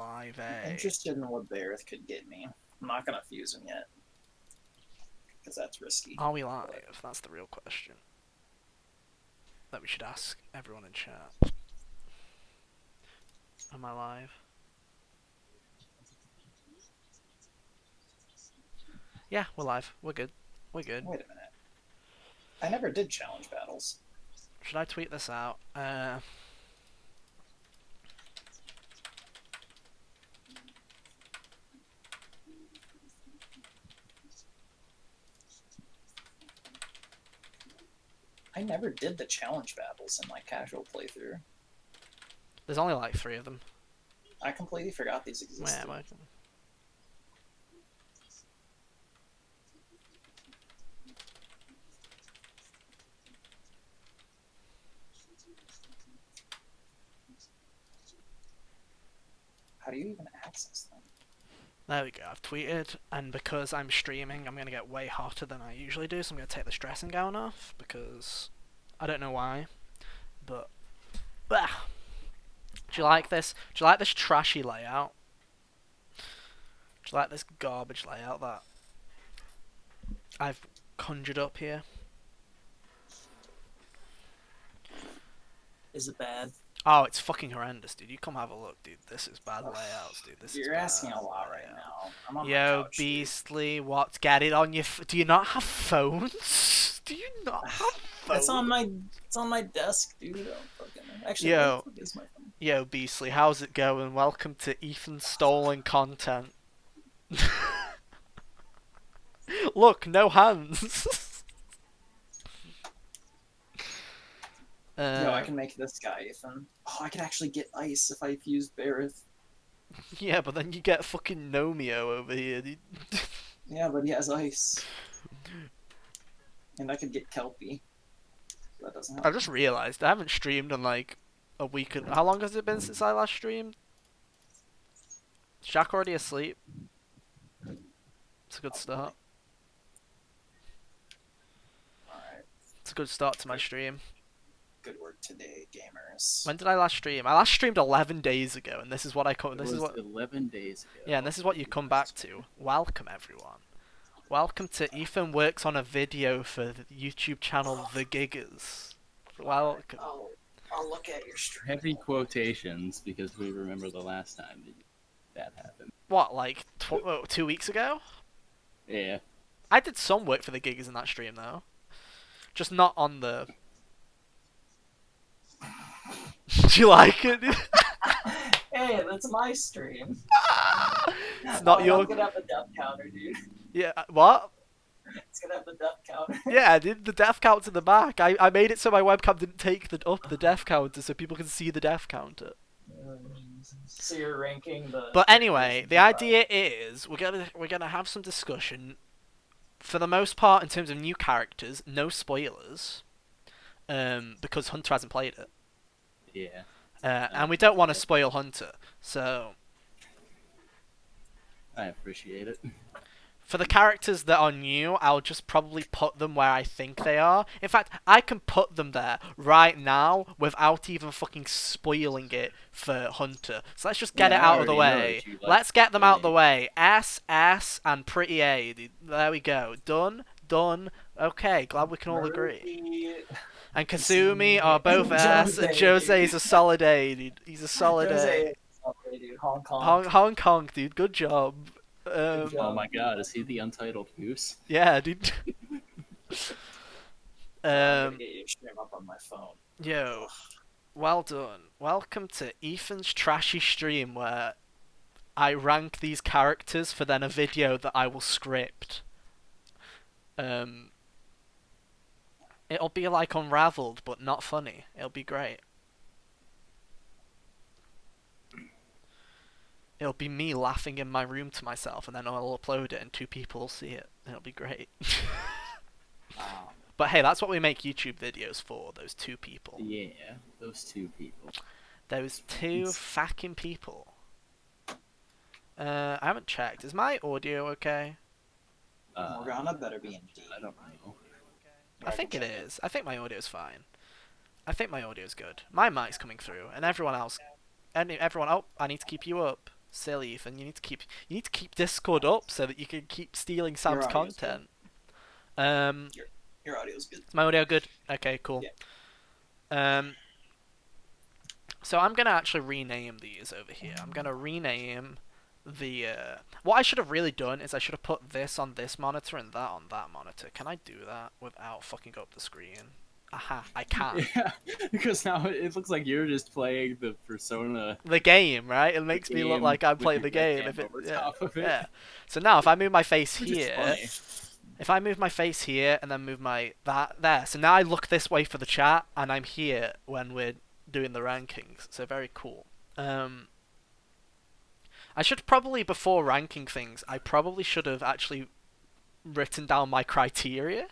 live, I'm eh? interested in what Bareth could get me. I'm not gonna fuse him yet because that's risky. Are we live? But That's the real question that we should ask everyone in chat. Am I live? Yeah, we're live. We're good. We're good. wait a minute, I never did challenge battles. Should I tweet this out? I never did the challenge battles in my casual playthrough. There's only like 3 of them. I completely forgot these Where existed. am I? How do you even access them? There we go. I've tweeted, and because I'm streaming, I'm gonna get way hotter than I usually do. So I'm gonna take this dressing gown off because I don't know why, but bah. Do you like this? Do you like this trashy layout? Do you like this garbage layout that I've conjured up here? Is it bad? Oh, it's fucking horrendous, dude. You come have a look, dude. This is bad layouts, dude. This You're is asking bad a lot right layout. now. I'm on my Yo, couch, Beastly, what? Get it on your... Do you not have phones? Do you not have phones? It's on my desk, dude. Actually, Yo. where the fuck is my phone? Yo, Beastly, how's it going? Welcome to Ethan's Stolen Content. Look, no hands. Yo, I can make this guy, Ethan. Oh, I could actually get ice if I fused Bareth. Yeah, but then you get fucking Nomeo over here, dude. Yeah, but he has ice. And I could get Kelpie. That doesn't help. I just realised I haven't streamed in like a week. How long has it been since I last streamed? Is Jack already asleep? It's a good start. Alright. It's a good start to my stream. Good work today, gamers. When did I last stream? I last streamed 11 days ago, and this is what I come. This It is was what 11 days ago. Yeah, and this is what you come back to. Welcome, everyone. Welcome to Ethan works on a video for the YouTube channel The Giggers. Welcome. I'll look at your stream. Heavy quotations because we remember the last time that happened. What, like 2 weeks ago? Yeah. I did some work for The Giggers in that stream, though. Just not on the... Do you like it? Hey, that's my stream. It's not your... I'm gonna have a death counter, dude. Yeah, what? It's gonna have the death counter. Yeah, dude, the death count's in the back. I made it so my webcam didn't take up the death counter so people can see the death counter. So you're ranking the... But anyway, the idea is we're gonna have some discussion. For the most part, in terms of new characters, no spoilers, because Hunter hasn't played it. Yeah. And we don't want to spoil Hunter, so I appreciate it. for the characters that are new, I'll just probably put them where I think they are. In fact, I can put them there right now without even fucking spoiling it for Hunter. So let's just get it out of the way. Let's get them out of the way. S, and Pretty A. There we go. Done. Okay, glad we can all agree. And Kasumi are both S, and Jose's a solid A, dude. He's a solid A. Dude. Hong Kong. Hong Kong, dude. Good job. Oh my god, is he the Untitled Goose? Yeah, dude. I'm gonna get you to stream up on my phone. Yo, well done. Welcome to Ethan's trashy stream where I rank these characters for then a video that I will script. It'll be like Unraveled, but not funny. It'll be great. It'll be me laughing in my room to myself, and then I'll upload it, and 2 people will see it. It'll be great. Wow. But hey, that's what we make YouTube videos for, those 2 people. Yeah, those 2 people. Those 2 fucking people. I haven't checked. Is my audio okay? Morgana better be in D. I don't know. I think it is. I think my audio's fine. I think my audio's good. My mic's coming through, and everyone else... everyone... Oh, I need to keep you up. Silly Ethan, you need to keep Discord up so that you can keep stealing Sam's Your audio's good. content. Um, Your audio's good. is my audio good? Okay, cool. Yeah. So I'm gonna actually rename these over here. I'm gonna rename the. What I should have really done is I should have put this on this monitor and that on that monitor. Can I do that without fucking up the screen? Aha, I can. Yeah, because now it looks like you're just playing the Persona The game, right? It makes me look game like I'm with playing your the game. webcam If it, over yeah, top of it. yeah. So now if I move my face Which is here, funny. if I move my face here and then move my that there, so now I look this way for the chat and I'm here when we're doing the rankings. So very cool. I should probably before ranking things, I probably should have actually written down my criteria.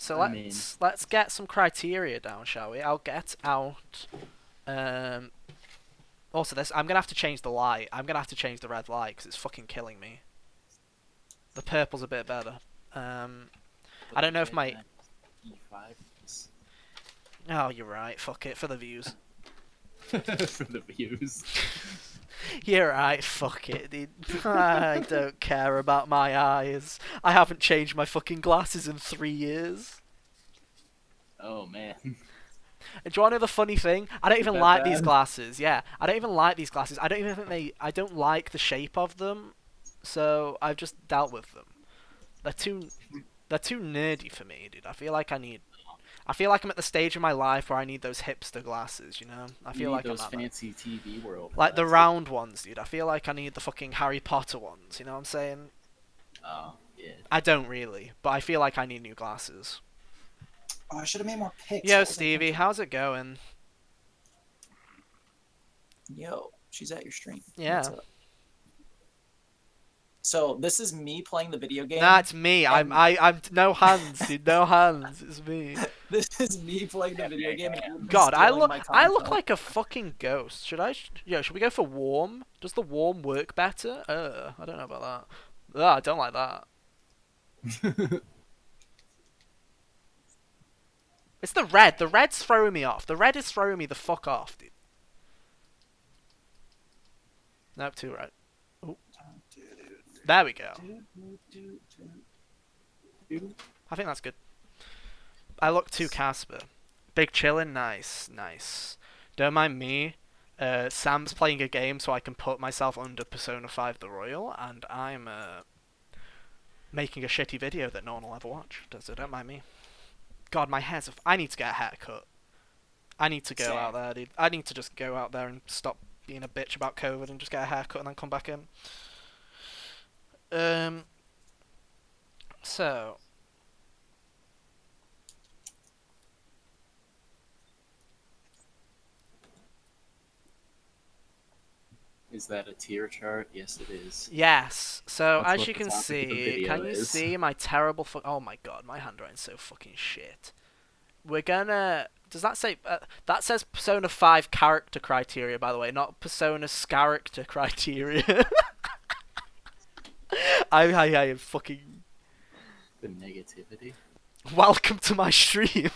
So I let's get some criteria down, shall we? I'll get out. Also, this I'm gonna have to change the light. I'm gonna have to change the red light because it's fucking killing me. The purple's a bit better. I don't know if my. E5 is Oh, you're right. Fuck it for the views. for the views. You're right. Fuck it, dude. I don't care about my eyes. I haven't changed my fucking glasses in 3 years. Oh man. And do you want to know the funny thing? I don't even that like these bad? glasses. Yeah, I don't even like these glasses. I don't even think they. I don't like the shape of them, so I've just dealt with them. They're too nerdy for me, dude. I feel like I'm at the stage of my life where I need those hipster glasses. You know, I You feel need like those I'm at that. fancy TV world. Like the glasses. round ones, dude. I feel like I need the fucking Harry Potter ones. You know what I'm saying? Oh yeah. I don't really, but I feel like I need new glasses. Oh, I should have made more picks. Yo, What was I Stevie, thinking? how's it going? Yo, she's at your stream. Yeah. What's up? So this is me playing the video game. Nah, it's me. I'm and- no hands, dude. No hands. It's me. This is me playing the video game. And you're God, I stealing look my I look content. like a fucking ghost. Should we go for warm? Does the warm work better? I don't know about that. I don't like that. It's the red. The red's throwing me off. The red is throwing me the fuck off, dude. Nope, too red. There we go. I think that's good. I look too Casper. Big chillin', nice. Don't mind me. Sam's playing a game so I can put myself under Persona 5 The Royal, and I'm making a shitty video that no one will ever watch. So don't mind me. God, my hair's... I need to get a haircut. I need to go out there, dude. I need to just go out there and stop being a bitch about COVID and just get a haircut and then come back in. So... Is that a tier chart? Yes, it is. Yes. So That's as what you the can topic of the see, video can you is. see my terrible? Oh my god, my handwriting's so fucking shit. We're gonna. Does that say? That says Persona 5 character criteria, by the way, not Persona's character criteria. I fucking. The negativity. Welcome to my stream.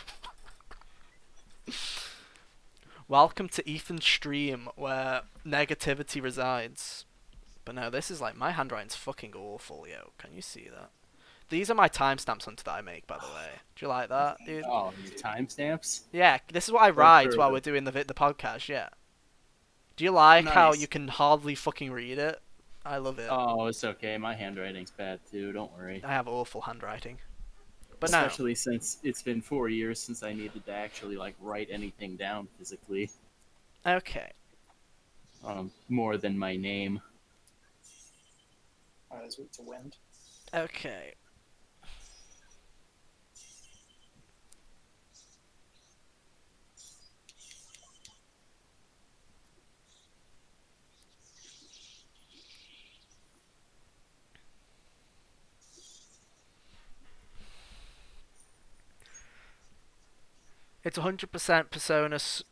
Welcome to Ethan's stream, where negativity resides. But no, this is like, my handwriting's fucking awful, yo. Can you see that? These are my timestamps onto that I make, by the way. Do you like that, dude? Oh, your timestamps? Yeah, this is what I write sure, while but- we're doing the podcast, yeah. Do you like how Nice. you can hardly fucking read it? I love it. Oh, it's okay. My handwriting's bad too. Don't worry. I have awful handwriting. But no. Especially since it's been 4 years since I needed to actually like write anything down physically. Okay. More than my name. Eyes with the wind. Okay. It's 100% Persona's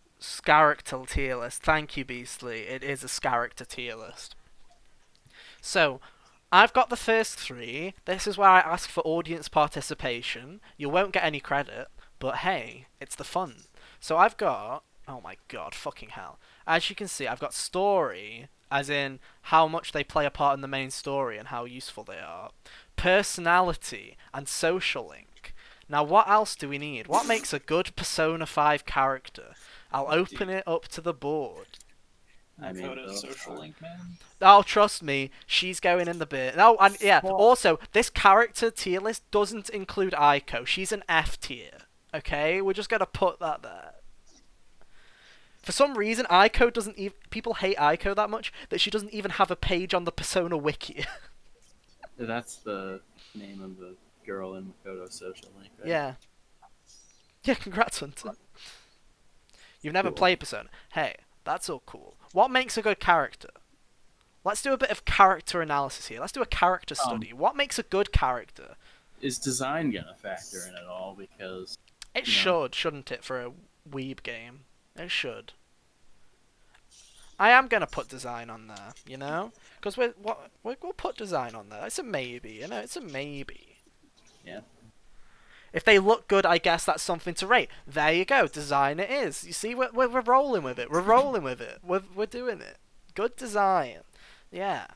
character tier list. Thank you, Beastly. It is a character tier list. So, I've got the first three. This is where I ask for audience participation. You won't get any credit, but hey, it's the fun. So I've got... Oh my god, fucking hell. as you can see, I've got story, as in how much they play a part in the main story and how useful they are. Personality and social link. Now, what else do we need? What makes a good Persona 5 character? I'll open it up to the board. I mean, Photo social link, man. Oh, trust me, she's going in the bin. Oh, and yeah, Well- also, this character tier list doesn't include Aiko. She's an F tier. Okay? We're just gonna put that there. For some reason, Aiko doesn't even... People hate Aiko that much that she doesn't even have a page on the Persona wiki. That's the name of the girl in Makoto Social Link, right? Yeah. Yeah, congrats, Hunter. You've never Cool. played Persona. Hey, that's all cool. What makes a good character? Let's do a bit of character analysis here. Let's do a character study. What makes a good character? Is design gonna factor in at all? Because It Yeah. should, shouldn't it, for a weeb game? It should. I am gonna put design on there, you know, because we'll put design on there. It's a maybe, you know, it's a maybe. Yeah. If they look good, I guess that's something to rate. There you go, design it is. You see, we're rolling with it. We're rolling with it. We're doing it. Good design. Yeah.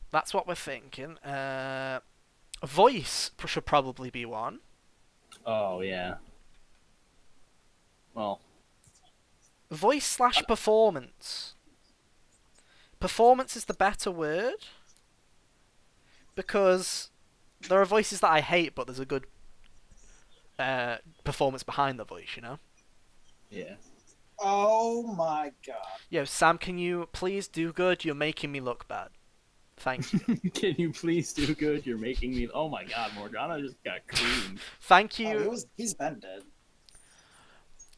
That's what we're thinking. Voice should probably be one. Oh yeah. Well, Voice / performance. Performance is the better word. Because there are voices that I hate, but there's a good performance behind the voice, you know? yeah. Oh my god. Yo, Sam, can you please do good? You're making me look bad. Thank you. Can you please do good? You're making me. Oh my God, Morgana just got creamed. Thank Oh, you. he's been dead.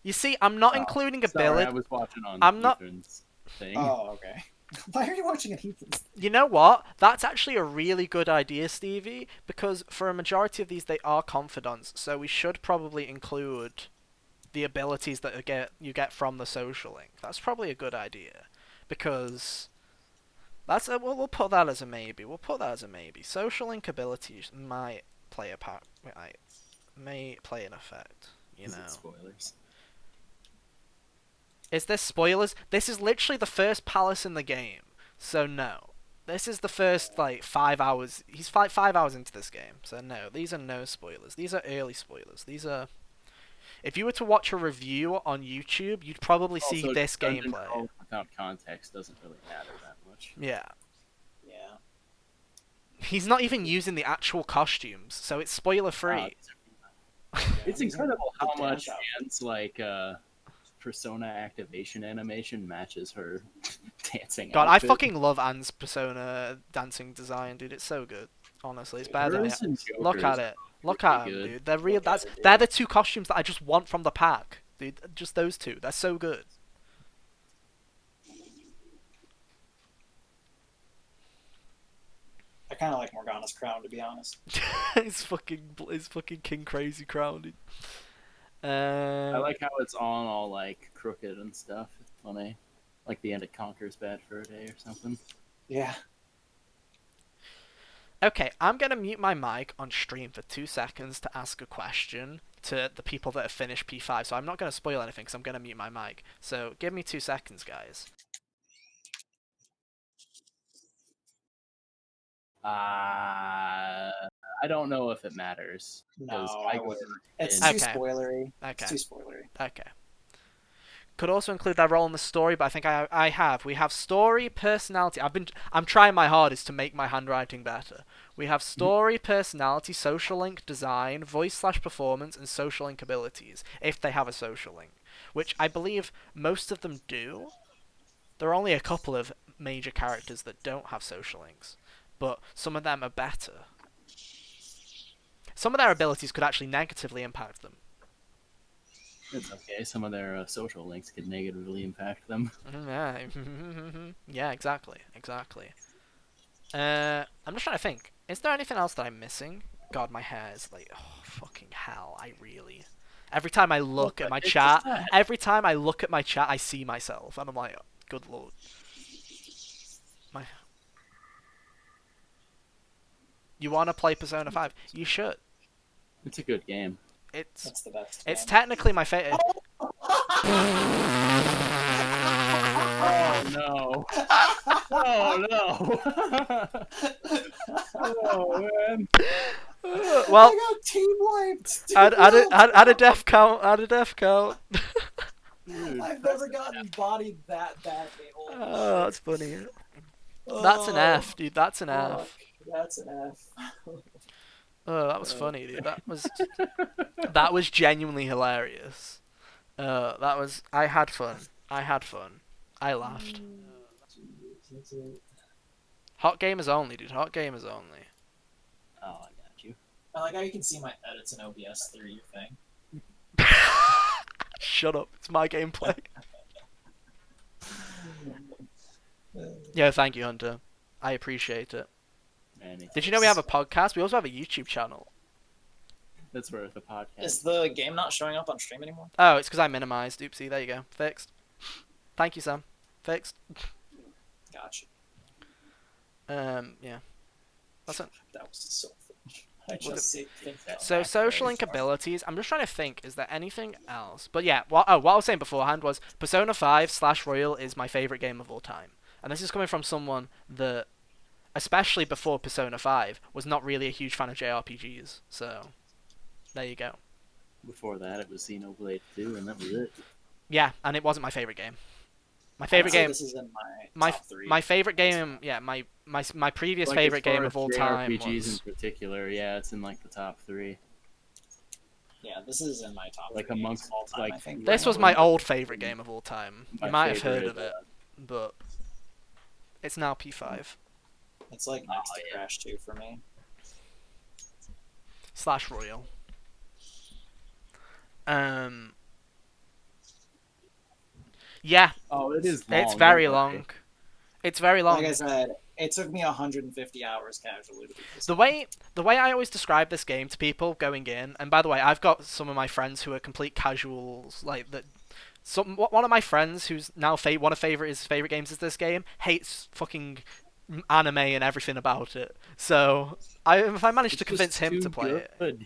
You see, I'm not Oh, including Sorry, I ability. was watching on I'm not- Ethan's thing. Oh, okay. Why are you watching an Ethan? You know what? That's actually a really good idea, Stevie, because for a majority of these, they are confidants, so we should probably include the abilities that you get from the social link. That's probably a good idea, because we'll put that as a maybe. We'll put that as a maybe. Social link abilities might play a part. May play an effect. You Is it know. spoilers? Is this spoilers? This is literally the first palace in the game, so no. This is the first, 5 hours. He's 5 hours into this game, so no. These are no spoilers. These are early spoilers. These are... If you were to watch a review on YouTube, you'd probably see Also, this dungeon gameplay. crawl without context doesn't really matter that much. Yeah. Yeah. He's not even using the actual costumes, so it's spoiler-free. It's he's incredible in how the much dance Anne's persona activation animation matches her dancing. God, I outfit. fucking love Anne's Persona dancing design, dude. It's so good. Honestly, it's better than Hers and Look at Joker's it. Look really at them, good. dude. They're real. Look at it, dude. They're the two costumes that I just want from the pack, dude. Just those two. They're so good. I kind of like Morgana's crown, to be honest. It's fucking King Crazy crown, dude. I like how it's on all crooked and stuff. It's funny. Like the end of Conker's Bad Fur Day or something. Yeah. Okay, I'm gonna mute my mic on stream for 2 seconds to ask a question to the people that have finished P5. So I'm not gonna spoil anything because I'm gonna mute my mic. So give me 2 seconds, guys. I don't know if it matters. No, 'cause I go wouldn't. through It's and- too Okay. spoilery. Okay. It's too spoilery. Okay. Could also include that role in the story, but I think I have. We have story, personality. I'm trying my hardest to make my handwriting better. We have story, personality, social link, design, voice / performance, and social link abilities, if they have a social link, which I believe most of them do. There are only a couple of major characters that don't have social links, but some of them are better. Some of their abilities could actually negatively impact them. It's okay. Some of their social links could negatively impact them. Yeah, yeah, exactly. I'm just trying to think. Is there anything else that I'm missing? God, my hair is oh, fucking hell. Every time I look at my it's chat, just that. every time I look at my chat, I see myself, and I'm like, oh, good lord. You want to play Persona 5? You should. It's a good game. It's That's the best. It's game. technically my favorite. no! Oh no! Oh man! Well, I got team wiped. add a death count. Add a death count. Dude, I've never gotten bodied that badly. Holy Oh, shit. that's funny. That's an Oh, F, dude. That's an fuck. F. That's an F. Oh, that was funny, dude. That was genuinely hilarious. That was. I had fun. I had fun. I laughed. Hot gamers only, dude. Hot gamers only. oh, I got you. I like how you can see my edits in OBS through your thing. Shut up. It's my gameplay. Yeah, thank you, Hunter. I appreciate it. Anything. Did you know we have a podcast? We also have a YouTube channel. That's worth a podcast. Is the game not showing up on stream anymore? Oh, it's because I minimized. Oopsie, there you go. Fixed. Thank you, Sam. Fixed. Gotcha. Yeah. That's it. That was so funny. I Well, just think that. So social link abilities. I'm just trying to think. Is there anything else? But yeah. What I was saying beforehand was Persona 5/Royal is my favorite game of all time, and this is coming from someone that, especially before Persona 5, was not really a huge fan of JRPGs. So, there you go. Before that, it was Xenoblade 2, and that was it. Yeah, and it wasn't my favorite game. My I'd favorite say game. This is in my top three. My favorite game. Yeah, my previous Like, favorite as far game as of all time JRPGs was. in particular, yeah, it's in like the top 3. Yeah, this is in my top Like, three amongst, of all time. like, I think. This was my old favorite game of all time. My You might have heard favorite, of it, but it's now P5 It's like next to yeah. Crash 2 for me. /Royal. Yeah, Oh, it is long. it's very don't worry. long. It's very long. Like I said, it took me 150 hours casually to beat this. The way I always describe this game to people going in, and by the way, I've got some of my friends who are complete casuals, like that. One of my friends who's now his favorite games is this game hates fucking anime and everything about it. So if I managed It's to convince just him too to play it, good.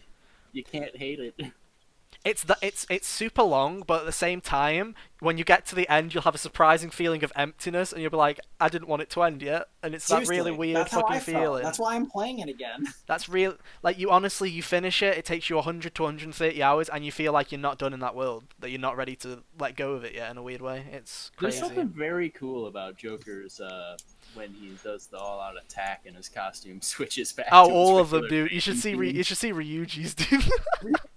You can't hate it. it's super long, but at the same time, when you get to the end, you'll have a surprising feeling of emptiness, and you'll be like, I didn't want it to end yet, and it's Seriously, that really weird that's how fucking I felt. feeling. That's why I'm playing it again. That's real. Like you finish it. It takes you 100 to 130 hours, and you feel like you're not done in that world. That you're not ready to let go of it yet. In a weird way, it's There's crazy. something very cool about Joker's when he does the all-out attack and his costume switches back. Oh, to all his of them, regular dude. You should see theme. you should see Ryuji's, dude.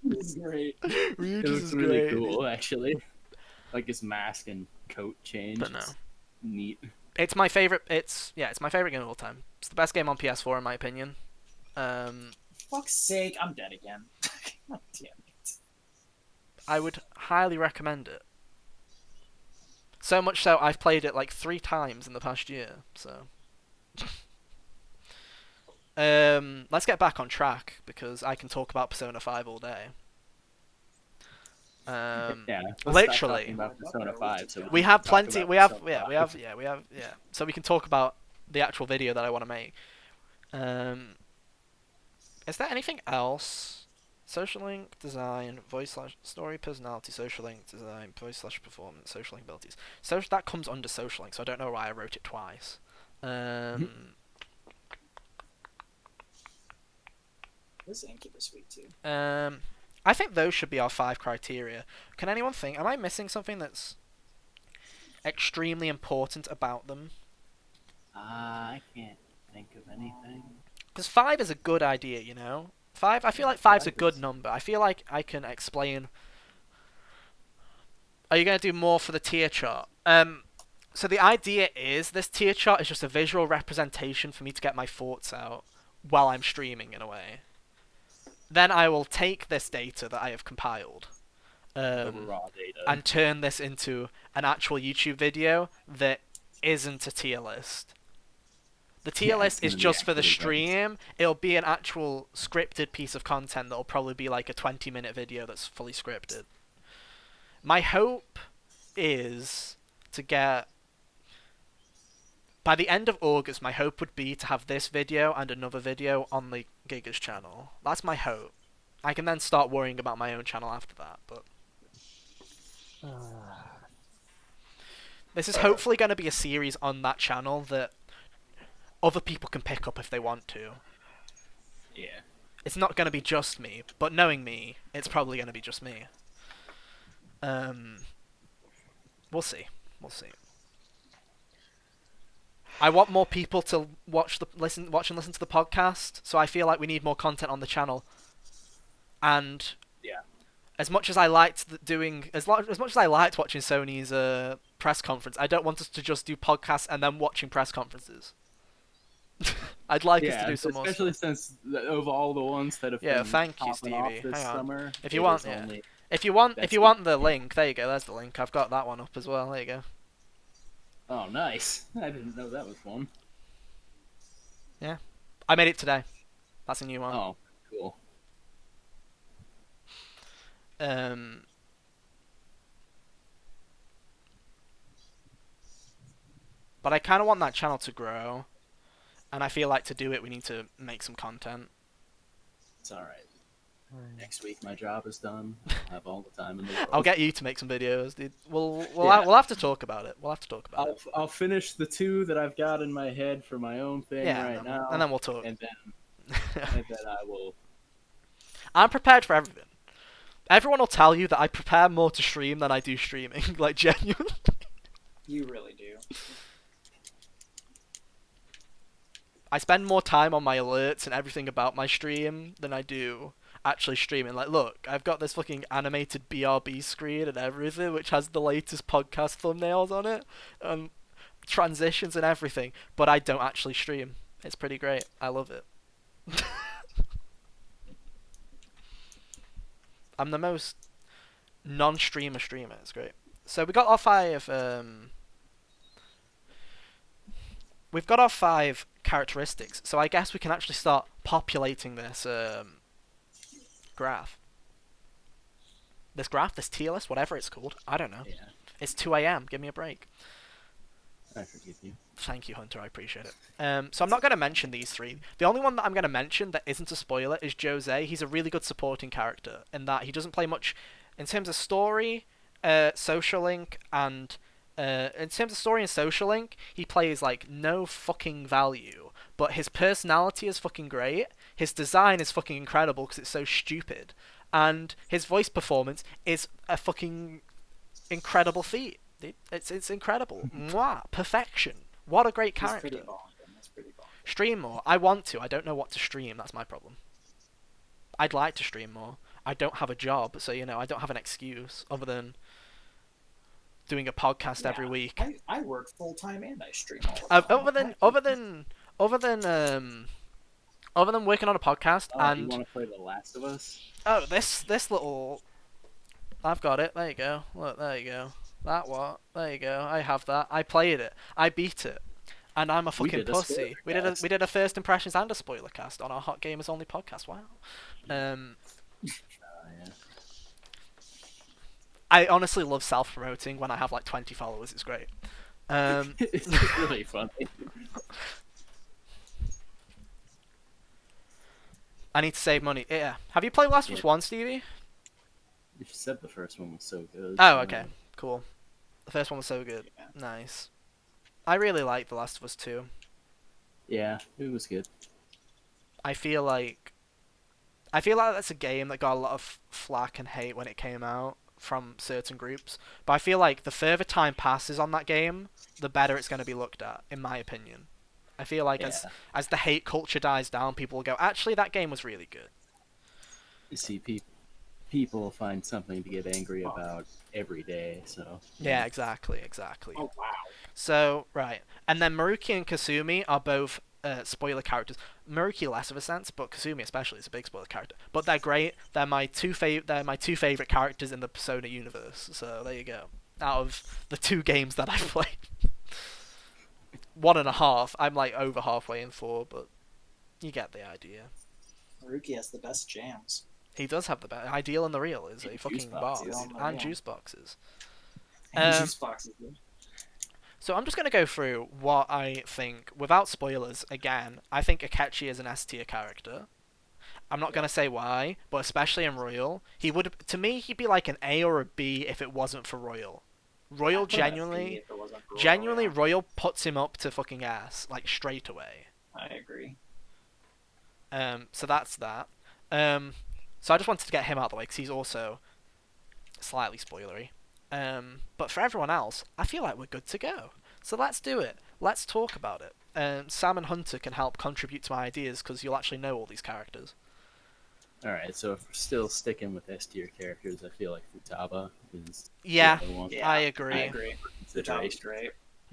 This is great. It Ryuji's looks is really great. cool, actually. Like his mask and coat change. But no. It's neat. It's my favorite. It's my favorite game of all time. It's the best game on PS4 in my opinion. Fuck's sake, I'm dead again. God damn it. I would highly recommend it. So much so, I've played it like 3 times in the past year. So, let's get back on track because I can talk about Persona 5 all day. Yeah, let's stop Literally, talking about Persona 5, so we can have talk plenty. about We have, Persona yeah, 5. we have, yeah. So we can talk about the actual video that I want to make. Is there anything else? Social link design, voice / story, personality, social link design, voice / performance, social link abilities. So that comes under social link, so I don't know why I wrote it twice. This Incubus week too. I think those should be our 5 criteria. Can anyone think? Am I missing something that's extremely important about them? I can't think of anything. Because 5 is a good idea, you know? 5, I feel like 5's a good number. I feel like I can explain. Are you going to do more for the tier chart? So the idea is this tier chart is just a visual representation for me to get my thoughts out while I'm streaming in a way. Then I will take this data that I have compiled The raw data. and turn this into an actual YouTube video that isn't a tier list. The tier Yeah, list it's is gonna be just for the actually stream. It'll be an actual scripted piece of content that'll probably be like a 20-minute video that's fully scripted. My hope is to get... By the end of August, my hope would be to have this video and another video on the Giga's channel. That's my hope. I can then start worrying about my own channel after that, but... This is hopefully going to be a series on that channel that other people can pick up if they want to. Yeah. It's not going to be just me, but knowing me, it's probably going to be just me. We'll see. We'll see. I want more people to watch and listen to the podcast, so I feel like we need more content on the channel. And Yeah. as much as I liked doing, as much as I liked watching Sony's press conference, I don't want us to just do podcasts and then watching press conferences. I'd like us to do some more especially stuff. since of all the ones that have Yeah, been thank you, popping off Stevie. this Hang on. summer. If you it want, is yeah. only If you want That's the good. link, there you go. There's the link. I've got that one up as well. There you go. Oh, nice. I didn't know that was one. I made it today. That's a new one. Oh, cool. But I kind of want that channel to grow, and I feel like to do it, we need to make some content. It's all right. Next week, my job is done. I'll have all the time in the world. I'll get you to make some videos, dude. We'll Yeah. we'll have to talk about it. We'll have to talk about it. I'll finish the 2 that I've got in my head for my own thing Yeah, right now, and then we'll talk. and then I will. I'm prepared for everything. Everyone will tell you that I prepare more to stream than I do streaming. Like, genuinely. You really do. I spend more time on my alerts and everything about my stream than I do actually streaming. Like, look, I've got this fucking animated BRB screen and everything, which has the latest podcast thumbnails on it, and transitions and everything, but I don't actually stream. It's pretty great. I love it. I'm the most non-streamer streamer. It's great. So we got our 5 we've got our 5 characteristics, so I guess we can actually start populating this graph. This tier list, whatever it's called. I don't know. Yeah, It's 2 a.m. Give me a break. I forgive you. Thank you, Hunter. I appreciate it. So I'm not going to mention these 3. The only one that I'm going to mention that isn't a spoiler is Jose. He's a really good supporting character in that he doesn't play much in terms of story, social link, and in terms of story and social link, he plays like no fucking value. But his personality is fucking great. His design is fucking incredible because it's so stupid, and his voice performance is a fucking incredible feat. It's incredible. Mwah, perfection. What a great He's character. pretty bonkers. That's pretty bonkers. Stream more. I want to. I don't know what to stream. That's my problem. I'd like to stream more. I don't have a job, so I don't have an excuse other than doing a podcast every week. I work full time and I stream all the time. Other than working on a podcast You and want to play The Last of Us? this little, I've got it. There you go. Look, there you go. That what? There you go. I have that. I played it. I beat it. And I'm a fucking did a pussy. spoiler We did a cast. we did a first impressions and a spoiler cast on our Hot Gamers Only podcast. Wow. Yeah. I honestly love self-promoting when I have like 20 followers. It's great. It's really funny. I need to save money. Yeah. Have you played Last of Us 1, Stevie? You said the first one was so good. Oh, okay. Cool. The first one was so good. Yeah. Nice. I really like The Last of Us 2. Yeah, it was good. I feel like that's a game that got a lot of flack and hate when it came out from certain groups. But I feel like the further time passes on that game, the better it's going to be looked at, in my opinion. I feel like as the hate culture dies down, people will go, actually, that game was really good. You see, people find something to get angry about every day, so... Yeah, exactly. Oh wow. So, right. And then Maruki and Kasumi are both spoiler characters. Maruki less of a sense, but Kasumi especially is a big spoiler character. But they're great. They're my two favorite characters in the Persona universe. So there you go. Out of the 2 games that I've played, 1.5. I'm like over halfway in 4, but you get the idea. Haruki has the best jams. He does have the best. Ideal and the Real is a And fucking juice boss, boxes. and juice boxes. And juice boxes. Dude. So I'm just going to go through what I think, without spoilers, again. I think Akechi is an S tier character. I'm not going to say why, but especially in Royal. To me, he'd be like an A or a B if it wasn't for Royal. Royal I'd put him at B genuinely, if it wasn't for genuinely, Royal, Royal puts him up to fucking ass, like straight away. yeah. I agree. So that's that. Um, so I just wanted to get him out of the way because he's also slightly spoilery. But for everyone else, I feel like we're good to go. So let's do it. Let's talk about it. Sam and Hunter can help contribute to my ideas because you'll actually know all these characters. All right, so if we're still sticking with S tier characters, I feel like Futaba is Yeah, the other one. Yeah, I agree. I agree. The Tower's great.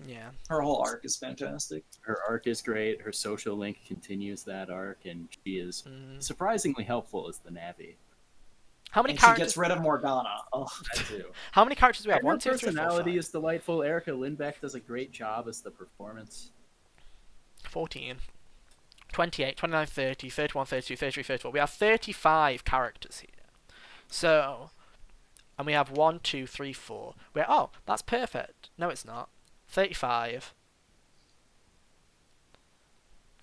Yeah. Her whole arc is fantastic. Her arc is great. Her social link continues that arc, and she is Mm. surprisingly helpful as the Navi. How many And she characters? gets rid of Morgana. Oh, That too. How many characters do we have? Her 1, 2, 3, 4, personality 5. is delightful. Erica Lindbeck does a great job as the performance. 14. 28, 29, 30, 31, 32, 33, 34. We have 35 characters here. So, and we have 1, 2, 3, 4. Oh, that's perfect. No, it's not. 35.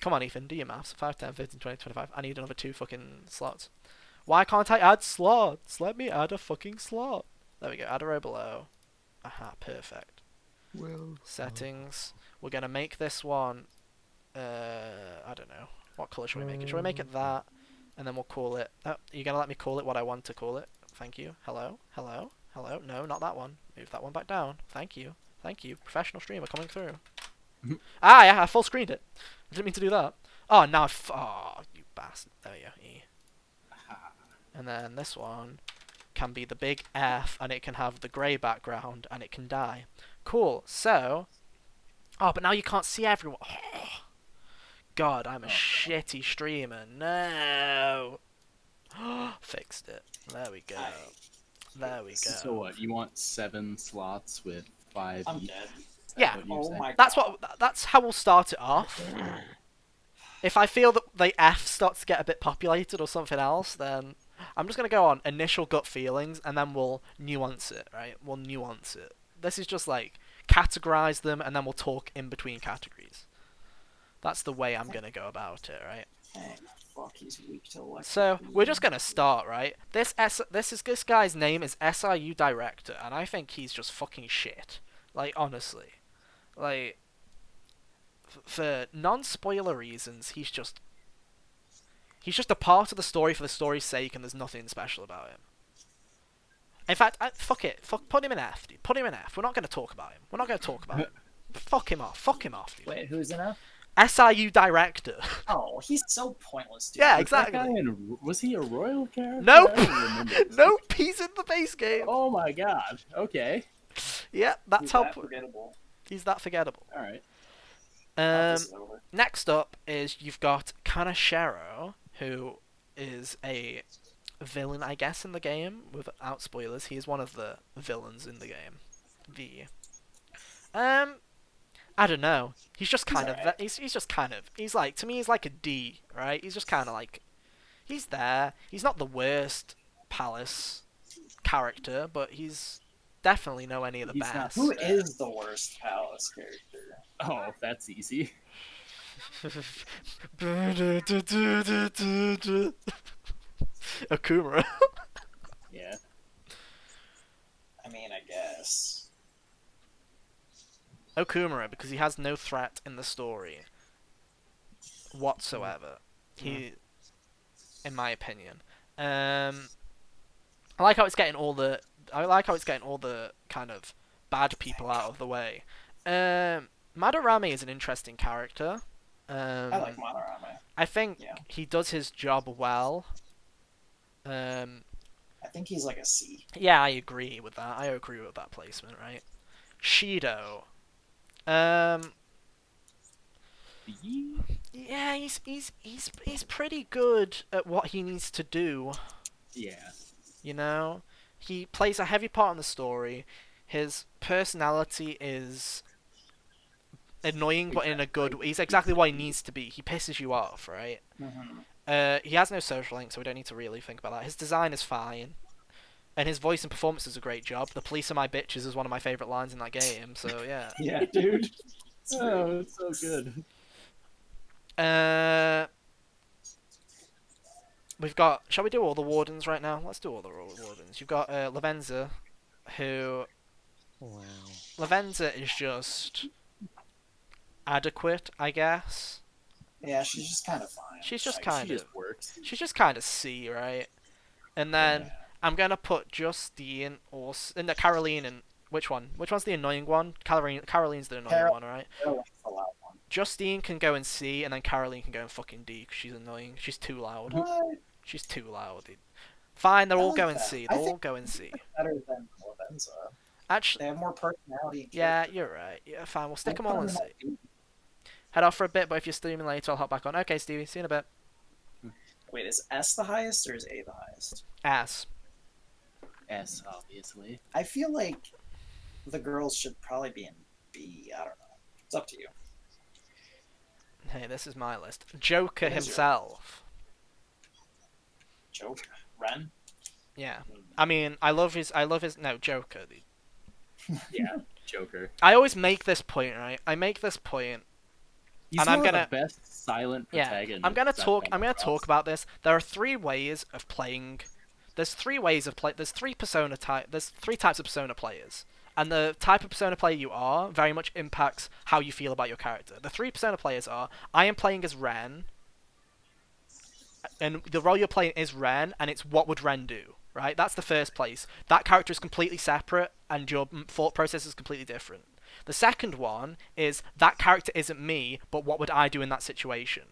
Come on, Ethan, do your maths. 5, 10, 15, 20, 25. I need another 2 fucking slots. Why can't I add slots? Let me add a fucking slot. There we go. Add a row below. Aha, perfect. Well, Settings. We're going to make this one... I don't know. What colour should we make it? Should we make it that? And then we'll call it... Oh, you're going to let me call it what I want to call it? Thank you. Hello? Hello? Hello? No, not that one. Move that one back down. Thank you. Thank you. Professional streamer coming through. Yeah, I full screened it. I didn't mean to do that. Oh, now oh, you bastard. There you go. E. And then this one can be the big F, and it can have the grey background, and it can die. Cool. So... Oh, but now you can't see everyone. Oh. God, I'm a shitty streamer. No. Fixed it. There we go. There we go. So what? You want 7 slots with 5 I'm each? dead. Yeah. What you Oh say? my That's god. that's how we'll start it off. If I feel that the F starts to get a bit populated or something else, then I'm just gonna go on initial gut feelings, and then we'll nuance it. Right? We'll nuance it. This is just like categorize them, and then we'll talk in between categories. That's the way I'm gonna go about it, right? Hey, fuck, he's weak to electric. So we're just gonna start, right? This guy's name is SIU Director, and I think he's just fucking shit. Like honestly, like for non-spoiler reasons, he's just a part of the story for the story's sake, and there's nothing special about him. In fact, fuck it. Put him in F, dude. Put him in F. We're not gonna talk about him. We're not gonna talk about him. Fuck him off. Fuck him off, dude. Wait, who's in F? SIU Director. Oh, he's so pointless, dude. Yeah, Was that exactly. guy was he a royal character? Nope. I don't remember. Nope. He's in the base game. Oh my god. Okay. Yeah, that's He's how. that forgettable. He's that forgettable. All right. This is over. Next up is you've got Kanashiro, who is a villain, I guess, in the game. Without spoilers, he is one of the villains in the game. I don't know. He's just kind of. alright. He's just kind of. He's like, to me, he's like a D, right? He's just kind of like. He's there. He's not the worst Palace character, but he's definitely no any of the He's not- best. Who is the worst Palace character? Oh, that's easy. Akuma. Yeah. I mean, I guess. Okumura, because he has no threat in the story whatsoever. He, in my opinion, I like how it's getting all the. I like how it's getting all the kind of bad people out of the way. Madarame is an interesting character. I like Monorama. I think Yeah. he does his job well. I think he's like a C. Yeah, I agree with that. I agree with that placement, right? Shido. Yeah, he's pretty good at what he needs to do. Yeah. You know, he plays a heavy part in the story. His personality is annoying, but in a good. He's exactly what he needs to be. He pisses you off, right? Mm-hmm. He has no social link, so we don't need to really think about that. His design is fine, and his voice and performance is a great job. "The police are my bitches" is one of my favorite lines in that game. So yeah. Yeah, dude. Oh, it's so good. We've got. Shall we do all the wardens right now? Let's do all the wardens. You've got Lavenza, who Wow. Lavenza is just adequate, I guess. Yeah, she's just kind of fine. She's just Like, kind She of just works. C, right? And yeah. then I'm gonna put Justine or in the Caroline and which one? Which one's the annoying one? Caroline's the annoying one, right? Caroline's the loud one. Justine can go in C, and then Caroline can go in fucking D because she's annoying. She's too loud. What? She's too loud. Dude. Fine, they're I all like going that. C. I They'll all think go in C. better than Lavenza. Actually, They have more personality and yeah, character. you're right. Yeah, fine. We'll stick Like, them all in put C. them in Head off for a bit, but if you're streaming later, I'll hop back on. Okay, Stevie, see you in a bit. Wait, is S the highest or is A the highest? Ass. S, obviously. I feel like the girls should probably be in B. I don't know. It's up to you. Hey, this is my list. Joker What is himself. Joke. Ren. Yeah. I mean, I love his. No, Joker. Dude. Yeah, Joker. I always make this point, right? I make this point. He's And one I'm of gonna- the best silent Yeah, protagonists. I'm gonna I've talk. come I'm gonna across. talk about this. There are three ways of playing. There's three ways of play. There's three persona type. There's three types of persona players, and the type of persona player you are very much impacts how you feel about your character. The three persona players are: I am playing as Ren, and the role you're playing is Ren, and it's what would Ren do, right? That's the first place. That character is completely separate, and your thought process is completely different. The second one is that character isn't me, but what would I do in that situation?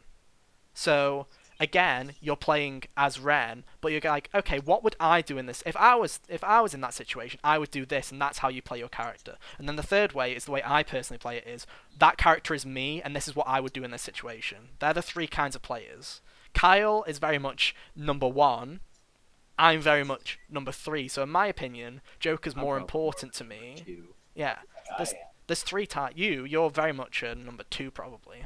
So again, you're playing as Ren, but you're like, okay, what would I do in this? If I was in that situation, I would do this, and that's how you play your character. And then the third way is the way I personally play it is that character is me, and this is what I would do in this situation. They're the three kinds of players. Kyle is very much number one. I'm very much number three. So in my opinion, Joker's I'm more probably important to me. Two. Yeah, there's three types. You're very much a number two probably.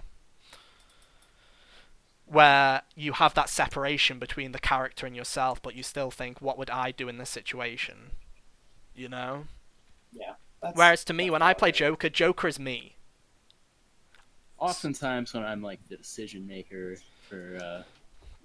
Where you have that separation between the character and yourself, but you still think, what would I do in this situation? You know? Yeah. Whereas to me, when I play valid. Joker, Joker is me. Oftentimes, when I'm like the decision maker for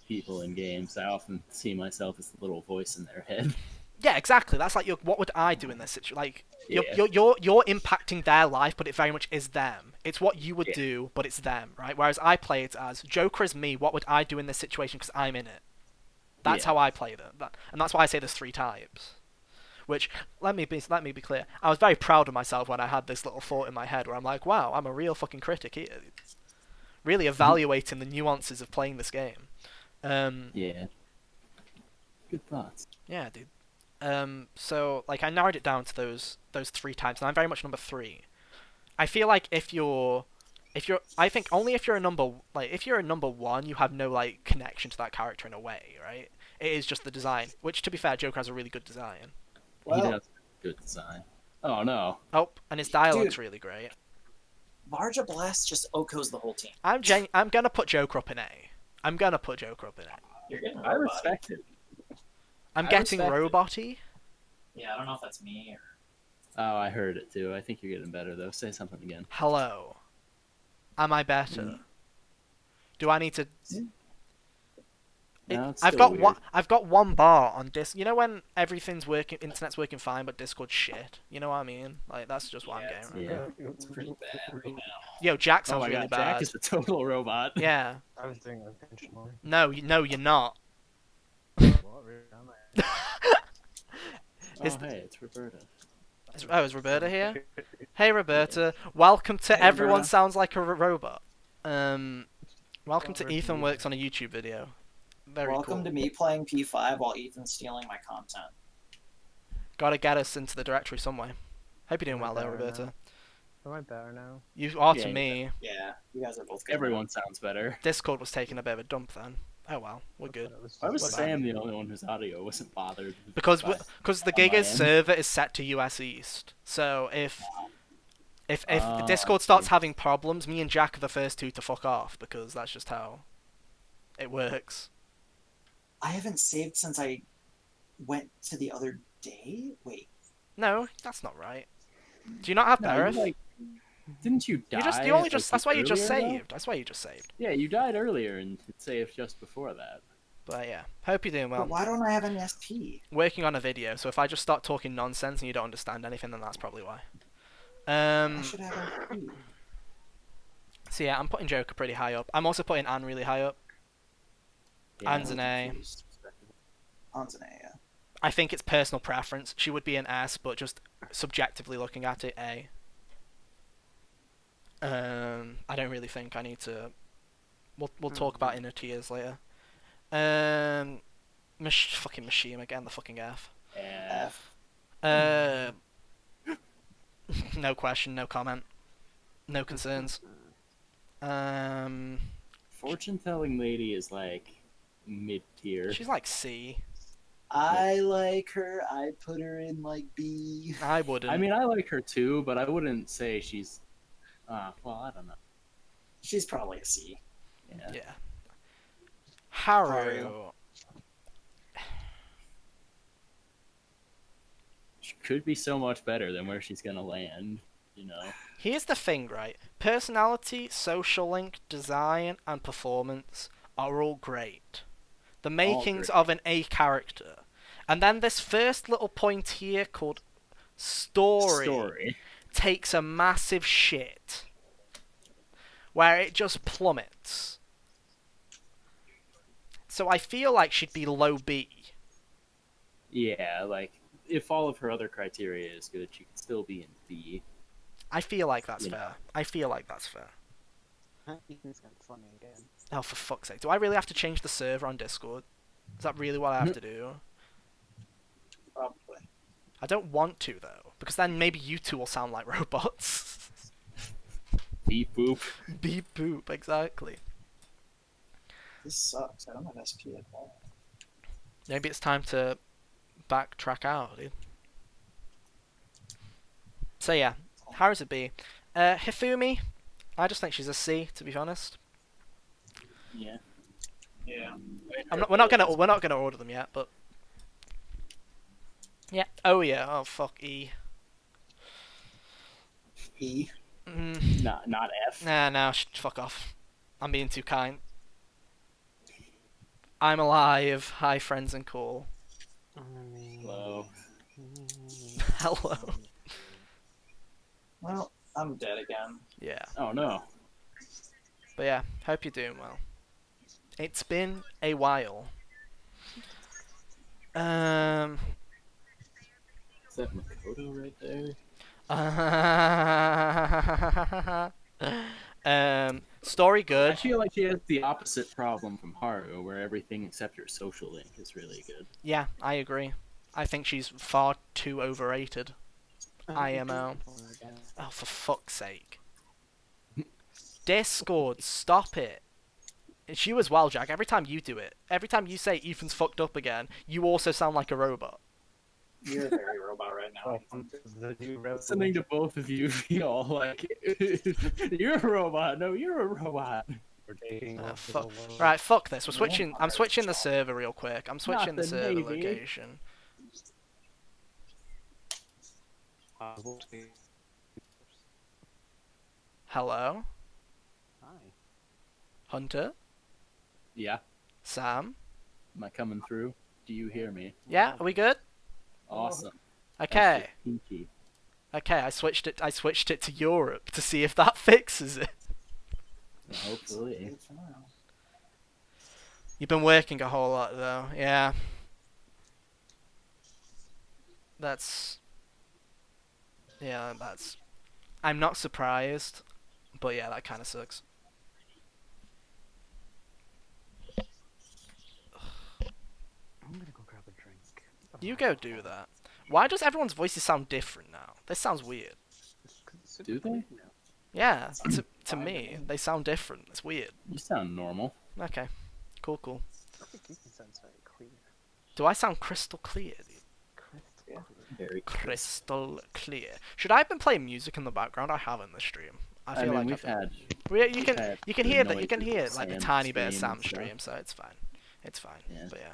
people in games, I often see myself as the little voice in their head. Yeah, exactly. That's like, what would I do in this situation? Like, Yeah. you're impacting their life, but it very much is them. It's what you would Yeah. do, but it's them, right? Whereas I play it as Joker is me. What would I do in this situation? Because I'm in it. That's Yeah. how I play them, and that's why I say there's three types. Which let me be clear. I was very proud of myself when I had this little thought in my head where I'm like, wow, I'm a real fucking critic here. Really evaluating the nuances of playing this game. Yeah. Good thoughts. Yeah, dude. So like I narrowed it down to those three types, and I'm very much number three. I feel like I think only if you're a number one, you have no like connection to that character in a way, right? It is just the design, which to be fair, Joker has a really good design. He Well, does good design. Oh no. Oh, and his dialogue's Dude. really great. Varja Blast just Okos the whole team. I'm gonna put Joker up in A. I'm gonna put Joker up in A. You're getting I respect it. I'm I getting respect it. robot-y. Yeah, I don't know if that's me or. Oh, I heard it too. I think you're getting better though. Say something again. Hello. Am I better? Do I need to? No, it's I've still got weird. one. I've got one bar on Disc. You know when everything's working, internet's working fine, but Discord's shit. You know what I mean? Like that's just what I'm getting. Right Yeah. now. It's pretty bad right now. Yo, Jack Oh sounds my really god, bad. Jack is a total robot. Yeah. I was doing it intentionally. No, you're not. What? Really? Am I? Oh, Is- hey, it's Roberta. Is Roberta here? Hey, Roberta. Welcome to Hey, Everyone Roberta. Sounds Like a Robot. Welcome to Roberta. Ethan Works on a YouTube video. Very Welcome cool. to me playing P5 while Ethan's stealing my content. Gotta get us into the directory some way. Hope you're doing well there, Better now. Roberta. Am I better now? You are Yeah, to me. Yeah, you guys are both good. Everyone sounds better. Discord was taking a bit of a dump then. Oh well, we're good. Why was What about- Sam the only one whose audio wasn't bothered? Because by- the on my Giga's end? server is set to US East, so if Ah, Discord I starts see. having problems, me and Jack are the first two to fuck off because that's just how it works. I haven't saved since I went to the other day. Wait, No, that's not right. Do you not have No, Berith? you, like, didn't you die? You only like, just that's why you just earlier, though? saved. That's why you just saved. Yeah, you died earlier and it saved just before that. But yeah, hope you're doing well. But why don't I have any SP? Working on a video, so if I just start talking nonsense and you don't understand anything, then that's probably why. I should have SP. So yeah, I'm putting Joker pretty high up. I'm also putting Anne really high up. Yeah, Anne's an A. An's an A, yeah. I think it's personal preference. She would be an S, but just subjectively looking at it, A. I don't really think I need to. We'll talk about inner tiers later. Fucking Machine again, the fucking F. F. No question, no comment, no concerns. Fortune telling lady is like mid tier. She's like C. I like her. I'd put her in like B. I wouldn't. I mean, I like her too, but I wouldn't say she's. Well, I don't know. She's probably a C. Yeah. Yeah. Haru. Haru. She could be so much better than where she's gonna land. You know. Here's the thing, right? Personality, social link, design, and performance are all great. The makings great. of an A character. And then this first little point here called story. Takes a massive shit. Where it just plummets. So I feel like she'd be low B. Yeah, like if all of her other criteria is good, she could still be in B. I feel like that's You fair. know. I feel like that's fair. Ethan's got funny again. Oh, for fuck's sake. Do I really have to change the server on Discord? Is that really what I have to do? Probably. I don't want to, though. Because then maybe you two will sound like robots. Beep boop. Beep boop, exactly. This sucks. I don't have SP at all. Maybe it's time to backtrack out, dude. So yeah, Haru's a B. Hifumi, I just think she's a C, to be honest. Yeah. Yeah. We're not gonna order them yet, but yeah. Oh yeah. Oh fuck E. E. Not F. Nah, fuck off. I'm being too kind. I'm alive. Hi, friends and cool. Hello. Hello. Well, I'm dead again. Yeah. Oh no. But yeah, hope you're doing well. It's been a while. Is that Makoto right there? Story I good. feel like she has the opposite problem from Haru, where everything except her social link is really good. Yeah, I agree. I think she's far too overrated. IMO. Oh, for fuck's sake. Discord, stop it. It's you as well, Jack. Every time you do it, every time you say Ethan's fucked up again, you also sound like a robot. You're very robot right now. Listening to both of you feel like you're a robot. No, you're a robot. We're taking Fuck. Right, fuck this. We're switching. I'm switching the server real quick. I'm switching the the server Navy. location. Hello, Hi. Hunter, Yeah. Sam. Am I coming through? Do you hear me? Yeah, are we good? Awesome. Okay. That's just peachy. Okay, I switched it to Europe to see if that fixes it. Well, hopefully. You've been working a whole lot though, yeah. That's I'm not surprised, but yeah, that kind of sucks. I'm gonna go grab a drink. You go do that. Why does everyone's voices sound different now? This sounds weird. Do they? Yeah, to me, they sound different. It's weird. You sound normal. Okay, cool. I think Ethan sounds very clear. Do I sound crystal clear, dude? Crystal clear. Very Crystal clear. Should I have been playing music in the background? I haven't this stream. I feel like we've I've been. had. You had can the hear that. You can noises hear of like the Sam's tiny bit of stream and Sam's stuff. stream, so it's fine. It's fine. Yeah. But yeah.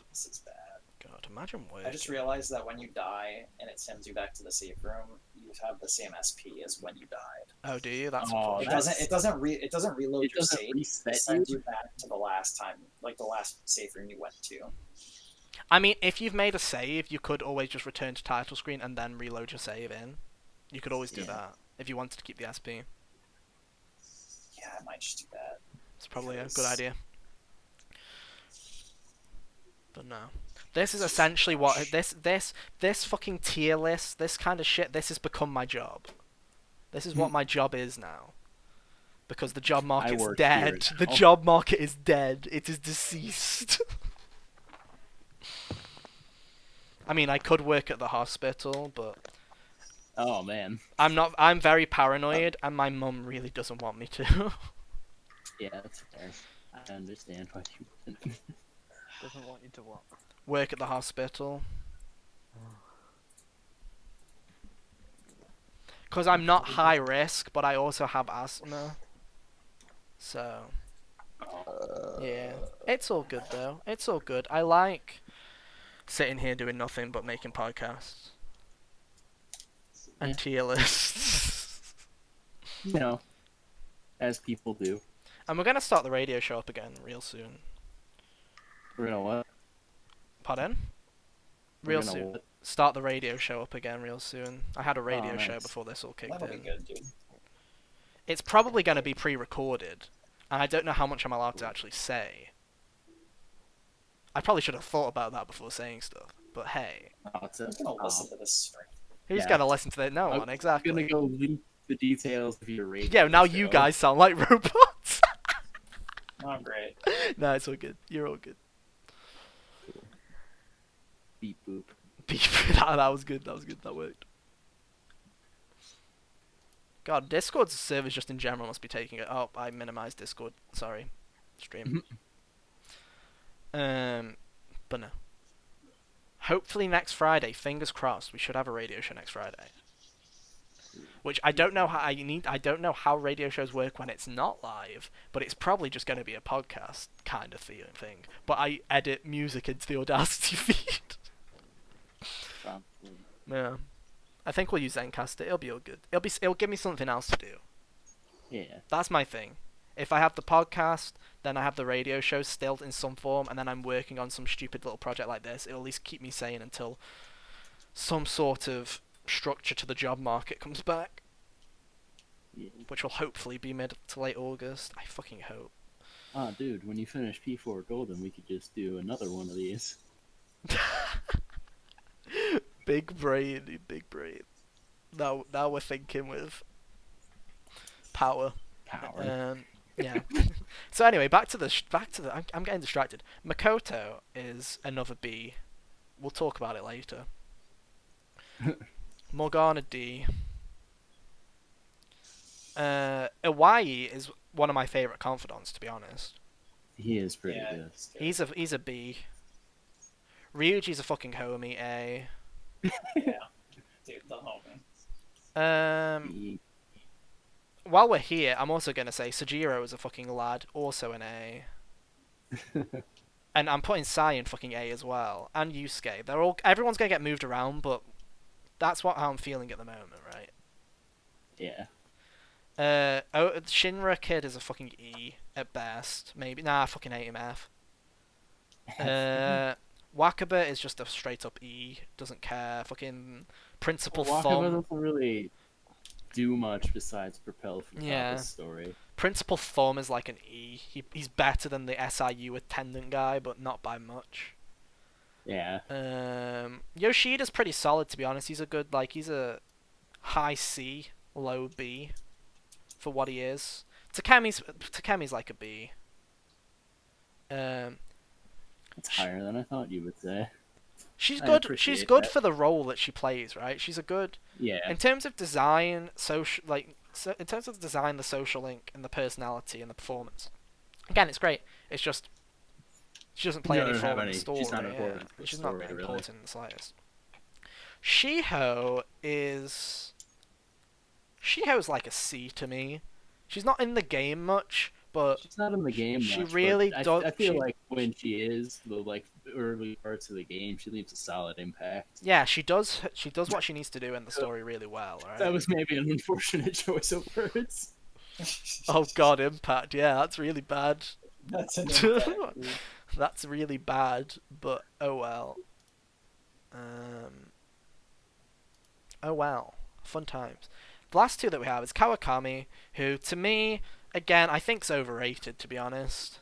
This is bad. God, imagine I working. just realized that when you die and it sends you back to the safe room, you have the same SP as when you died. Oh, do you? That's Oh, It unfortunate. that's- doesn't reload It your doesn't save. reset It you. sends you back to the last time, like the last safe room you went to. I mean, if you've made a save, you could always just return to title screen and then reload your save in. You could always do Yeah. that if you wanted to keep the SP. Yeah, I might just do that. It's probably a good Because- idea. But no. This is essentially what this fucking tier list, this kind of shit, this has become my job. This is what my job is now. Because the job market's work here dead. The now. job market is dead. It is deceased. I mean, I could work at the hospital, but Oh man. I'm very paranoid, and my mum really doesn't want me to. Yeah, that's fair. I understand why you wouldn't. Doesn't want you to what? Work at the hospital. Because I'm not high risk, but I also have asthma. So, yeah. It's all good, though. It's all good. I like sitting here doing nothing but making podcasts. And Yeah. tier lists. You know, as people do. And we're going to start the radio show up again real soon. We're gonna what? Pardon? We're Real gonna soon. what? Start the radio show up again real soon. I had a radio show nice. before this all kicked That'll be in. good, dude. It's probably going to be pre-recorded, and I don't know how much I'm allowed to actually say. I probably should have thought about that before saying stuff, but hey, Oh, it's I'm gonna listen to this stream. who's Yeah. going to listen to that? No I'm one, exactly. gonna go leak the details of your radio. Yeah, now show. you guys sound like robots. Oh, great. No, it's all good. You're all good. Beep boop. Beep. that was good. That was good. That worked. God, Discord's servers just in general must be taking it. Oh, I minimized Discord. Sorry. Stream. But no. Hopefully next Friday, fingers crossed, we should have a radio show next Friday. Which I don't know how I don't know how radio shows work when it's not live, but it's probably just going to be a podcast kind of thing. But I edit music into the Audacity feed. Probably. Yeah. I think we'll use Zencaster. It'll be all good. It'll give me something else to do. Yeah. That's my thing. If I have the podcast, then I have the radio show still in some form, and then I'm working on some stupid little project like this. It'll at least keep me sane until some sort of structure to the job market comes back, Yeah. which will hopefully be mid to late August. I fucking hope. Ah, dude, when you finish P4 Golden, we could just do another one of these. Big brain, dude, big brain. Now we're thinking with power. Power. Yeah. So anyway, back to the. I'm getting distracted. Makoto is another B. We'll talk about it later. Morgana D. Iwai is one of my favorite confidants, to be honest. He is pretty Yeah, good. it's good. He's a B. Ryuji's a fucking homie. A. Yeah. Dude, the homie. He- While we're here, I'm also gonna say Sujiro is a fucking lad, also an A. And I'm putting Sai in fucking A as well, and Yusuke. Everyone's gonna get moved around, but that's how I'm feeling at the moment, right? yeah. Shinra Kid is a fucking E at best, maybe. Nah, I fucking hate him F. Wakaba is just a straight up E, doesn't care. Fucking Principal Wakaba Thumb. doesn't really do much besides propel from Yeah. the story. Principal Thumb is like an E. He's better than the SIU attendant guy, but not by much. Yeah. Yoshida's pretty solid, to be honest. He's a high C, low B for what he is. Takemi's like a B. It's higher than I thought you would say. She's I good. appreciate She's good that. for the role that she plays, right? She's a good Yeah. in terms of design, in terms of the design, the social link, and the personality and the performance. Again, it's great. It's just she doesn't play No, any doesn't have role in the any- story. she's not yeah. important for the She's not story, that really. important in the slightest. Shiho's like a C to me. She's not in the game much, but She's not in the game she much, really but does. I feel like when she is, the like early parts of the game, she leaves a solid impact. Yeah, she does. She does what she needs to do in the story really well, That right? was maybe an unfortunate choice of words. Oh God, impact. Yeah, that's really bad. That's an impact, dude. That's really bad. But oh well. Um. Oh well. Fun times. The last two that we have is Kawakami, who to me, again, I think's overrated to be honest.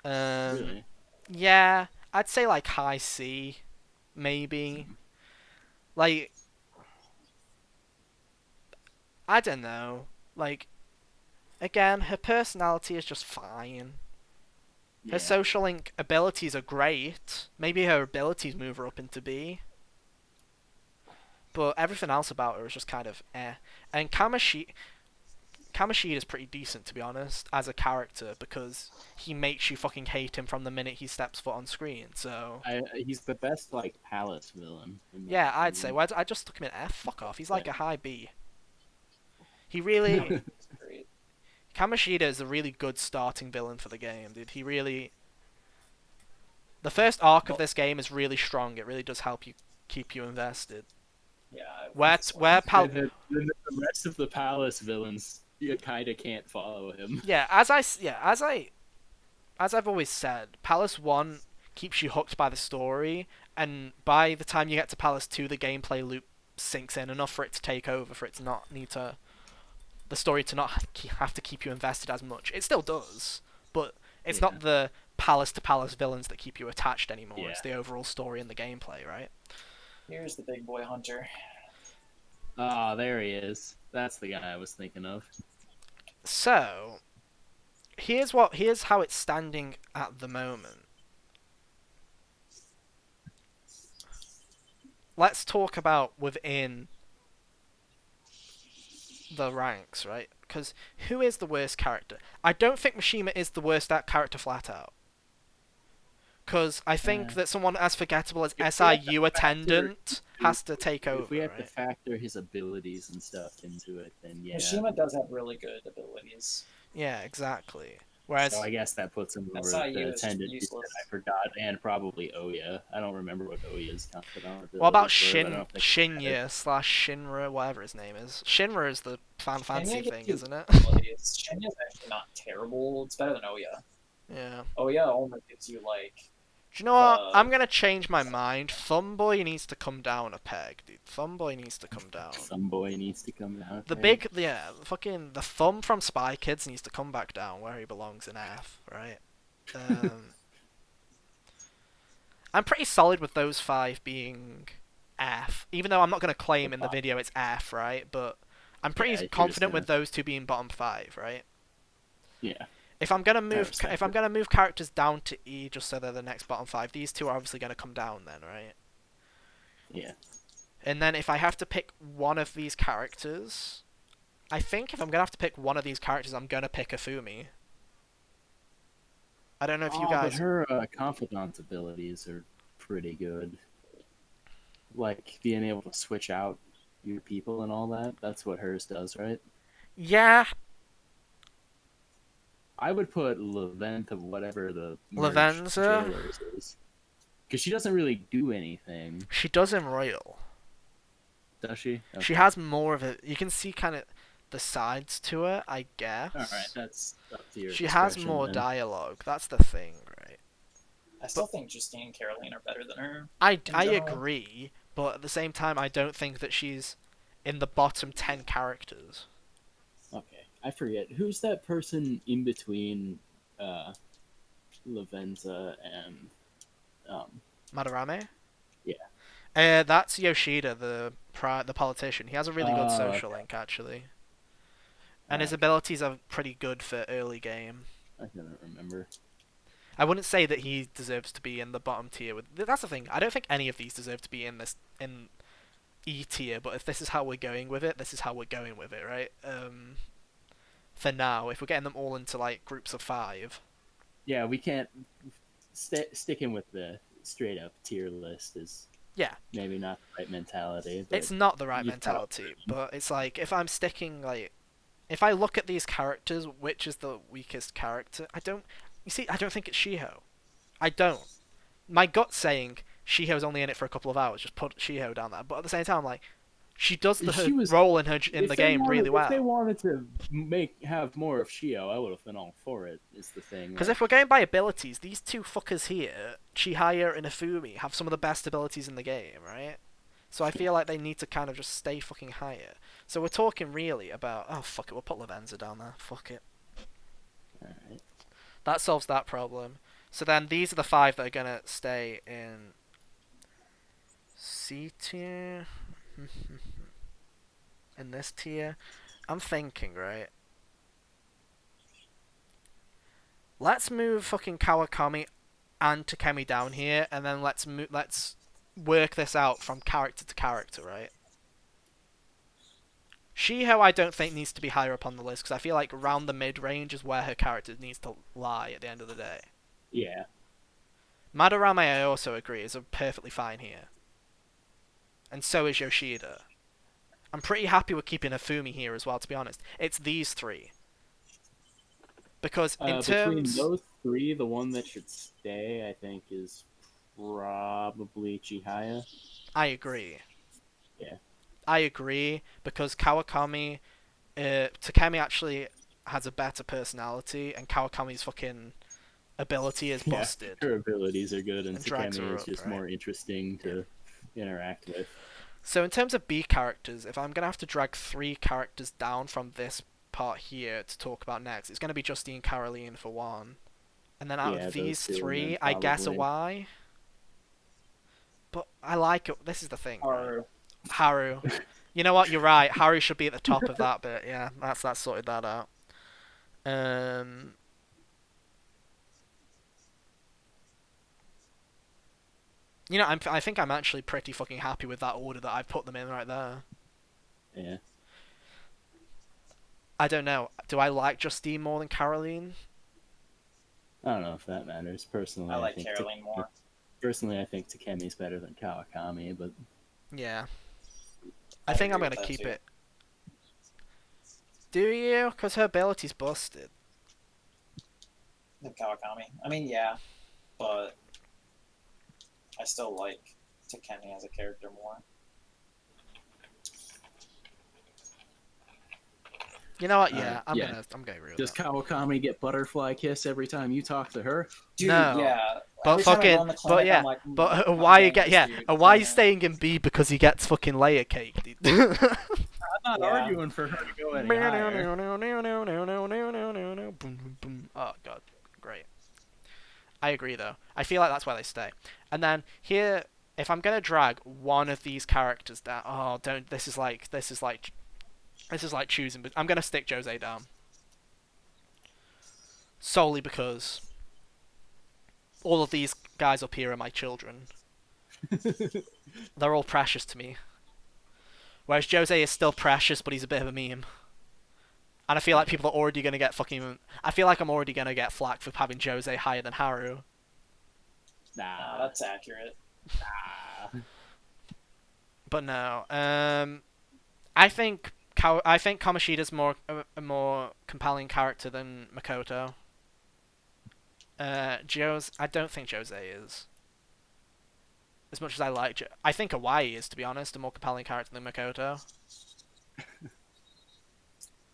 Really? Yeah, I'd say like high C, maybe. Like, I don't know. Like, again, her personality is just fine. Her Yeah. social link abilities are great. Maybe her abilities move her up into B. But everything else about her is just kind of eh. And Kamashida is pretty decent to be honest as a character because he makes you fucking hate him from the minute he steps foot on screen. So He's the best like palace villain. In my yeah, I'd say. opinion. Well, I just took him in F. Fuck off. He's like Yeah. a high B. He really Great. Kamashida is a really good starting villain for the game, dude. He really. The first arc of this game is really strong. It really does help you keep you invested. Yeah. Where Pal The rest of the palace villains, you kind of can't follow him. yeah, as I've always said, Palace 1 keeps you hooked by the story, and by the time you get to Palace 2, the gameplay loop sinks in enough for it to take over, for it to not need to... the story to not have to keep you invested as much. It still does, but it's not the palace-to-palace villains that keep you attached anymore. Yeah. It's the overall story and the gameplay, right? Here's the big boy hunter. Ah, there he is. That's the guy I was thinking of. So, here's how it's standing at the moment. Let's talk about within the ranks, right? Because who is the worst character? I don't think Mishima is the worst character flat out. Because I think that someone as forgettable as SIU attendant has to take over. If we have to right? factor his abilities and stuff into it, then yeah. Mishima does have really good abilities. Yeah, exactly. Whereas So I guess that puts him over SIU the is just attendant useless. I forgot, and probably Oya. I don't remember what Oya's confidant what about abilities were, but I don't think it mattered. Shinya slash Shinra, whatever his name is? Shinra is the Final Fantasy Shinya thing, gets isn't it? abilities. Shinya's actually not terrible. It's better than Oya. Yeah. Oya only gives you like. Do you know what? I'm gonna change my mind. Thumbboy needs to come down a peg, dude. Thumbboy needs to come down. Some boy needs to come down. Fucking the thumb from Spy Kids needs to come back down where he belongs in F, right? I'm pretty solid with those 5 being F, even though I'm not gonna claim in the video it's F, right? But I'm pretty confident with those 2 being bottom 5, right? Yeah. If I'm gonna move characters down to E just so they're the next bottom 5, these 2 are obviously gonna come down then, right? Yeah. And then if I have to pick one of these characters, I think if I'm gonna have to pick one of these characters, I'm gonna pick Afumi. I don't know if you guys. But her confidant abilities are pretty good. Like being able to switch out your people and all that. That's what hers does, right? Yeah, I would put Levent of whatever the Lavenza? jailers is. Because she doesn't really do anything. she does in Royal. Does she? Okay. She has more of it. You can see kind of the sides to it, I guess. Alright, that's up to your She has discretion more then. dialogue. That's the thing, right? I still think Justine and Caroline are better than her. I general. agree, but at the same time, I don't think that she's in the bottom 10 characters. Okay, I forget. Who's that person in between Lavenza and... Madarame? Yeah. That's Yoshida, the politician. He has a really good social link, actually. And his abilities are pretty good for early game. I couldn't remember. I wouldn't say that he deserves to be in the bottom tier. That's the thing. I don't think any of these deserve to be in E tier. But if this is how we're going with it, this is how we're going with it, right? For now, if we're getting them all into like groups of 5. Yeah, we can't... Sticking with the straight up tier list is maybe not the right mentality. But It's not the right mentality, but it's like if I'm sticking like if I look at these characters, which is the weakest character? I don't. You see, I don't think it's Shiho. I don't. My gut's saying Shiho's only in it for a couple of hours. Just put Shiho down there. But at the same time, like, she does her She was role in the game really If they well. wanted to have more of Shio, I would have been all for it. Is the thing. Because Like, if we're going by abilities, these two fuckers here, Chihaya and Ifumi, have some of the best abilities in the game, right? So I feel like they need to kind of just stay fucking higher. So we're talking really about... Oh, fuck it, we'll put Lavenza down there. Fuck it. alright. That solves that problem. So then these are the 5 that are going to stay in C tier. In this tier. I'm thinking, right? Let's move fucking Kawakami and Takemi down here, and then let's work this out from character to character, right? Shiho, I don't think needs to be higher up on the list because I feel like around the mid range is where her character needs to lie at the end of the day. Yeah. Madarame, I also agree, is perfectly fine here, and so is Yoshida. I'm pretty happy with keeping Ifumi here as well, to be honest. It's these 3. Because in Between terms... those 3, the one that should stay, I think, is probably Chihaya. I agree. Yeah. I agree, because Kawakami... Takemi actually has a better personality, and Kawakami's fucking ability is busted. Her abilities are good, and drags her Takemi is up, just right? more interesting to interact with. So in terms of B characters, if I'm going to have to drag 3 characters down from this part here to talk about next, it's going to be Justine Caroline for 1. And then out Yeah, of those these 2, and 3, then I guess a probably- Y. But I like it. This is the thing. Right? Or Haru. You know what? You're right. Haru should be at the top of that bit. Yeah, that's sorted that out. You know, I think I'm actually pretty fucking happy with that order that I've put them in right there. Yeah. I don't know. Do I like Justine more than Caroline? I don't know if that matters. Personally, I like think Caroline more. Personally, I think Takemi's better than Kawakami, but Yeah. I I'd think I'm agree gonna with that keep too. it. Do you? Because her ability's busted. The Kawakami. I mean, yeah, but I still like Takemi as a character more. You know what? Yeah, I'm yeah. gonna agree with does that. Kawakami get butterfly kiss every time you talk to her? Dude, No. yeah. But Every time I fucking, go on the clinic, yeah, I'm like, but I'm why you getting get this yeah, dude. and why you Yeah. staying in B because he gets fucking layer cake, dude. I'm not Yeah. arguing for her to go any higher. Oh god, great. I agree though. I feel like that's where they stay. And then here, if I'm gonna drag one of these characters down, oh don't. This is like choosing. But I'm gonna stick Jose down solely because all of these guys up here are my children. They're all precious to me. Whereas Jose is still precious, but he's a bit of a meme. And I feel like people are already gonna get fucking. I feel like I'm already gonna get flack for having Jose higher than Haru. Nah, that's accurate. But no. I think Kamoshida's a more compelling character than Makoto. I don't think Jose is. As much as I like I think Hawaii is, to be honest, a more compelling character than Makoto.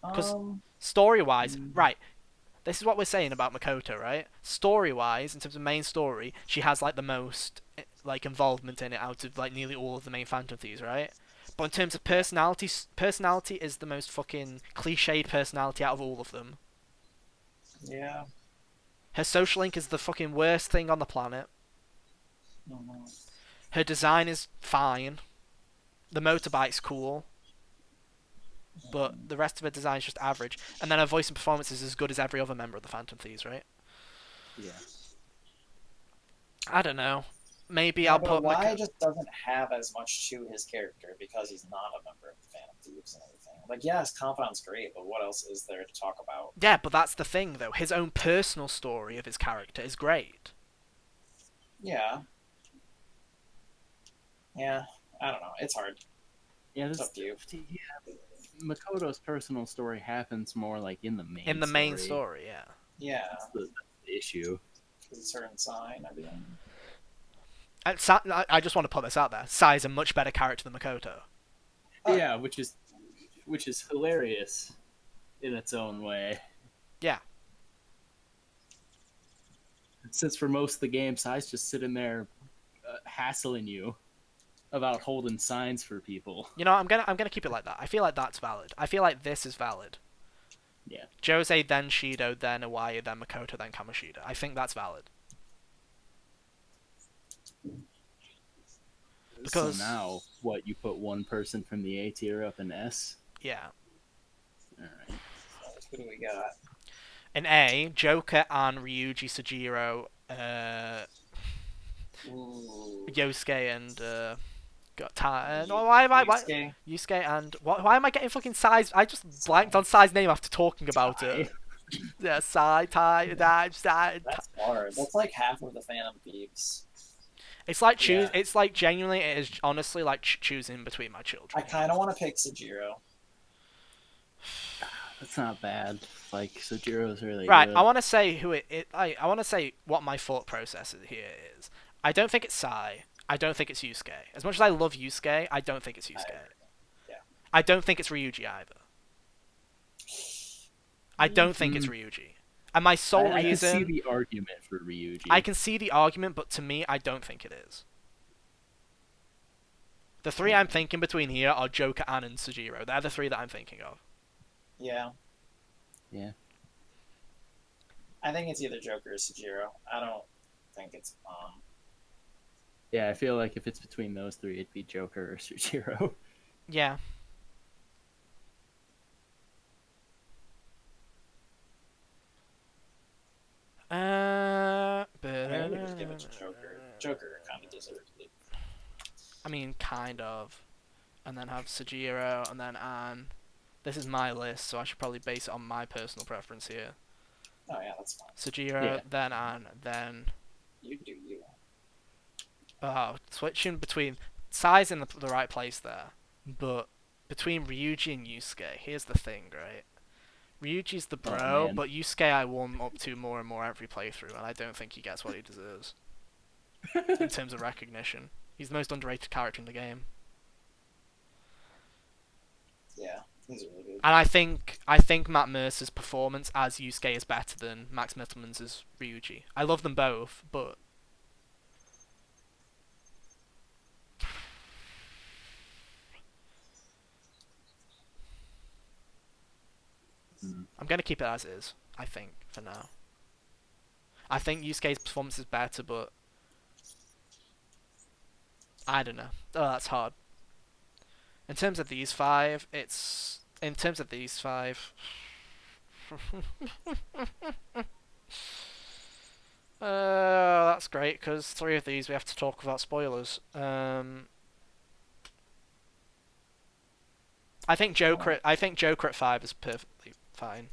Because story-wise, right, this is what we're saying about Makoto, right? Story-wise, in terms of main story, she has, like, the most, like, involvement in it out of, like, nearly all of the main Phantom Thieves, right? But in terms of personality is the most fucking cliched personality out of all of them. Yeah. Her social link is the fucking worst thing on the planet. Mhm. Her design is fine. The motorbike's cool. But the rest of her design is just average. And then her voice and performance is as good as every other member of the Phantom Thieves, right? Yeah. I don't know. Maybe Yeah, I'll but put why just doesn't have as much to his character because he's not a member of the Phantom Thieves and everything. Like, yeah, his confidant's great, but what else is there to talk about? Yeah, but that's the thing, though. His own personal story of his character is great. Yeah. Yeah, I don't know. It's hard. Yeah, It's this up to you. yeah, Makoto's personal story happens more like in the main In the main story. story, yeah. Yeah, That's the issue. because it's certain sign and everything. And I just want to put this out there. Sai is a much better character than Makoto. Oh, Yeah, which is hilarious in its own way. Yeah. Since for most of the game, Sai's just sitting there hassling you about holding signs for people. You know, I'm gonna keep it like that. I feel like that's valid. I feel like this is valid. Yeah. Jose, then Shido, then Iwaya, then Makoto, then Kamoshida. I think that's valid. Because- So now, what, you put one person from the A tier up in S? Yeah. Alright. so who do we got? In A, Joker and Ryuji Sujiro, Ooh. Yosuke and got no, why am I Yusuke? Yusuke and why am I getting fucking Sai's? I just blanked on Sai's name after talking about it. Yeah, Sai, Tai, That's hard. That's like half of the Phantom Thieves. It's like Yeah. It's like genuinely. It is honestly like choosing between my I children. kind of want to pick Sujiro. That's not bad. Like, Sojiro's really Right. good. I want to say who I want to say what my thought process here is. I don't think it's Sai. I don't think it's Yusuke. As much as I love Yusuke, I don't think it's Yusuke. Yeah. I don't think it's Ryuji either. I don't think it's Ryuji. And my sole I can reason, see the argument for Ryuji. I can see the argument, but to me, I don't think it is. The three I'm thinking between here are Joker, Ann, and Sujiro. They're the three that I'm thinking of. Yeah. Yeah. I think it's either Joker or Sujiro. I don't think it's Yeah, I feel like if it's between those three, it'd be Joker or Sujiro. Yeah. I'm gonna give it to Joker. Joker kind of deserves it. I mean, kind of. And then have Sujiro, and then Ann. This is my list, so I should probably base it on my personal preference here. Oh yeah, that's fine. Sujiro, Yeah. then Ann, then... You do you. Oh, switching between... Sai's in the right place there. But between Ryuji and Yusuke, here's the thing, right? Ryuji's the bro, man. but Yusuke I warm up to more and more every playthrough, and I don't think he gets what he deserves. In terms of recognition. He's the most underrated character in the game. Yeah, he's really good. And I think Matt Mercer's performance as Yusuke is better than Max Mittelman's as Ryuji. I love them both, but I'm gonna keep it as is, I think, for now. I think Yusuke's performance is better, but I don't know. Oh, that's hard. In terms of these five, that's great, because 3 of these we have to talk about spoilers. I think Joker at 5 is perfectly fine.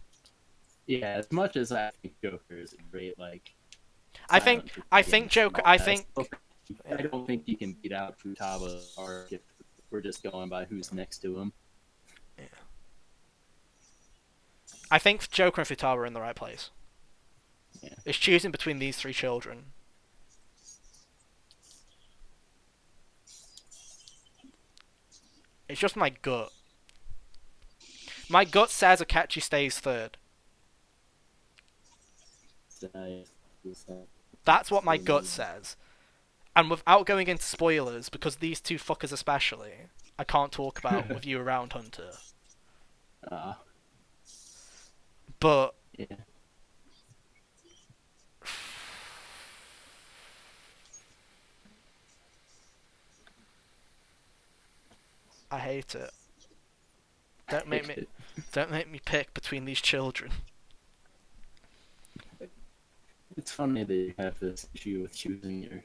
Yeah, as much as I think Joker is a great, like... I think silent Joker. and all I that, think I don't think you can beat out Futaba or if we're just going by who's next to him. I think Joker and Futaba are in the right place. Yeah. It's choosing between these 3 children. It's just my gut. My gut says Akechi stays 3rd. That's what my gut says. And without going into spoilers, because these 2 fuckers especially, I can't talk about with you around Hunter. But Yeah. I hate it. Don't make me pick between these children. It's funny that you have this issue with choosing your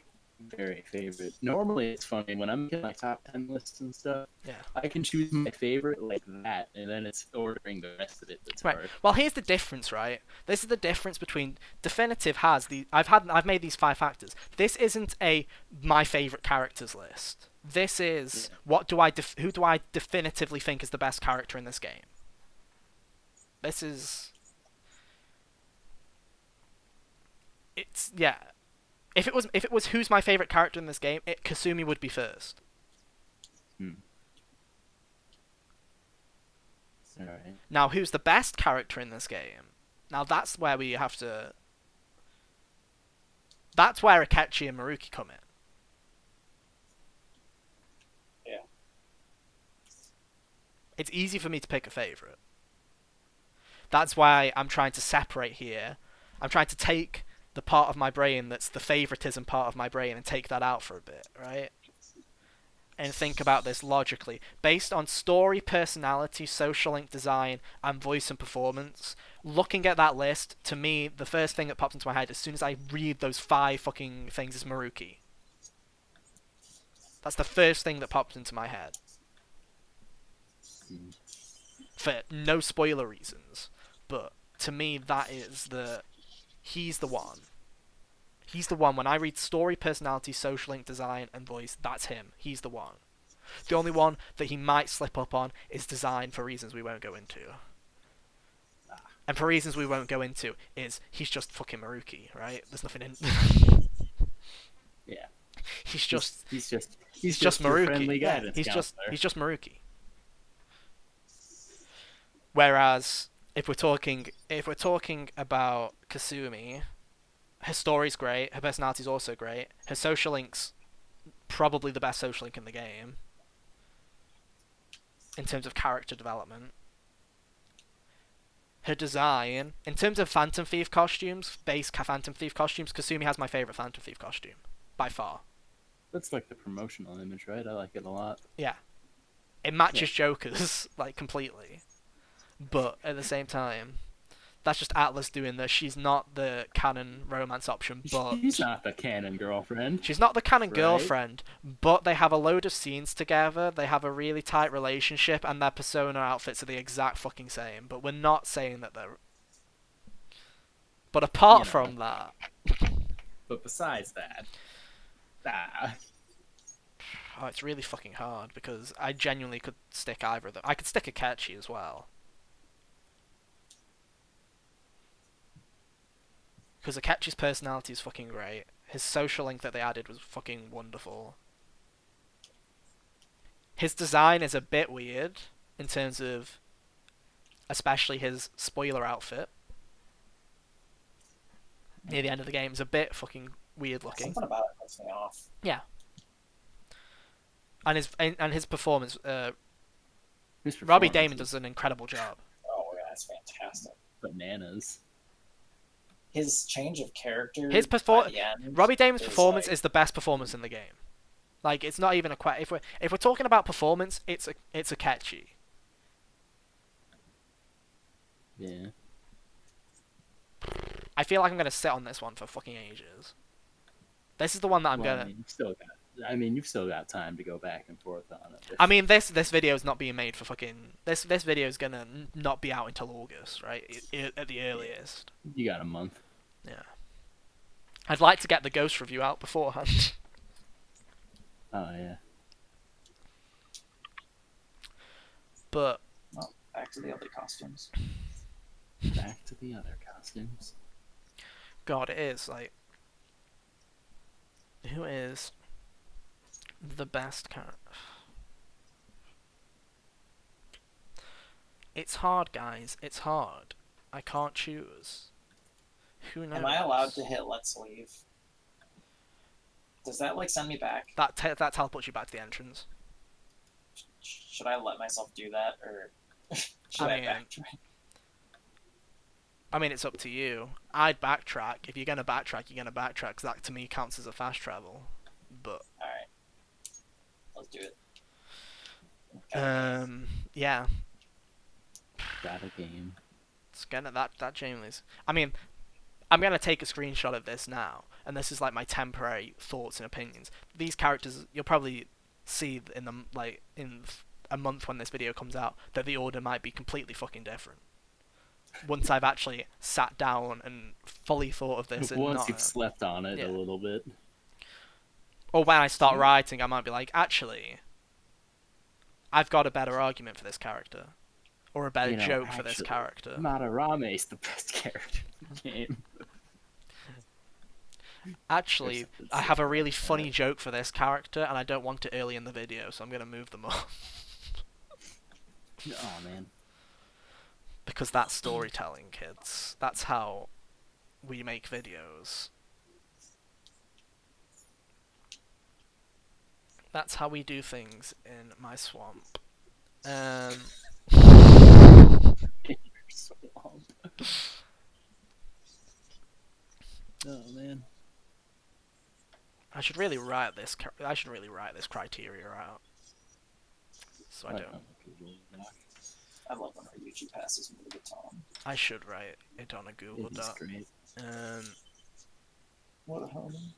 very favorite. Normally, it's funny when I'm making my top 10 lists and stuff. Yeah. I can choose my favorite like that, and then it's ordering the rest of it that's Right. hard. Well, here's the difference, right? This is the difference between Definitive has the I've made these 5 factors. This isn't a my favorite characters list. This is Yeah. who do I definitively think is the best character in this game? This is it's yeah. If it was who's my favorite character in this game, Kasumi would be first. Hmm. All right. Now, who's the best character in this game? Now that's where we have to. That's where Akechi and Maruki come in. Yeah. It's easy for me to pick a favorite. That's why I'm trying to separate here. I'm trying to take the part of my brain that's the favoritism part of my brain and take that out for a bit, right? And think about this logically. Based on story, personality, social link design, and voice and performance, looking at that list, to me, the first thing that pops into my head as soon as I read those 5 fucking things is Maruki. That's the first thing that pops into my head. Hmm. For no spoiler reasons. But to me, he's the one. He's the one. When I read story, personality, social link design, and voice, that's him. He's the one. The only one that he might slip up on is design for reasons we won't go into. And for reasons we won't go into is he's just fucking Maruki, right? There's nothing in. Yeah. He's just He's just your Maruki. friendly Yeah, guidance he's counselor. just Maruki. Whereas if we're talking about Kasumi, her story's great, her personality's also great, her social link's probably the best social link in the game in terms of character development. Her design, in terms of Phantom Thief costumes, Phantom Thief costumes, Kasumi has my favourite Phantom Thief costume. By far. That's like the promotional image, right? I like it a lot. Yeah. It matches Joker's, like, completely. But, at the same time, that's just Atlas doing this. She's not the canon romance option, but... She's not the canon girlfriend. She's not the canon right? girlfriend, but they have a load of scenes together, they have a really tight relationship, and their persona outfits are the exact fucking same. But we're not saying that they're... But apart from that... But besides that... Oh, it's really fucking hard, because I genuinely could stick either of them. I could stick Akechi as well. Because Akechi's personality is fucking great. His social link that they added was fucking wonderful. His design is a bit weird, in terms of... especially his spoiler outfit. Near the end of the game is a bit fucking weird looking. Something about it puts me off. Yeah. And his performance, Robbie Damon does an incredible job. Oh yeah, that's fantastic. Bananas. His change of character. Robbie Damon's performance like... is the best performance in the game. Like, it's not even a question. If we're talking about performance, it's a catchy. Yeah. I feel like I'm gonna sit on this one for fucking ages. This is the one that I'm gonna. You've still got time to go back and forth on it. I mean, this video is not being made for fucking. This video is gonna not be out until August, right? At the earliest. You got a month. Yeah. I'd like to get the Ghost review out beforehand. Oh yeah. But. Well, back to the other costumes. Back to the other costumes. God, it is like. Who is the best character? It's hard, guys. It's hard. I can't choose. Who knows? Am I allowed to hit Let's Leave? Does that like send me back? That teleports you back to the entrance. Should I let myself do that, or should I backtrack? I mean, it's up to you. I'd backtrack. If you're gonna backtrack, you're gonna backtrack, because that to me counts as a fast travel. But Alright. Let's do it. yeah. Got a game. It's gonna that genuinely. I mean, I'm gonna take a screenshot of this now, and this is like my temporary thoughts and opinions. These characters, you'll probably see in a month when this video comes out, that the order might be completely fucking different. Once I've actually sat down and fully thought of this. Once you've slept on it a little bit. Or when I start Hmm? writing, I might be like, actually, I've got a better argument for this character. Or a better You know, joke for this actually, character. Madarame is the best character in the game. Actually, Or something I have a silly really like funny that. joke for this character, and I don't want it early in the video, so I'm gonna move them up. Oh man. Because that's storytelling, kids. That's how we make videos. That's how we do things in my swamp. Swamp. Oh man. I should really write this. I should really write this criteria out, so I Oh, don't. Google Doc. I love when Ryuji passes me the baton. I should write it on a Google It is Doc. great. What a homie.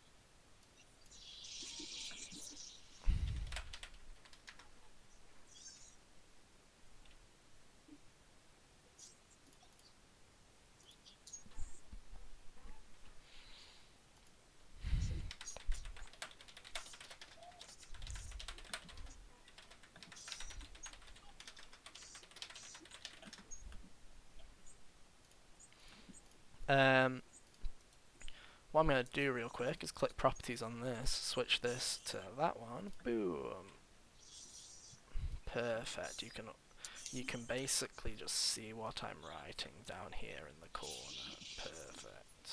What I'm gonna do real quick is click properties on this, switch this to that one. Boom. Perfect. You can basically just see what I'm writing down here in the corner. Perfect.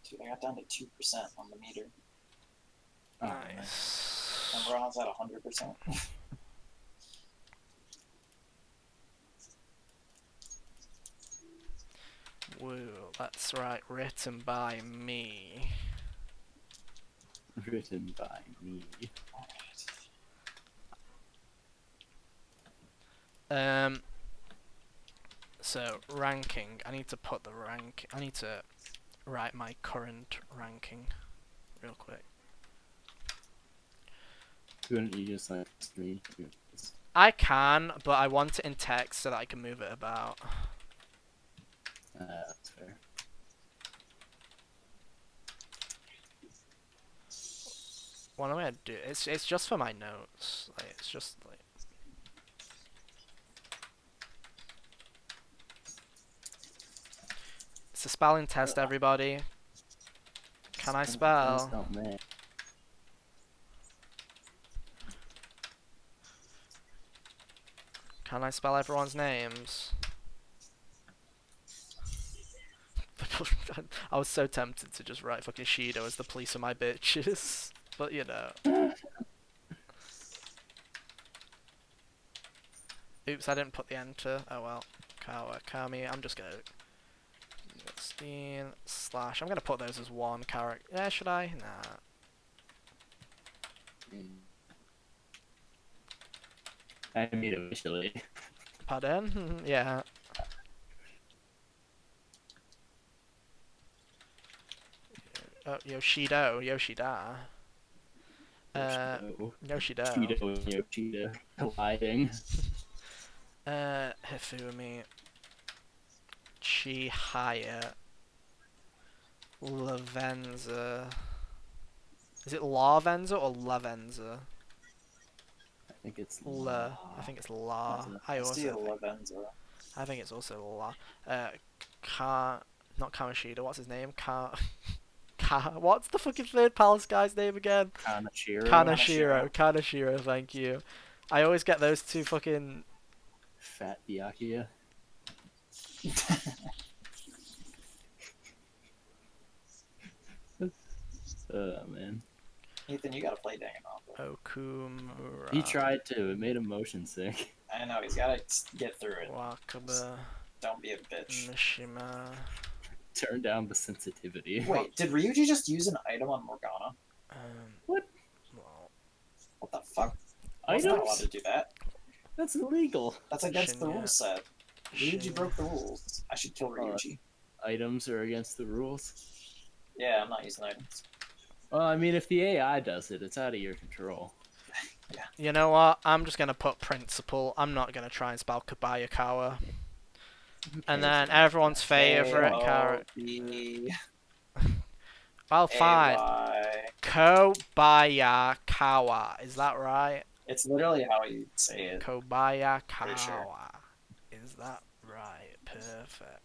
Dude, I got down to 2% on the meter. Oh, Nice. Remember I was at 100%? Woo, that's right, written by me. Written by me. So ranking, I need to put the rank, I need to write my current ranking real quick. Couldn't you just like screen? I can, but I want it in text so that I can move it about. That's fair. What am I gonna do? It's just for my notes. Like it's just like. It's a spelling test, everybody. Can I spell? Oh man. Can I spell everyone's names? I was so tempted to just write fucking Shido as the police of my bitches, but you know. Oops, I didn't put the enter. Oh well. Kami. I'm just gonna. Stein slash. I'm gonna put those as one character. Yeah, should I? Nah. I mean, officially. Pardon? Yeah. Oh, Yoshida. Yoshida. Yoshida colliding. Hifumi. Chihaya. Lavenza. Is it Lavenza or Lavenza? I think it's I think it's La. I Let's do also. Lavenza. I think it's also La. Not Kamishida. What's his name? What's the fucking third palace guy's name again? Kanashiro. Kanashiro. Thank you. I always get those two fucking. Fat Byakuya. Oh man. Ethan, you gotta play Danganronpa. Okumura. He tried to. It made him motion sick. I know, he's gotta get through it. Wakaba. Don't be a bitch. Mishima. Turn down the sensitivity. Wait, did Ryuji just use an item on Morgana? What? Well, What the fuck? I was not allowed Items? to do that. That's illegal. That's against the Shinya. rule set. Ryuji Shinya. broke the rules. I should kill Ryuji. Items are against the rules. Yeah, I'm not using items. Well, I mean, if the AI does it, it's out of your control. You know what? I'm just gonna put principal. I'm not gonna try and spell Kabayakawa. And cares then about everyone's that? favorite character. K-O-B. Well, fine. A-Y. Kobayakawa. Is that right? It's literally how you say it. Kobayakawa. Pretty sure. Is that right? Perfect.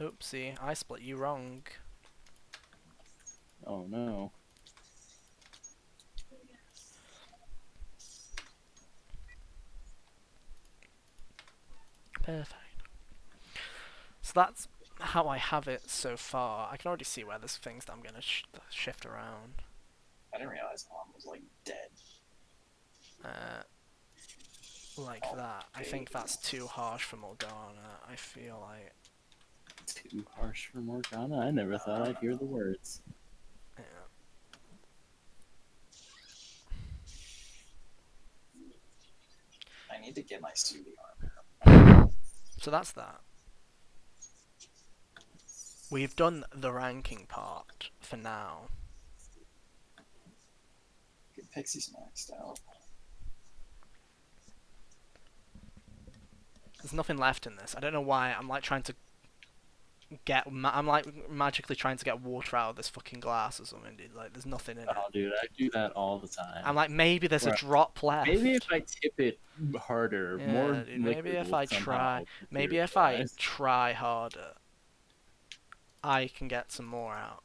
Oopsie, I split you wrong. Oh no. Perfect. So that's how I have it so far. I can already see where there's things that I'm going to shift around. I didn't realize Mom was like dead. Like that. I think that's too harsh for Morgana. I feel like... Too harsh for Morgana? I never thought I'd hear the words. Yeah. I need to get my Subi armor. So that's that. We've done the ranking part for now. Get Pixie's maxed out. There's nothing left in this. I don't know why. I'm like trying to I'm like magically trying to get water out of this fucking glass or something, dude. Like, there's nothing in it. Oh, dude, I do that all the time. I'm like, maybe there's a Right. drop left. Maybe if I tip it harder, Yeah, more dude, maybe liquid if will I somehow maybe if I materialize. try harder, I can get some more out.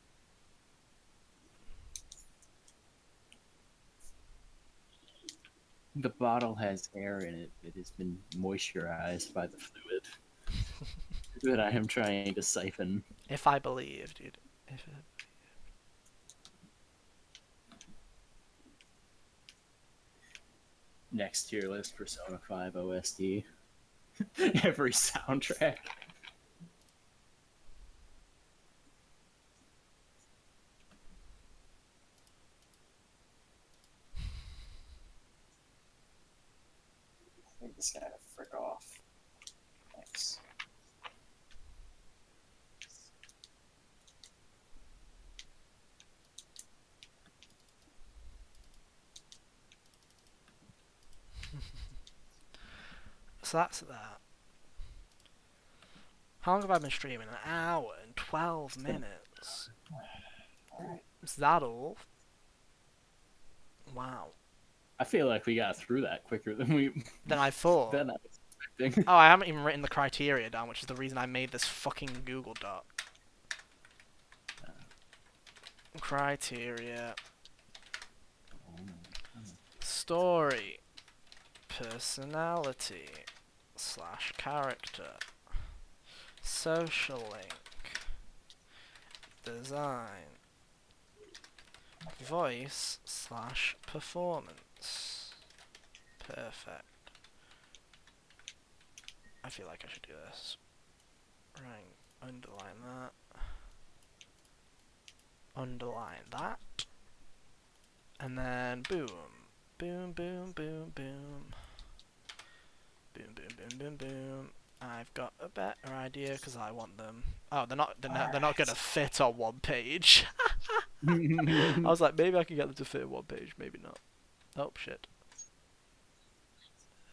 The bottle has air in it that has been moisturized by the fluid that I am trying to siphon. If I believe, dude. Next tier list Persona 5 OST. Every soundtrack. I think this guy to frick off. Thanks. So that's that. How long have I been streaming? An hour and 12 minutes. Alright. Is that all? Wow. I feel like we got through that quicker than I thought. than I was expecting. Oh, I haven't even written the criteria down, which is the reason I made this fucking Google Doc. Criteria. Story. Personality. / character. Social link. Design. Voice / performance. Perfect. I feel like I should do this. Right, underline that. Underline that. And then boom. Boom, boom, boom, boom. Boom, boom, boom, boom, boom. I've got a better idea because I want them. Oh, they're not gonna fit on one page. I was like, maybe I can get them to fit on one page, maybe not. Oh shit.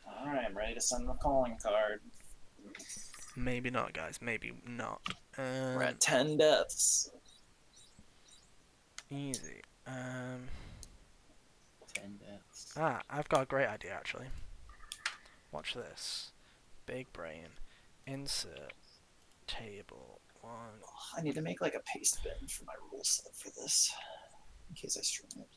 Alright, I'm ready to send the calling card. Maybe not, guys. Maybe not. We're at 10 deaths. Easy. 10 deaths. I've got a great idea actually. Watch this. Big brain. Insert. Table. 1. I need to make like a paste bin for my rule set for this. In case I stream it.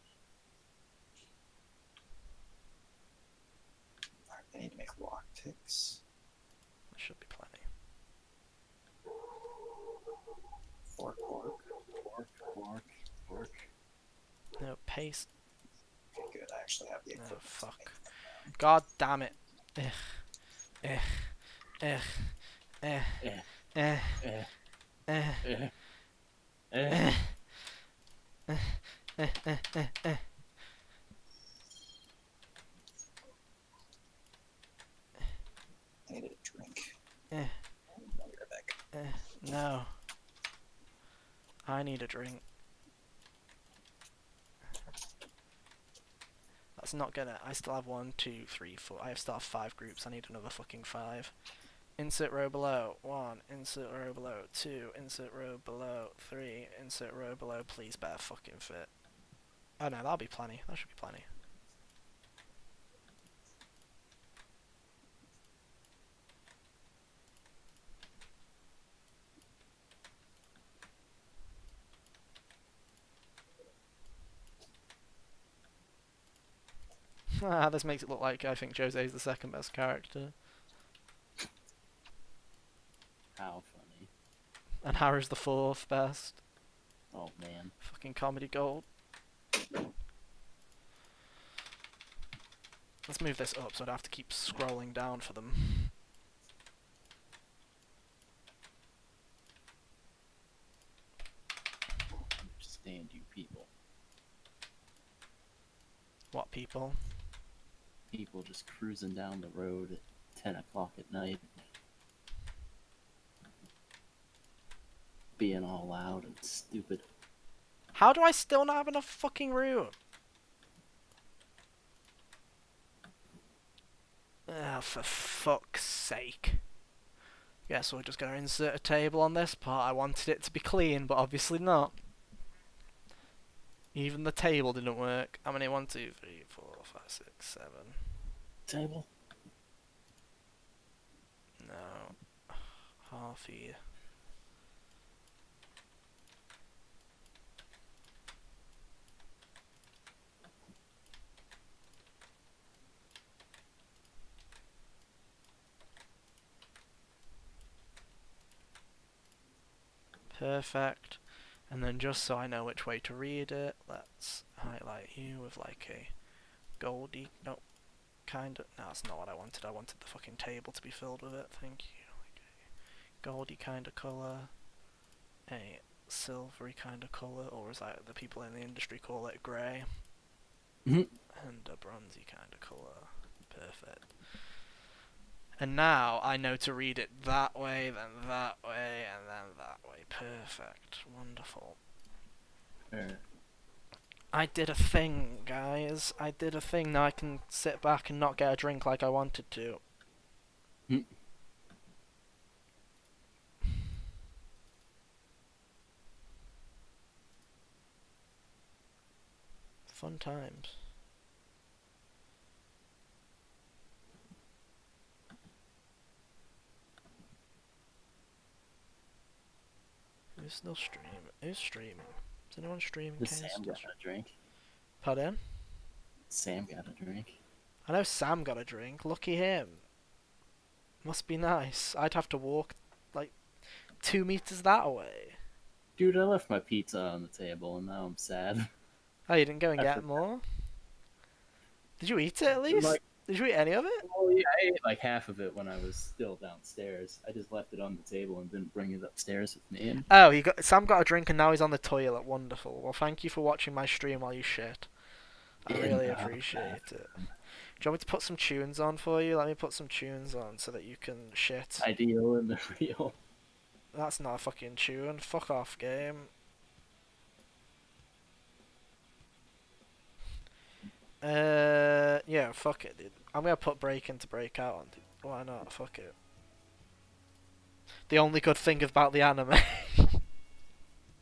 Alright, I need to make lock picks. There should be plenty. Fork. Fork. No, paste. Okay, good. I actually have the Oh, equipment. fuck. God damn it. Eh. Eh. Eh. Eh. Eh. Eh. Eh. Eh. Eh. Eh. Eh. Eh. I need a drink. Eh. I'll be right back. No. I need a drink. That's not gonna. I still have 1, 2, 3, 4. I still have 5 groups. I need another fucking 5. Insert row below. 1. Insert row below. 2. Insert row below. 3. Insert row below. Please better fucking fit. Oh no, that'll be plenty. That should be plenty. This makes it look like I think Jose's the second best character. How funny. And Harry's the 4th best. Oh man. Fucking comedy gold. Let's move this up so I don't have to keep scrolling down for them. Understand you people. What people? People just cruising down the road at 10 o'clock at night. Being all loud and stupid. How do I still not have enough fucking room? Ah, for fuck's sake. Guess we're just gonna insert a table on this part. I wanted it to be clean, but obviously not. Even the table didn't work. How many? 1, 2, 3, 4, 5, 6, 7. Table? No. Half here. Perfect. And then just so I know which way to read it, let's highlight you with like a goldy, no, kind of, no, that's not what I wanted. I wanted the fucking table to be filled with it, thank you. Like a goldy kind of colour, a silvery kind of colour, or as the people in the industry call it, grey. Mhm. And a bronzy kind of colour. Perfect. And now I know to read it that way, then that way, and then that way. Perfect. Wonderful. I did a thing, guys. I did a thing. Now I can sit back and not get a drink like I wanted to. Mm. Fun times. Who's still streaming? Who's streaming? Is anyone streaming? Does Sam got a drink? Pardon? Sam got a drink. I know Sam got a drink. Lucky him. Must be nice. I'd have to walk like 2 meters that way. Dude, I left my pizza on the table and now I'm sad. Oh, you didn't go and I get forgot. more? Did you eat it at least? Like- Did you eat any of it? Well, yeah, I ate like half of it when I was still downstairs. I just left it on the table and didn't bring it upstairs with me. And Oh, Sam got a drink and now he's on the toilet. Wonderful. Well, thank you for watching my stream while you shit. I really appreciate it. Do you want me to put some tunes on for you? Let me put some tunes on so that you can shit. Ideal and the real. That's not a fucking tune. Fuck off, game. Yeah, fuck it, dude. I'm gonna put break into breakout on, dude. Why not? Fuck it. The only good thing about the anime.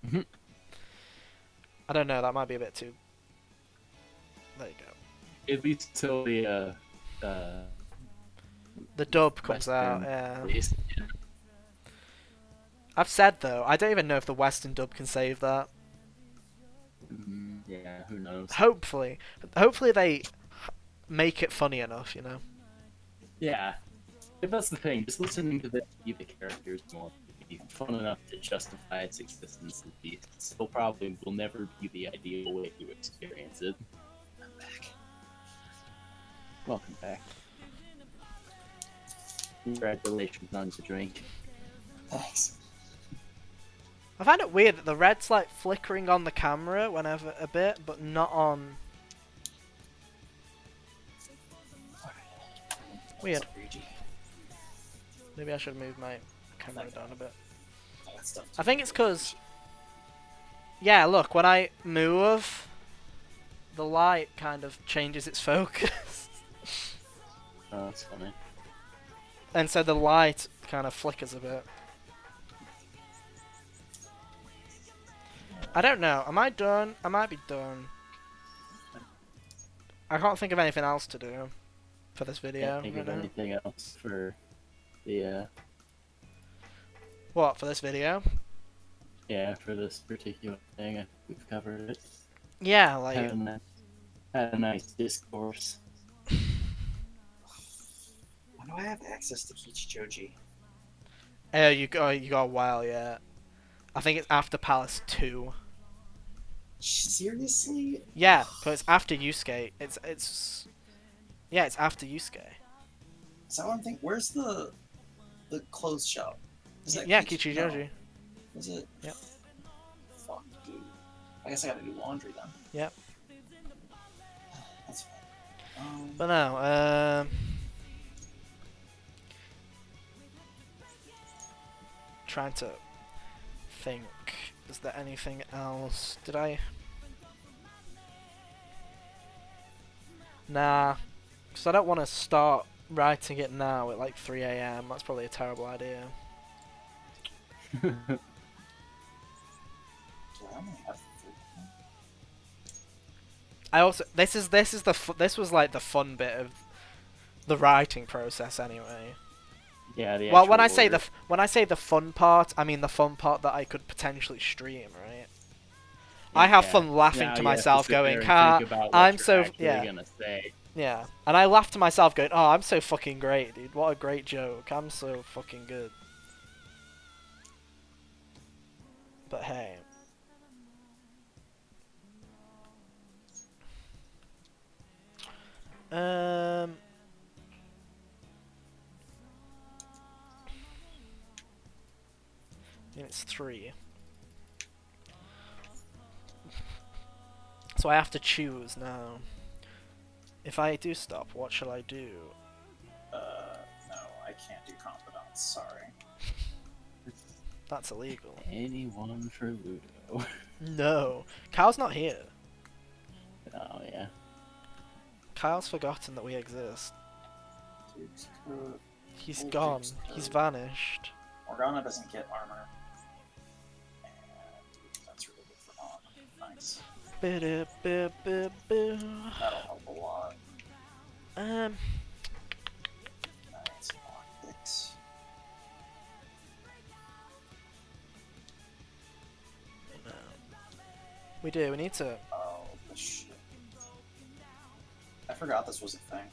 Mhm. I don't know, that might be a bit too... There you go. At least till the The dub comes out, Western yeah. release. I've said, though, I don't even know if the Western dub can save that. Yeah, who knows? Hopefully. Hopefully they make it funny enough, you know? Yeah. If that's the thing, just listening to the characters more be fun enough to justify its existence at least. Still probably will never be the ideal way to experience it. I'm back. Welcome back. Congratulations on the drink. Thanks. I find it weird that the red's like flickering on the camera whenever a bit, but not on... Weird. Maybe I should move my camera down a bit. I think it's because... Yeah, look, when I move... the light kind of changes its focus. Oh, that's funny. And so the light kind of flickers a bit. I don't know. Am I done? I might be done. I can't think of anything else to do for this video. Can't think of right now. anything else for the What, for this video? yeah, for this particular thing. I think we've covered it. Yeah, Had like... a nice discourse. When do I have access to Kichijoji? Oh, you got a while yet. I think it's after Palace 2. Seriously? Yeah, but it's after Yusuke. It's... Yeah, it's after Yusuke. Is that what I'm thinking? Where's the clothes shop? Is that Yeah, Kichi- Kichijoji. No. Is it? Yep. Fuck, dude. I guess I gotta do laundry then. Yep. That's fine. But no, trying to think. Is there anything else? Did I? Nah, because I don't want to start writing it now at like 3 a.m. That's probably a terrible idea. Do I only have 3? I also this was like the fun bit of the writing process anyway. Yeah, the Well, when actual I order. say the fun part, I mean the fun part that I could potentially stream, right? I have Yeah. fun laughing Now to you have myself, sit there going, and "Ha, think about what I'm you're so actually yeah, gonna say. yeah," and I laugh to myself, going, "Oh, I'm so fucking great, dude! What a great joke! I'm so fucking good." But hey, um, and it's 3. So I have to choose now. If I do stop, what shall I do? No, I can't do confidants. Sorry. That's illegal. Anyone for Ludo. No, Kyle's not here. Oh yeah. Kyle's forgotten that we exist. Dude's coat. He's Oh, gone. Duke's He's coat. vanished. Morgana doesn't get armor. And that's really good for Dawn. Nice. Ba-da-ba-ba-ba. That'll help a lot. Um, Nice. Lockpicks. no. We do. We need to. Oh, the shit. I forgot this was a thing.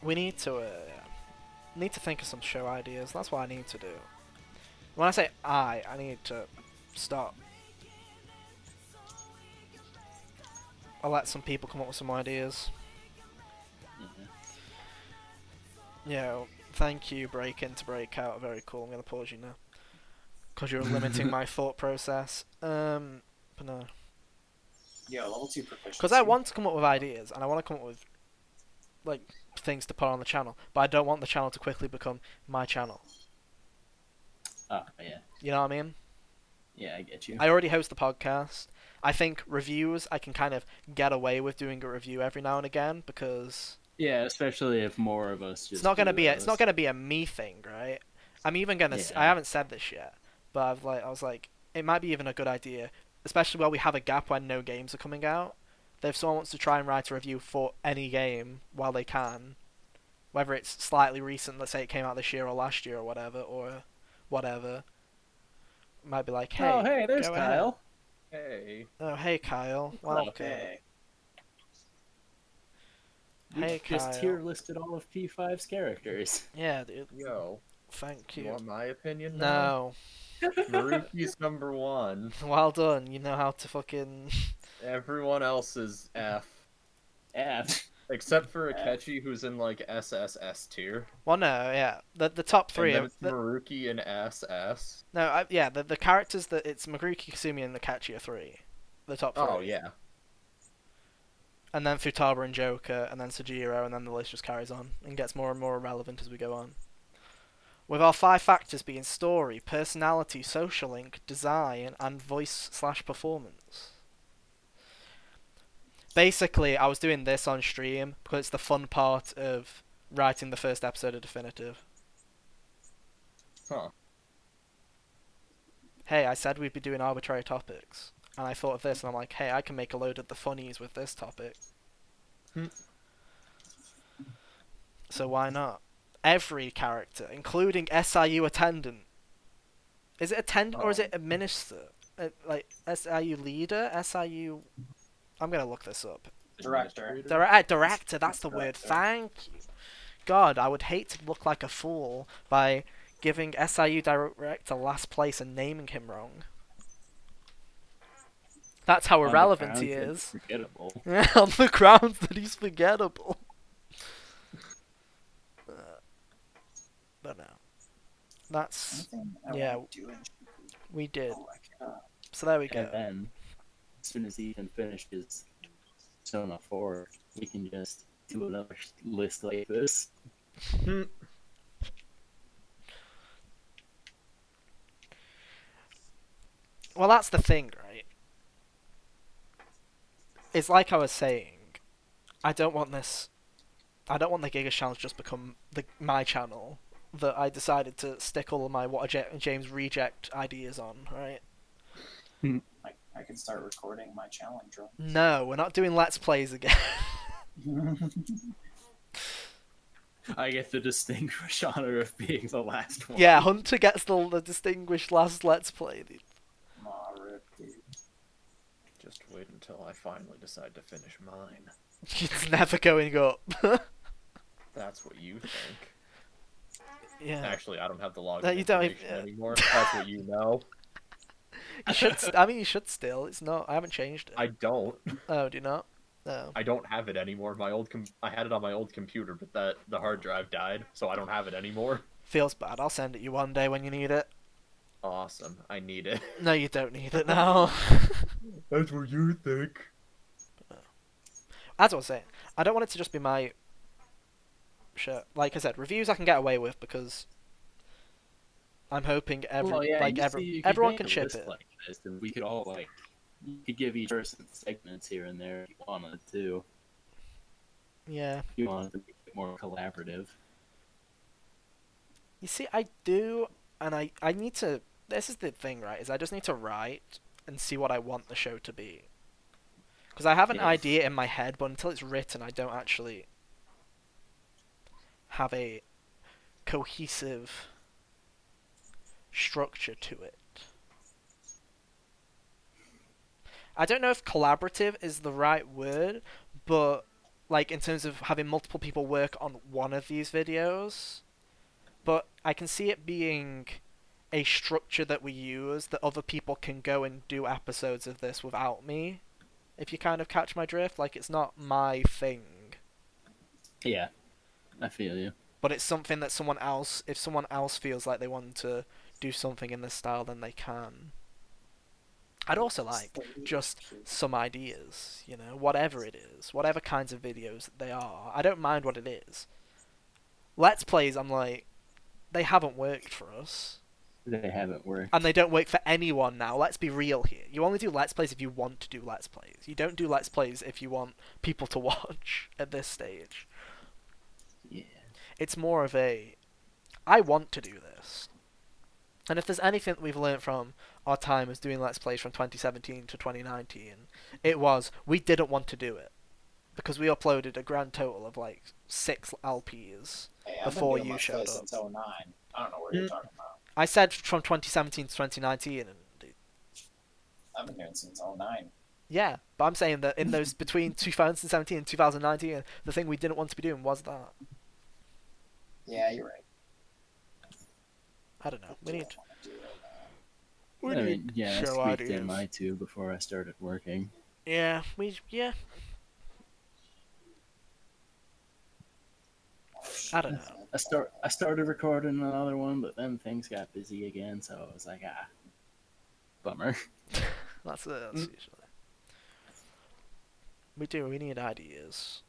We need to. Need to think of some show ideas. That's what I need to do. When I say I need to stop. I'll let some people come up with some ideas. Yeah, thank you, Break In to Break Out. Very cool. I'm going to pause you now. Because you're limiting my thought process. But no. Yeah, level 2 proficiency. Because I want to come up with ideas, and I want to come up with, like, things to put on the channel. But I don't want the channel to quickly become my channel. Oh yeah. You know what I mean? Yeah, I get you. I already host the podcast. I think reviews, I can kind of get away with doing a review every now and again, because... Yeah, especially if more of us just. It's not gonna do be those. it's not gonna be a me thing, right? I'm even gonna I Yeah. haven't said this yet, but I was like, it might be even a good idea, especially while we have a gap when no games are coming out. That if someone wants to try and write a review for any game while they can, whether it's slightly recent, let's say it came out this year or last year or whatever, might be like, hey, Oh hey, there's go ahead. Kyle. Hey. Oh hey Kyle, Hello. welcome. Okay. We Hey just Kyle. tier listed all of P5's characters. Yeah, dude. Yo. Thank You you. want my opinion now? No. Maruki's #1. Well done. You know how to fucking. Everyone else is F. F. Except for Akechi, who's in like SSS tier. Well, no, yeah. The top three. And then Are, it's Maruki and SS. no, yeah. The characters that it's Maruki, Kasumi, and Nakachi are 3. The top 3. Oh, yeah. And then Futaba and Joker, and then Sujiro, and then the list just carries on and gets more and more relevant as we go on. With our 5 factors being story, personality, social link, design, and voice/performance. Basically, I was doing this on stream because it's the fun part of writing the first episode of Definitive. Huh. Hey, I said we'd be doing arbitrary topics. And I thought of this, and I'm like, hey, I can make a load of the funnies with this topic. Hmm. So why not? Every character, including SIU attendant. Is it attendant or is it administrator? Like, SIU leader? SIU... I'm gonna look this up. Director. Director, that's the word. Thank you. God, I would hate to look like a fool by giving SIU director last place and naming him wrong. That's how On the irrelevant he grounds that is. it's Forgettable. On the grounds that he's forgettable. But no. That's... Anything I Yeah. want to do in We did. Oh, I cannot. So there we And go. then, as soon as Ethan finishes Persona 4, we can just do another list like this. Hmm. Well, that's the thing, right? It's like I was saying. I don't want this... I don't want the Giga channel to just become my channel that I decided to stick all of my What a James reject ideas on, right? I can start recording my challenge run. No, we're not doing Let's Plays again. I get the distinguished honor of being the last one. Yeah, Hunter gets the distinguished last Let's Play. Aw, rip, dude. Just wait until I finally decide to finish mine. It's never going up. That's what you think. Yeah. Actually, I don't have the login No, you don't information even- anymore. That's what you know. You should. I mean, you should still. It's not. I haven't changed it. I don't. Oh, do you not? No. I don't have it anymore. My old I had it on my old computer, but the hard drive died, so I don't have it anymore. Feels bad. I'll send it you one day when you need it. Awesome. I need it. No, you don't need it now. That's what you think. As I was saying, I don't want it to just be my shit. Like I said, reviews I can get away with because I'm hoping everyone can ship it. Like this, and we could all you could give each person segments here and there if you wanted to. Yeah. If you wanted to make it more collaborative. You see, I do, and I need to. This is the thing, right? Is I just need to write and see what I want the show to be. Because I have an Yes. idea in my head, but until it's written, I don't actually have a cohesive structure to it. I don't know if collaborative is the right word, but like in terms of having multiple people work on one of these videos, but I can see it being a structure that we use that other people can go and do episodes of this without me. If you kind of catch my drift, like it's not my thing, Yeah, I feel you. but it's something that someone else, if someone else feels like they want to do something in this style, then they can. I'd also like just some ideas, you know, whatever it is, whatever kinds of videos they are. I don't mind what it is. Let's Plays, I'm like, they haven't worked for us. They haven't worked. And they don't work for anyone now. Let's be real here. You only do Let's Plays if you want to do Let's Plays. You don't do Let's Plays if you want people to watch at this stage. Yeah. It's more of a, I want to do this. And if there's anything that we've learned from our time as doing Let's Plays from 2017 to 2019, it was we didn't want to do it. Because we uploaded a grand total of like 6 LPs Hey, I've been before doing you Let's showed Play up. since 09. I don't know what you're talking about. I said from 2017 to 2019, and I've been doing it since 09. yeah, but I'm saying that in those between 2017 and 2019, the thing we didn't want to be doing was that. Yeah, you're right. I don't know. We need. Do We I need mean, yeah, I show squeaked ideas. in my two before I started working. Yeah. I don't know. I started recording another one, but then things got busy again, so I was like, bummer. That's usually. We need ideas.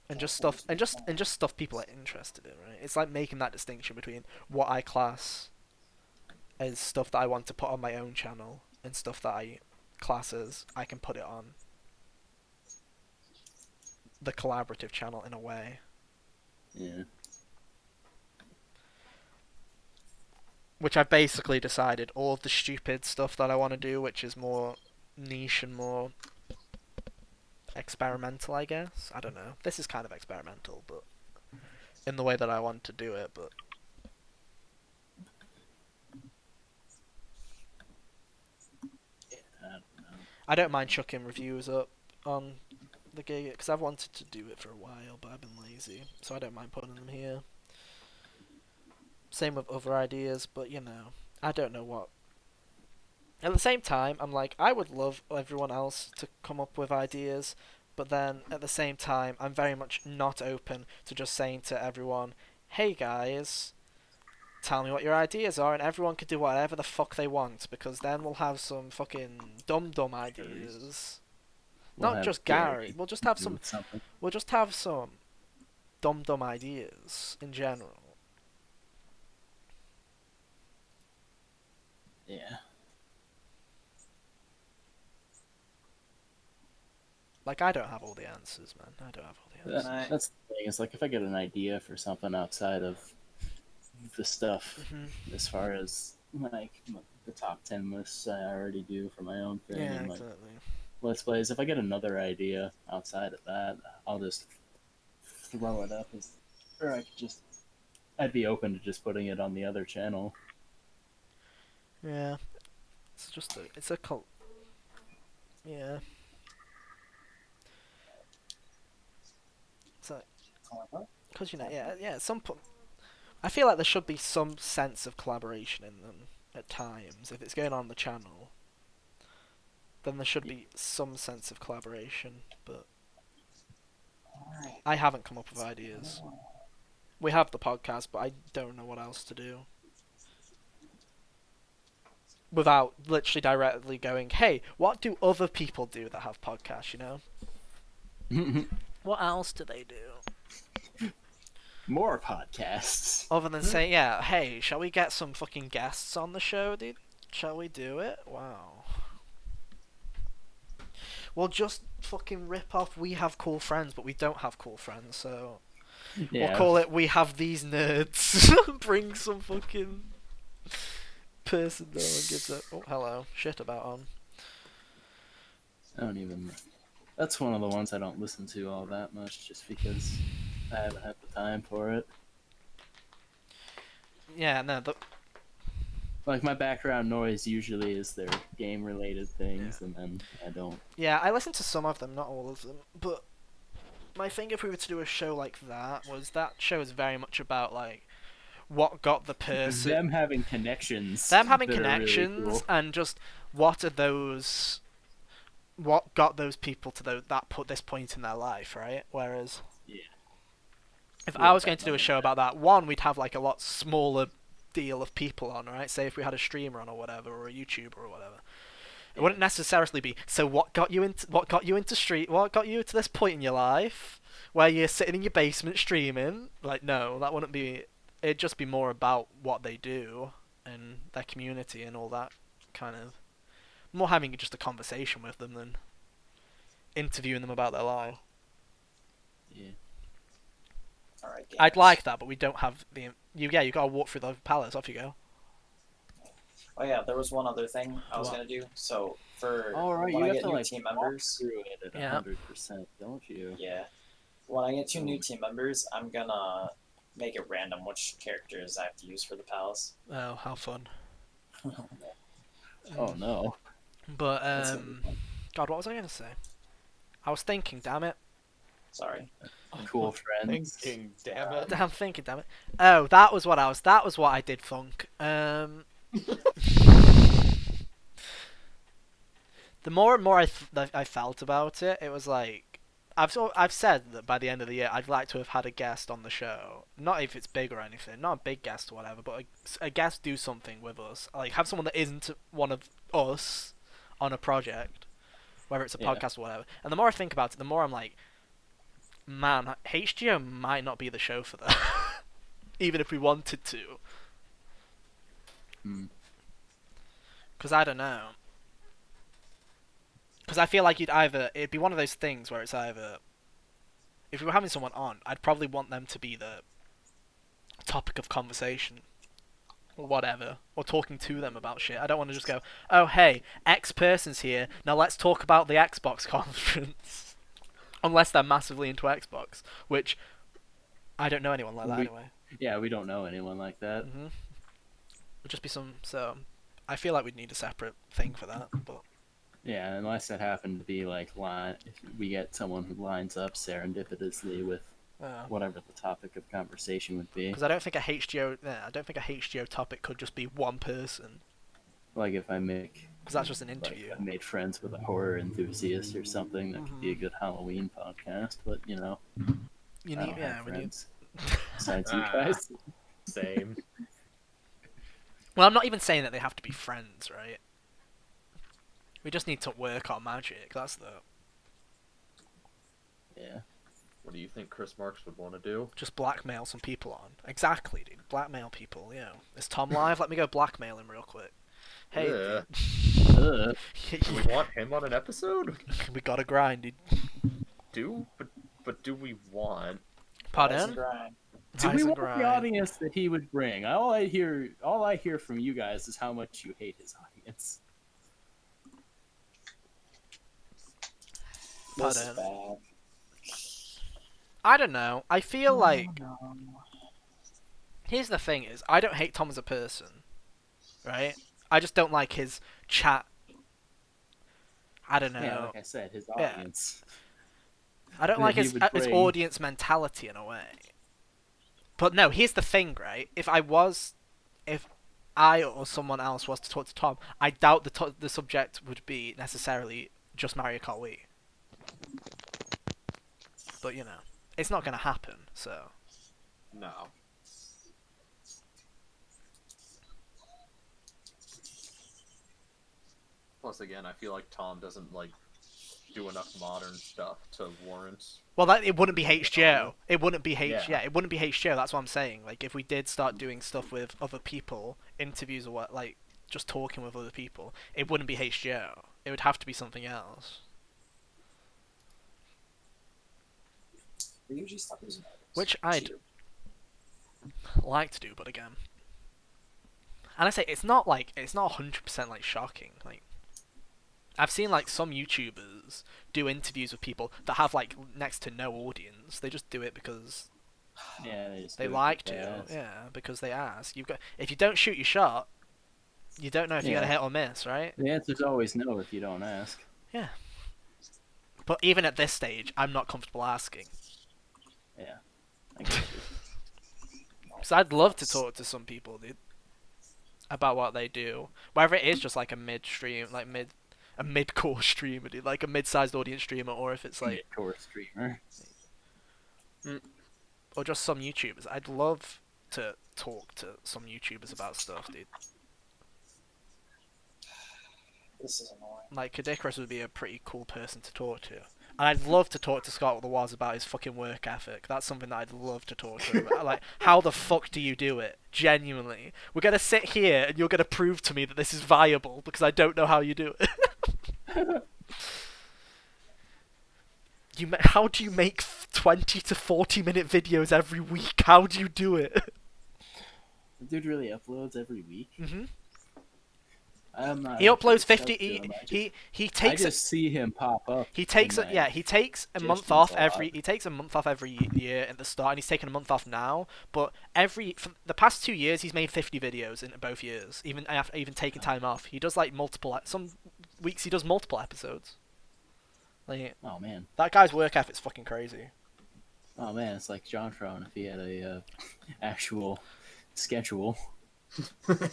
And just stuff and just stuff people are interested in, right? It's like making that distinction between what I class as stuff that I want to put on my own channel and stuff that I classes, I can put it on the collaborative channel in a way. Yeah. Which I've basically decided all of the stupid stuff that I want to do, which is more niche and more experimental, I guess. I don't know. This is kind of experimental, but in the way that I want to do it, but I don't know. I don't mind chucking reviews up on the gig because I've wanted to do it for a while, but I've been lazy, so I don't mind putting them here. Same with other ideas, but you know, I don't know what. At the same time, I'm like, I would love everyone else to come up with ideas, but then at the same time, I'm very much not open to just saying to everyone, hey guys, tell me what your ideas are, and everyone can do whatever the fuck they want, because then we'll have some fucking dumb ideas. We'll Not have just Gary. We'll just have do some. something. We'll just have some dumb ideas in general. Yeah. Like, I don't have all the answers, man. I don't have all the answers. Right. That's the thing. It's like if I get an idea for something outside of the stuff, as far as like the top 10 lists I already do for my own thing Yeah, and my exactly. Let's Plays, if I get another idea outside of that, I'll just throw it up. Or I could just. I'd be open to just putting it on the other channel. Yeah. It's just a. It's a cult. Yeah. So, because you know, yeah, at some point, I feel like there should be some sense of collaboration in them at times. If it's going on the channel, then there should be some sense of collaboration. But Alright. I haven't come up with ideas. We have the podcast, but I don't know what else to do. Without literally directly going, hey, what do other people do that have podcasts, you know? What else do they do? More podcasts. Other than saying, yeah, hey, shall we get some fucking guests on the show, dude? Shall we do it? Wow. We'll just fucking rip off We Have Cool Friends, but we don't have cool friends, so Yeah. we'll call it We Have These Nerds. Bring some fucking person no one gives a hello shit about on. I don't even. That's one of the ones I don't listen to all that much, just because I haven't had the time for it. Yeah, no, Like my background noise usually is their game-related things, and then I don't. yeah, I listen to some of them, not all of them, but my thing if we were to do a show like that was that show is very much about like what got the person Them having connections. them having that are really connections cool. and just what got those people to this point in their life, right? Whereas Yeah. if Yeah, I was going to do a definitely. show about that, one, we'd have like a lot smaller deal of people on, right? Say if we had a streamer on or whatever, or a YouTuber or whatever. It wouldn't necessarily be, so what got you into this point in your life where you're sitting in your basement streaming? Like, no, that wouldn't be. It'd just be more about what they do and their community and all that kind of. More having just a conversation with them than interviewing them about their life. Yeah. Alright, I'd gamers. like that, but we don't have the. You gotta walk through the palace. Off you go. Oh yeah, there was one other thing I was What? gonna do. So for All right, when you I have get to new like team walk members, through it at Yeah. 100%, don't you? yeah, when I get two new team members, I'm gonna make it random which characters I have to use for the palace. Oh, how fun. Oh no. But That's gonna be fun. God, what was I gonna say? I was thinking, damn it. Sorry. Cool friends. Thinking, damn it. I'm thinking, damn it. Oh, that was what I did funk. The more and more I felt about it, it was like I've said that by the end of the year I'd like to have had a guest on the show. Not if it's big or anything, not a big guest or whatever, but a guest do something with us. Like have someone that isn't one of us on a project, whether it's a Yeah. podcast or whatever. And the more I think about it, the more I'm like, man, HGO might not be the show for that. Even if we wanted to. Hmm. Because I don't know. Because I feel like it'd be one of those things where it's either, if we were having someone on, I'd probably want them to be the topic of conversation, or whatever, or talking to them about shit. I don't want to just go, oh hey, X person's here, now let's talk about the Xbox conference. Unless they're massively into Xbox, which I don't know anyone like that anyway. Yeah, we don't know anyone like that. Would just be so I feel like we'd need a separate thing for that, but Yeah, unless it happened to be like if we get someone who lines up serendipitously with whatever the topic of conversation would be. because I don't think a HGO topic could just be one person. Like if I make, because that's just an interview. I made friends with a horror enthusiast or something, that could be a good Halloween podcast. But you know, You I need, don't yeah, have we need. friends besides you guys. Same. Well, I'm not even saying that they have to be friends, right? We just need to work our magic. That's the Yeah. What do you think Chris Marks would want to do? just blackmail some people on. Exactly, dude. Blackmail people. You know, is Tom live? Let me go blackmail him real quick. Hey, Ugh. Ugh. Do we want him on an episode? we gotta grind, dude. But do we want? Rise and Pardon? grind. Do Rise we and want the grind. audience that he would bring? All I hear from you guys is how much you hate his audience. This is Pardon? bad. I don't know. I feel like No. here's the thing: is I don't hate Tom as a person, right? I just don't like his chat. I don't know. Yeah, like I said, his Yeah. audience. I don't that like he his would his bring. audience mentality in a way. But no, here's the thing, right? If I or someone else was to talk to Tom, I doubt the subject would be necessarily just Mario Kart Wii. But you know, it's not gonna happen. So No. Plus, again, I feel like Tom doesn't do enough modern stuff to warrant. well, it wouldn't be HGO. It wouldn't be Yeah. It wouldn't be HGO. That's what I'm saying. Like if we did start doing stuff with other people, interviews or what, like just talking with other people, it wouldn't be HGO. It would have to be something else. They usually stop using those. Which I'd like to do, but again, and I say it's not 100% like shocking. Like I've seen like some YouTubers do interviews with people that have like next to no audience. They just do it because Yeah, they just they do it like because they to. ask. Yeah, because they ask. If you don't shoot your shot, you don't know if you're Yeah. gonna hit or miss, right? The answer's always no if you don't ask. Yeah. But even at this stage, I'm not comfortable asking. Yeah. I get you. Because I'd love to talk to some people, dude, about what they do. Whether it is just like a mid-stream, a mid-core streamer, dude, like a mid-sized audience streamer, or if it's like, Core streamer. or just some YouTubers. I'd love to talk to some YouTubers about stuff, dude. This is annoying. Like, Kadikrus would be a pretty cool person to talk to. And I'd love to talk to Scott the Waz about his fucking work ethic. That's something that I'd love to talk to him about. Like, how the fuck do you do it? Genuinely. We're gonna sit here and you're gonna prove to me that this is viable because I don't know how you do it. How do you make 20 to 40 minute videos every week? How do you do it? The dude really uploads every week. hmm I'm not. He uploads actually 50. subs to him. He I takes just see him pop up. He takes in a, my yeah, he takes a month suggestions off a lot. every. He takes a month off every year at the start, and he's taken a month off now. But for the past 2 years, he's made 50 videos in both years. Even after taking time off, he does like multiple. Some weeks he does multiple episodes. Like Oh man. that guy's work ethic's fucking crazy. Oh man, it's like JonTron if he had a actual schedule.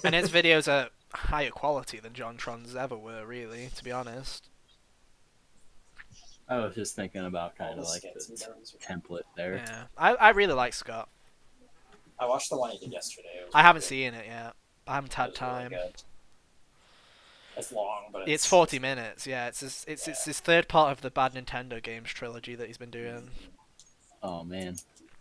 And his videos are higher quality than JonTron's ever were, really, to be honest. I was just thinking about kind All of the like skits the he does. template there. Yeah, I really like Scott. I watched the one he did yesterday. It was I haven't good. seen it yet. I haven't It had was really time. good. It's long, but It's 40 minutes. Yeah, it's his third part of the Bad Nintendo games trilogy that he's been doing. Oh man.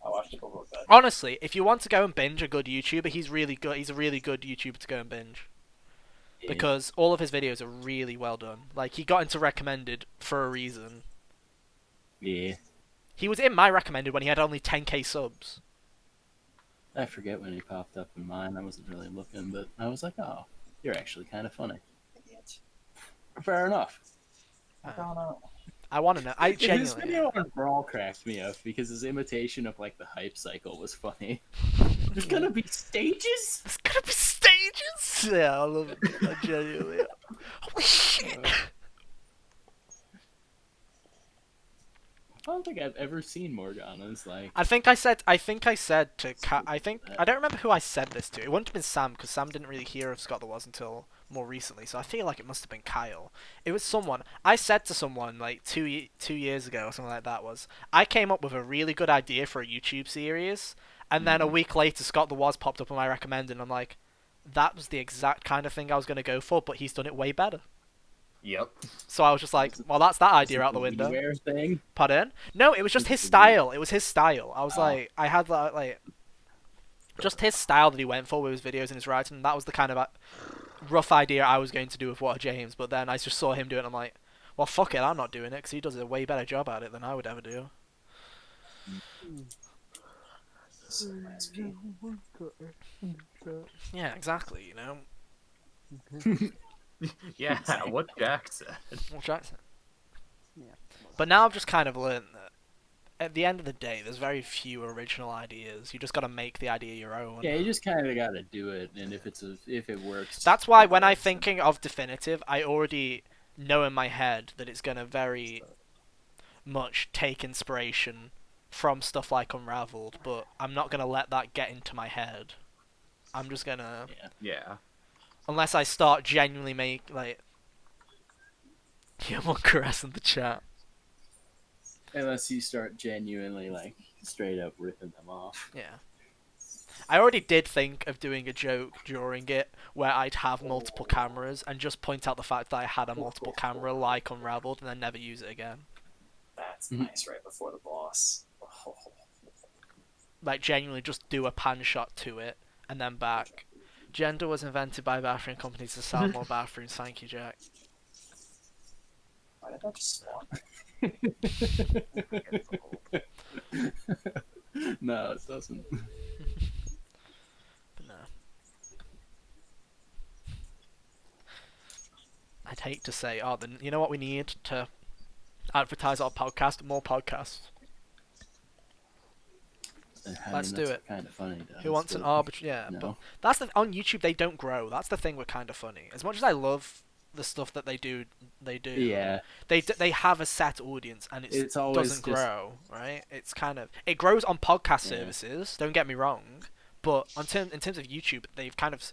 I watched it before bed. Honestly, if you want to go and binge a good YouTuber, he's really good. He's a really good YouTuber to go and binge. because all of his videos are really well done. Like, he got into recommended for a reason. Yeah. He was in my recommended when he had only 10k subs. I forget when he popped up in mine. I wasn't really looking, but I was like, oh, you're actually kind of funny. Idiot. Fair enough. I don't know. I want to know. I His genuinely. video on Brawl cracked me up because his imitation of like the hype cycle was funny. There's gonna be stages. There's gonna be stages. Yeah, I love it. I genuinely. Holy shit! I don't think I've ever seen Morgana's like. I think I said to I don't remember who I said this to. It wouldn't have been Sam because Sam didn't really hear of Scott the Was until more recently. So I feel like it must have been Kyle. It was someone I said to someone like 2 years ago or something like that. Was I came up with a really good idea for a YouTube series, and then a week later Scott the Was popped up on my recommended, and I'm like, that was the exact kind of thing I was gonna go for, but he's done it way better. Yep. So I was just like, well, that's that idea out the window. WeWare thing. Pardon? No, it was just his style. It was his style. I was like, I had that, like, just his style that he went for with his videos and his writing. And that was the kind of rough idea I was going to do with Water James. But then I just saw him do it, and I'm like, well, fuck it, I'm not doing it because he does a way better job at it than I would ever do. Yeah, exactly. You know. Yeah, what Jack said. Well, Jackson. Yeah. But now I've just kind of learned that at the end of the day, there's very few original ideas. You just got to make the idea your own. Yeah, you just kind of got to do it, and if it works. That's why when I'm thinking of definitive, I already know in my head that it's gonna very much take inspiration from stuff like Unraveled, but I'm not gonna let that get into my head. I'm just gonna, Yeah. unless I start genuinely yeah, I'm caressing the chat. Unless you start genuinely like straight up ripping them off. Yeah. I already did think of doing a joke during it where I'd have multiple cameras and just point out the fact that I had a multiple camera like Unraveled and then never use it again. That's nice right before the boss. Oh. Like, genuinely just do a pan shot to it and then back. Gender was invented by bathroom companies to sell more bathrooms. Thank you, Jack. Why did that just spawn? No, it doesn't. But no. I'd hate to say, oh, then you know what we need to advertise our podcast? More podcasts. Let's do it. Kind of funny. Who wants an arbitrary? Yeah, no. but that's on YouTube. They don't grow. That's the thing with kind of funny. As much as I love the stuff that they do. Yeah. They have a set audience, and It's always doesn't just- grow, right? It's kind of it grows on podcast services. Don't get me wrong, but in terms of YouTube, they've kind of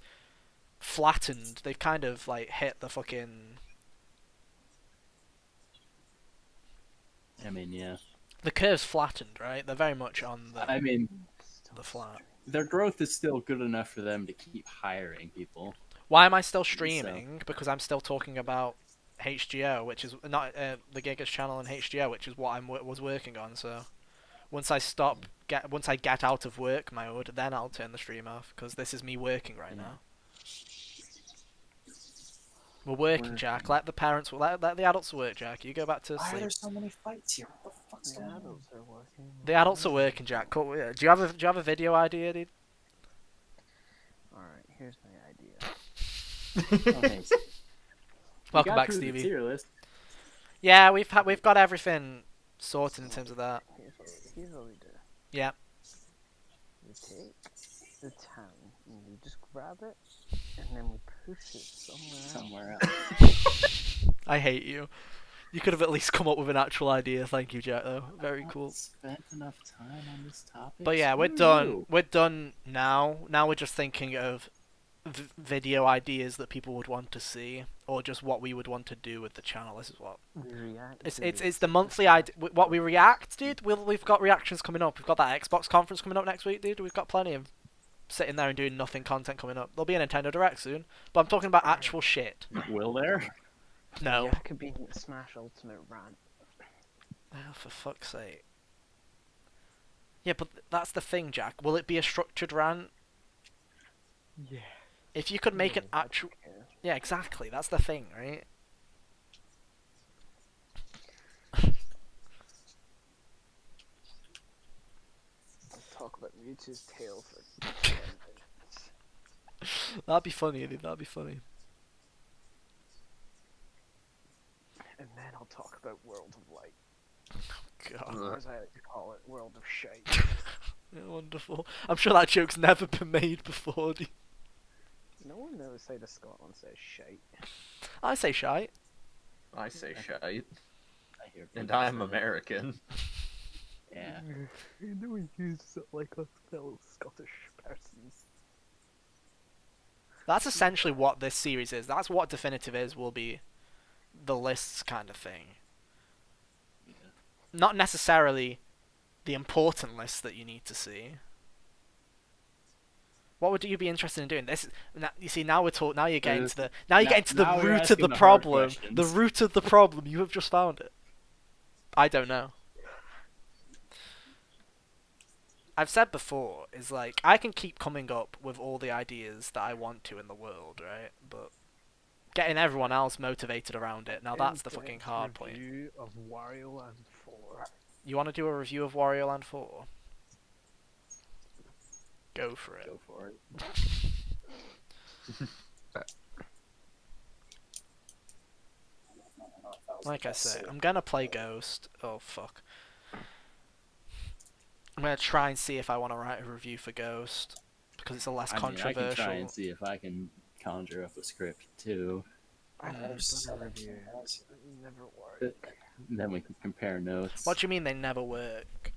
flattened. They've kind of like hit the fucking. I mean, yeah. The curve's flattened, right? They're very much on the I mean, the flat. their growth is still good enough for them to keep hiring people. Why am I still streaming? Because I'm still talking about HGO, which is not the Gigas channel and HGO, which is what I was working on. So once I get out of work mode, then I'll turn the stream off because this is me working right now. We're working, Jack. Let the parents, let the adults work, Jack. You go back to Why are sleep. there so many fights here? What the fuck's The going on? adults are working. The adults are working, Jack. Cool. Yeah. Do you have a video idea, dude? Alright, here's my idea. Oh, thanks. Welcome We got back, through the Stevie. tier list. Yeah, we've got everything sorted in terms of that. Here's what we do. Yeah. We take the town and we just grab it and then we push it somewhere else. I hate you. You could have at least come up with an actual idea. Thank you, Jack. Though very cool. Spent enough time on this topic. But yeah, we're Screw done. you. We're done now. Now we're just thinking of video ideas that people would want to see, or just what we would want to do with the channel. This is what We react it's. to It's the monthly idea. What we react, dude. We've got reactions coming up. We've got that Xbox conference coming up next week, dude. We've got plenty of sitting there and doing nothing content coming up. There'll be a Nintendo Direct soon, but I'm talking about actual shit. Will there? No. Jacoby Smash Ultimate Rant. Oh, for fuck's sake. Yeah, but that's the thing, Jack. Will it be a structured rant? Yeah. If you could make an actual... Yeah, exactly. That's the thing, right? I'll talk about Mewtwo's tail for 10 minutes. That'd be funny, dude. That'd be funny. And then I'll talk about World of Light. God. Or as I like to call it, World of Shite. Yeah, wonderful. I'm sure that joke's never been made before, dude. No one knows how the Scotland says shite. I say shite. I say shite. I hear And people I'm say it. American. Yeah. No one uses it like a fellow Scottish person. That's essentially what this series is. That's what Definitive is, will be the lists kind of thing. Yeah. Not necessarily the important lists that you need to see. What would you be interested in doing? This, you see, now we're talking. Now you're getting to the. Now you're getting to the now we're root of asking the the hard problem. The questions. root of the problem. You have just found it. I don't know. I've said before, is like I can keep coming up with all the ideas that I want to in the world, right? But getting everyone else motivated around it. Now that's the fucking hard point. Review of Wario Land 4. You want to do a review of Wario Land 4? Go for it. Go for it. I don't know if that was Like the I best say, suit. I'm gonna play Ghost. Oh fuck. I'm gonna try and see if I want to write a review for Ghost because it's a less I mean, I can controversial. try and see if I can conjure up a script too. I've Mm. never There's done a 17 review. rows. It never worked. And then we can compare notes. What do you mean they never work?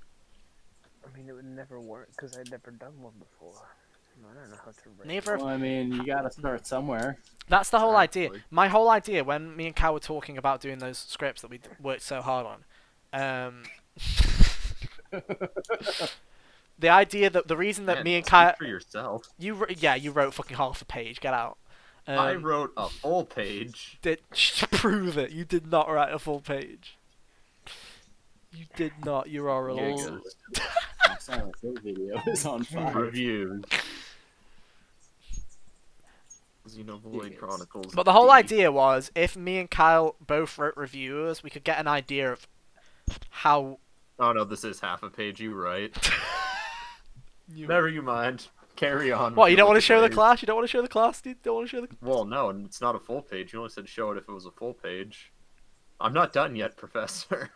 I mean, it would never work because I'd never done one before. I don't know how to write. Neither of Well, I mean, you gotta start somewhere. That's the whole idea. Exactly. My whole idea when me and Cal were talking about doing those scripts that we worked so hard on, the idea that the reason that Man, me and speak Kyle, for yourself. you wrote fucking half a page. Get out. I wrote a full page. Did prove it? You did not write a full page. You did not. You are a Here l- goes. My Silent Hill video is on fire. Reviews. Xenoblade Yes. Chronicles. But the whole D. idea was if me and Kyle both wrote reviews, we could get an idea of how. Oh no, this is half a page. You right. You... Never you mind. Carry on. What? with You your don't want to wicked show the ways. class? You don't want to show the class, dude? Don't want to show the. Well, no, and it's not a full page. You only said show it if it was a full page. I'm not done yet, Professor.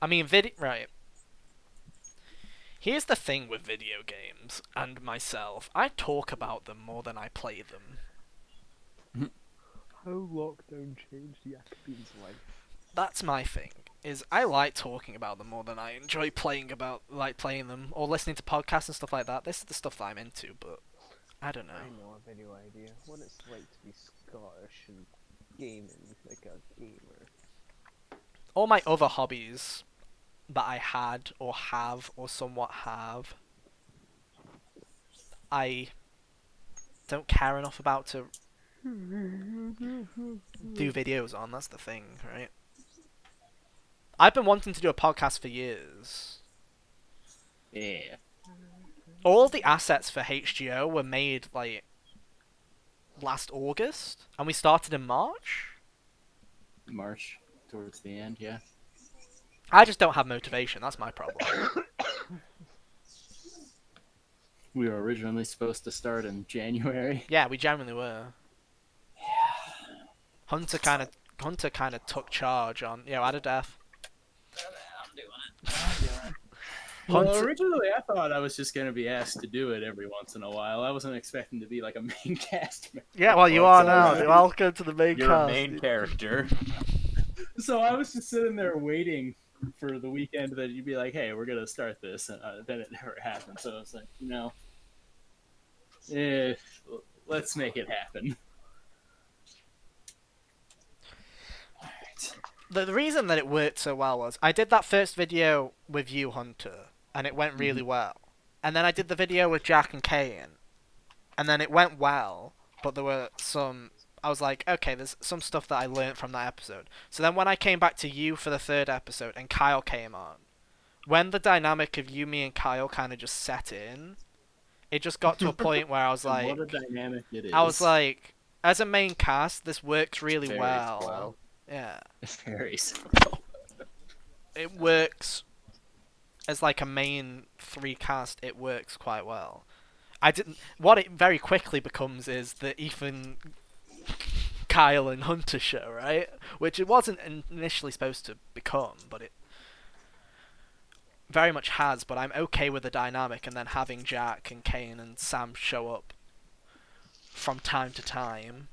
I mean, right. Here's the thing with video games and myself. I talk about them more than I play them. How lockdown changed Jacobine's life. That's my thing. Is I like talking about them more than I enjoy playing them or listening to podcasts and stuff like that. This is the stuff that I'm into, but I don't know. I know a video idea. What it's like to be Scottish and gaming like a gamer. All my other hobbies that I had or have or somewhat have, I don't care enough about to do videos on. That's the thing, right? I've been wanting to do a podcast for years. Yeah. All the assets for HGO were made like last August, and we started in March. March towards the end, yeah. I just don't have motivation. That's my problem. We were originally supposed to start in January. Yeah, we genuinely were. Yeah. Hunter kind of took charge on. Add a death. I'm doing it. I'm doing it. Well, Hunter- originally I thought I was just going to be asked to do it every once in a while. I wasn't expecting to be like a main cast member. Yeah, well, you Well, are it's now. alright. Welcome to the main You're cast. a main dude. character. So I was just sitting there waiting for the weekend that you'd be like, hey, we're going to start this. And then it never happened. So I was like, let's make it happen. Alright. The reason that it worked so well was I did that first video with you, Hunter, and it went really well. And then I did the video with Jack and Kane, and then it went well, but there were some... I was like, okay, there's some stuff that I learned from that episode. So then when I came back to you for the third episode and Kyle came on, when the dynamic of you, me, and Kyle kind of just set in, it just got to a point where I was And like, what a dynamic it is. I was like, as a main cast, this works really Very well. well. Yeah, very so. it works as like a main 3 cast. It works quite well. I didn't. What it very quickly becomes is the Ethan, Kyle, and Hunter show, right? Which it wasn't initially supposed to become, but it very much has. But I'm okay with the dynamic, and then having Jack and Kane and Sam show up from time to time.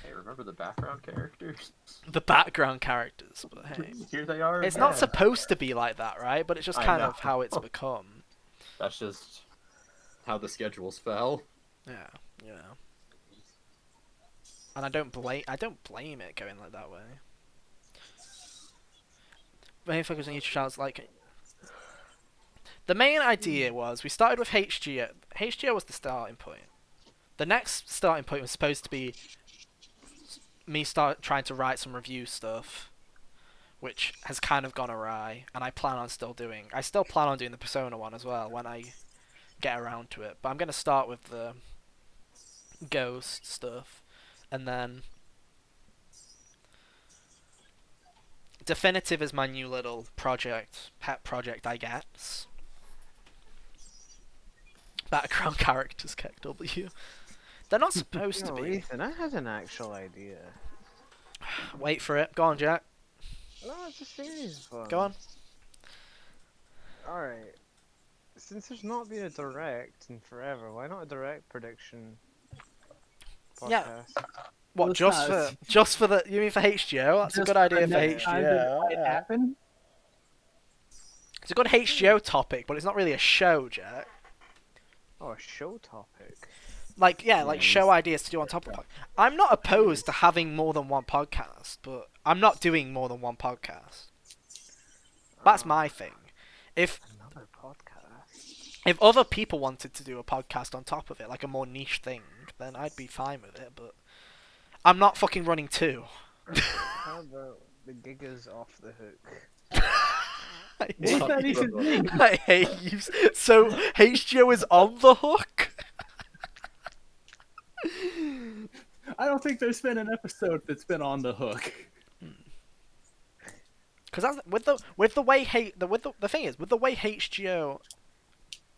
Hey, remember the background characters? The background characters, but hey, Here they are. it's not again. supposed to be like that, right? But it's just I kind know. of how it's become. That's just how the schedules fell. Yeah, you know. And I don't blame it going like that way. Main focus on each child's like. The main idea was we started with HGO. HGO was the starting point. The next starting point was supposed to be me start trying to write some review stuff, which has kind of gone awry, and I plan on still doing. I still plan on doing the Persona one as well when I get around to it. But I'm gonna start with the Ghost stuff, and then Definitive is my new little pet project, I guess. Background characters, KW. They're not supposed to No, be. Ethan, I had an actual idea. Wait for it. Go on, Jack. No, it's a serious one. Go on. Alright. Since there's not been a direct in forever, why not a direct prediction podcast? Yeah. What? Well, it's just for the? You mean for HGO? That's a good idea for HGO. It Yeah. happened. It's a good HGO topic, but it's not really a show, Jack. Oh, a show topic. Like Yeah, show ideas to do on top of. I'm not opposed to having more than one podcast, but I'm not doing more than one podcast. That's my thing. If Another podcast. if other people wanted to do a podcast on top of it, like a more niche thing, then I'd be fine with it. But I'm not fucking running 2. How about the gig is off the hook? I What's hate that you. even mean? I hate you. So HGO is on the hook. I don't think there's been an episode that's been on the hook. Because with the way the thing is with the way HGO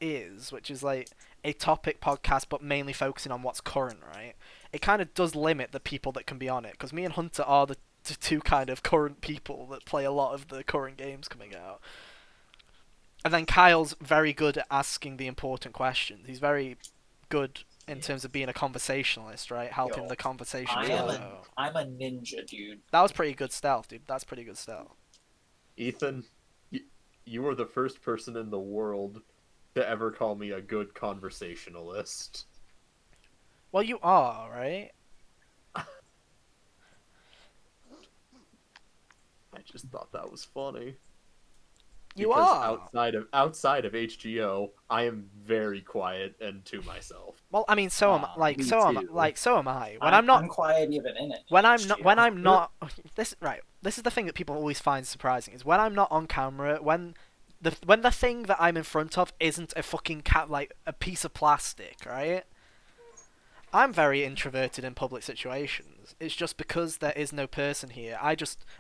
is, which is like a topic podcast but mainly focusing on what's current, right? It kind of does limit the people that can be on it. Because me and Hunter are the two kind of current people that play a lot of the current games coming out. And then Kyle's very good at asking the important questions. He's very good in terms of being a conversationalist, right? Helping Yo, the conversation I'm flow. a ninja, dude. That was pretty good stealth, dude. That's pretty good stealth. Ethan, you were the first person in the world to ever call me a good conversationalist. Well, you are, right? I just thought that was funny. You Because are. outside of HGO, I am very quiet and to myself. Well, I mean, so am Me too. so am I. When I'm not I'm quiet even in it. when I'm not this is the thing that people always find surprising is when I'm not on camera, when the thing that I'm in front of isn't a fucking like a piece of plastic, right? I'm very introverted in public situations. It's just because there is no person here. I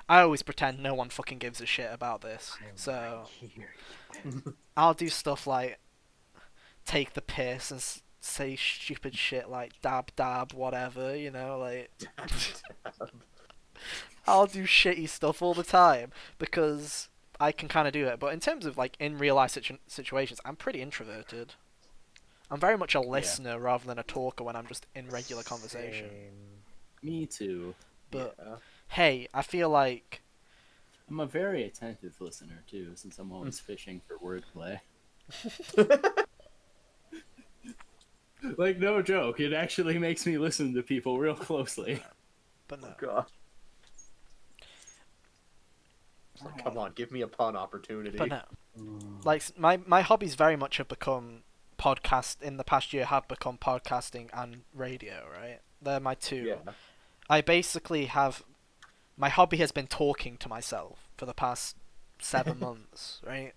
always pretend no one fucking gives a shit about this. So I'll do stuff like take the piss and say stupid shit like dab dab whatever, you know, like I'll do shitty stuff all the time because I can kind of do it. But in terms of like in real life situations, I'm pretty introverted. I'm very much a listener rather than a talker when I'm just in regular conversation. Me too. But Yeah. hey, I feel like I'm a very attentive listener too, since I'm always fishing for wordplay. Like, no joke, it actually makes me listen to people real closely. but no. God. It's like, come on, give me a pun opportunity. But no. Like my hobbies very much have become podcast in the past year have become podcasting and radio, right? They're my two. Yeah. I basically have my hobby has been talking to myself for the past 7 months, right?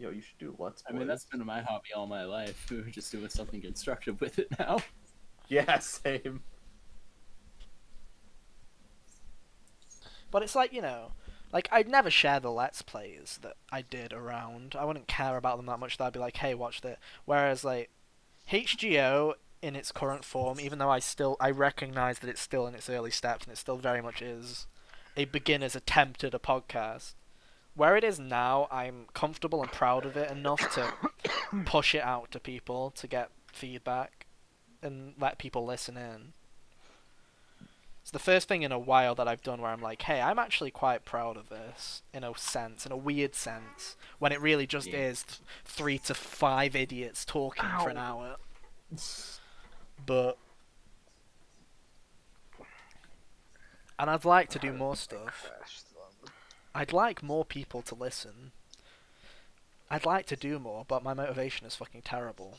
Yo, you should do Let's I Plays. mean, that's been my hobby all my life. We're just doing something constructive with it now. Yeah, same. But it's like, like I'd never share the Let's Plays that I did around. I wouldn't care about them that much that I'd be like, hey, watch this. Whereas like HGO in its current form, even though I recognise that it's still in its early steps and it still very much is a beginner's attempt at a podcast. Where it is now, I'm comfortable and proud of it enough to push it out to people to get feedback and let people listen in. It's the first thing in a while that I've done where I'm like, hey, I'm actually quite proud of this, in a weird sense, when it really just is 3 to 5 idiots talking for an hour. But... And I'd like to do more stuff. I'd like more people to listen. I'd like to do more, but my motivation is fucking terrible.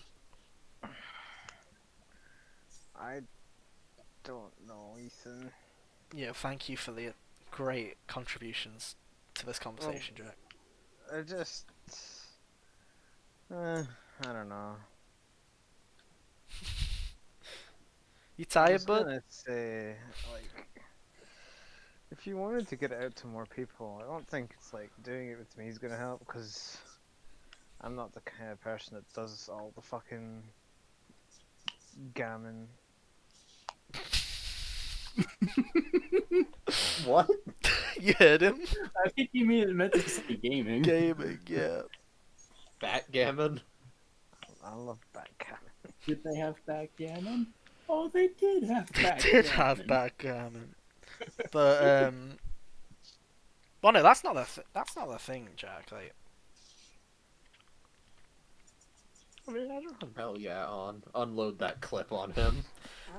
I don't know, Ethan. Yeah, thank you for the great contributions to this conversation, Jack. I just... I don't know. You I tired, was bud? gonna say, like, if you wanted to get it out to more people, I don't think it's like doing it with me is gonna help, because I'm not the kind of person that does all the fucking gammon. What? You heard him? I think you meant to say gaming. Gaming, yeah. Backgammon? I love backgammon. Did they have backgammon? Oh, they did have They backgammon. did have backgammon. But, well, no, that's not the thing, Jack. Like, I mean, I don't... Hell yeah, unload that clip on him.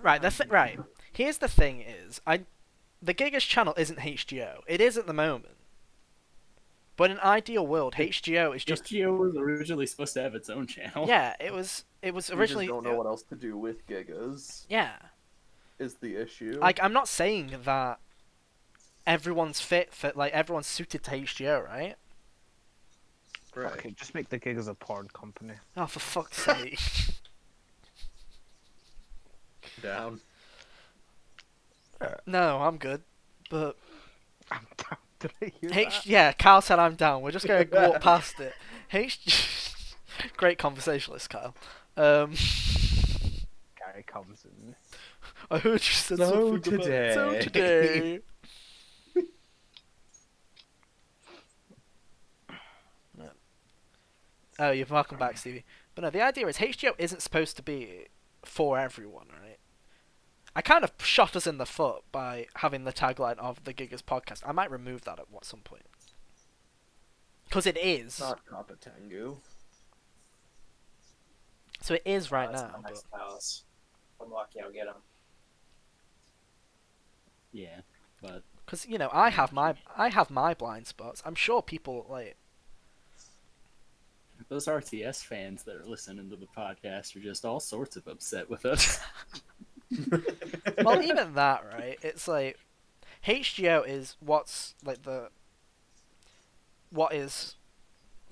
Right, right. Here's the thing: the Gigas channel isn't HGO. It is at the moment. But in an ideal world, HGO is just... HGO was originally supposed to have its own channel. Yeah, it was originally... We just don't know what else to do with Gigas. Yeah. Is the issue. Like, I'm not saying that everyone's everyone's suited to HGO, right? Right. Okay, just make the gig as a porn company. Oh, for fuck's sake. Down. No, I'm good. But... I'm down. Did I hear that? Yeah, Kyle said I'm down. We're just going to walk past it. Great conversationalist, Kyle. Gary comes in. I heard you said So something today. about... So today... Oh, you're welcome back, Stevie. But no, the idea is HGO isn't supposed to be for everyone, right? I kind of shot us in the foot by having the tagline of the Gigas podcast. I might remove that at some point. Because it is. Not Kapatengu. So it is right That's now. my next But... house. If I'm lucky, I'll get him. Yeah, but Because, I have my blind spots. I'm sure people, like... those RTS fans that are listening to the podcast are just all sorts of upset with us. Well, even that, right? It's like... HGO is what's, like, what is,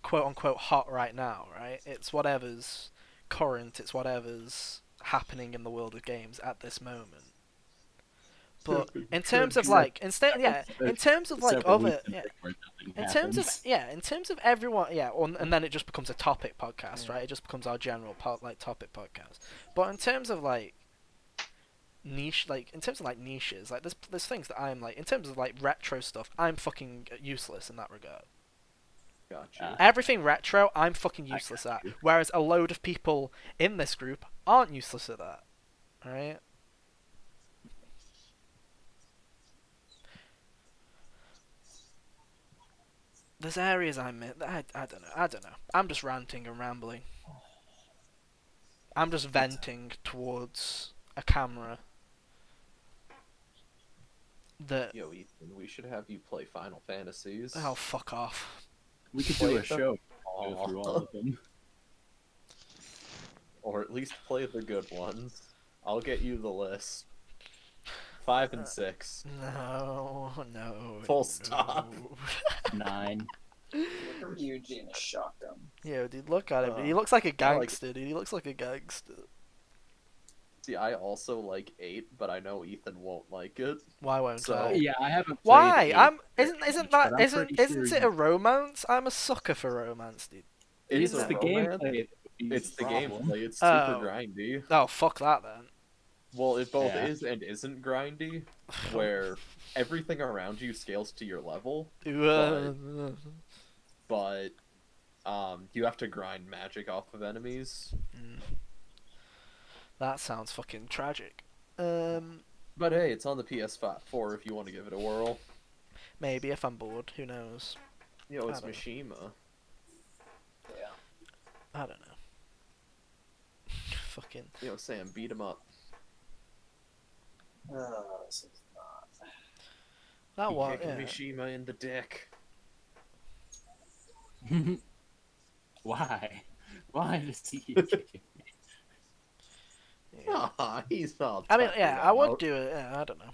quote-unquote, hot right now, right? It's whatever's current, it's whatever's happening in the world of games at this moment. But in terms of like, in terms of like other, in terms of everyone, and then it just becomes a topic podcast, right? It just becomes our general topic podcast. But in terms of like niche, like in terms of like niches, like there's things that I'm like, in terms of like retro stuff, I'm fucking useless in that regard. Gotcha. Everything retro, I'm fucking useless at. Whereas a load of people in this group aren't useless at that, right? There's areas I'm in. I don't know. I'm just ranting and rambling. I'm just venting towards a camera. That... Yo, Ethan, we should have you play Final Fantasies. Oh, fuck off. We could Play do a them. show. Go through all of them. Or at least play the good ones. I'll get you the list. 5 and 6. No. Full stop. 9. Look at Ryuji and his shotgun. Yeah, dude, look at him. He Uh, looks like a like- gangster, dude. He looks like a gangster. See, I also like 8, but I know Ethan won't like it. Why won't So- I? Yeah, I haven't played Why? eight I'm very isn't much, that but I'm pretty isn't sure it a romance? I'm a sucker for romance, dude. It's a the romance. gameplay. that would be It's the problem. gameplay. It's super Oh. grindy. Oh, fuck that then. Well, it both Yeah. is and isn't grindy, where everything around you scales to your level, but you have to grind magic off of enemies. That sounds fucking tragic. But hey, it's on the PS4 if you want to give it a whirl. Maybe if I'm bored, who knows? Yo, it's I don't Mishima. Yeah. I don't know. Fucking. Yo, Sam, beat him up. This is not. That He one, kicked yeah. Mishima in the dick. Why? Why does he keep kicking me? Yeah. Ah, he's all. I mean, tuckered yeah, I would out. do it. Yeah, I don't know.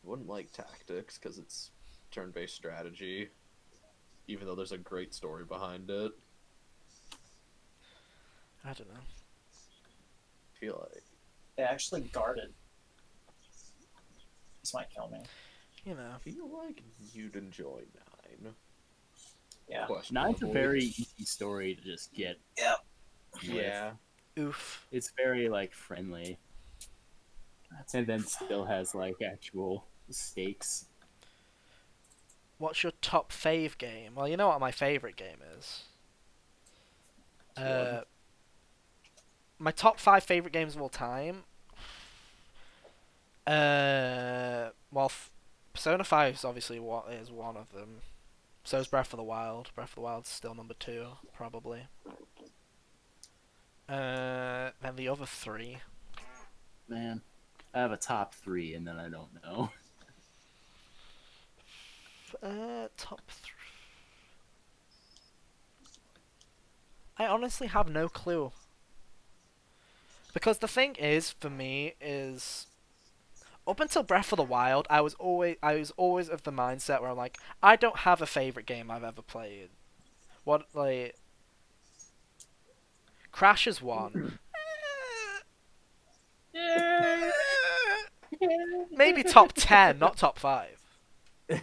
Wouldn't like tactics because it's turn-based strategy, even though there's a great story behind it. I don't know. I feel like They actually guarded. This might kill me. You know. I feel like you'd enjoy 9. Yeah. Nine's a very easy story to just get. Yep. with. Yeah. Oof. It's very like friendly, and then still has like actual stakes. What's your top fave game? Well, you know what my favorite game is. What? My top 5 favorite games of all time. Well, Persona 5 is obviously what is one of them. So is Breath of the Wild. Breath of the Wild's still number 2, probably. Then the other 3. Man, I have a top 3, and then I don't know. Top 3. I honestly have no clue. Because the thing is, for me, is up until Breath of the Wild, I was always of the mindset where I'm like, I don't have a favorite game I've ever played. What like Crash is one. Maybe top 10, not top 5. See,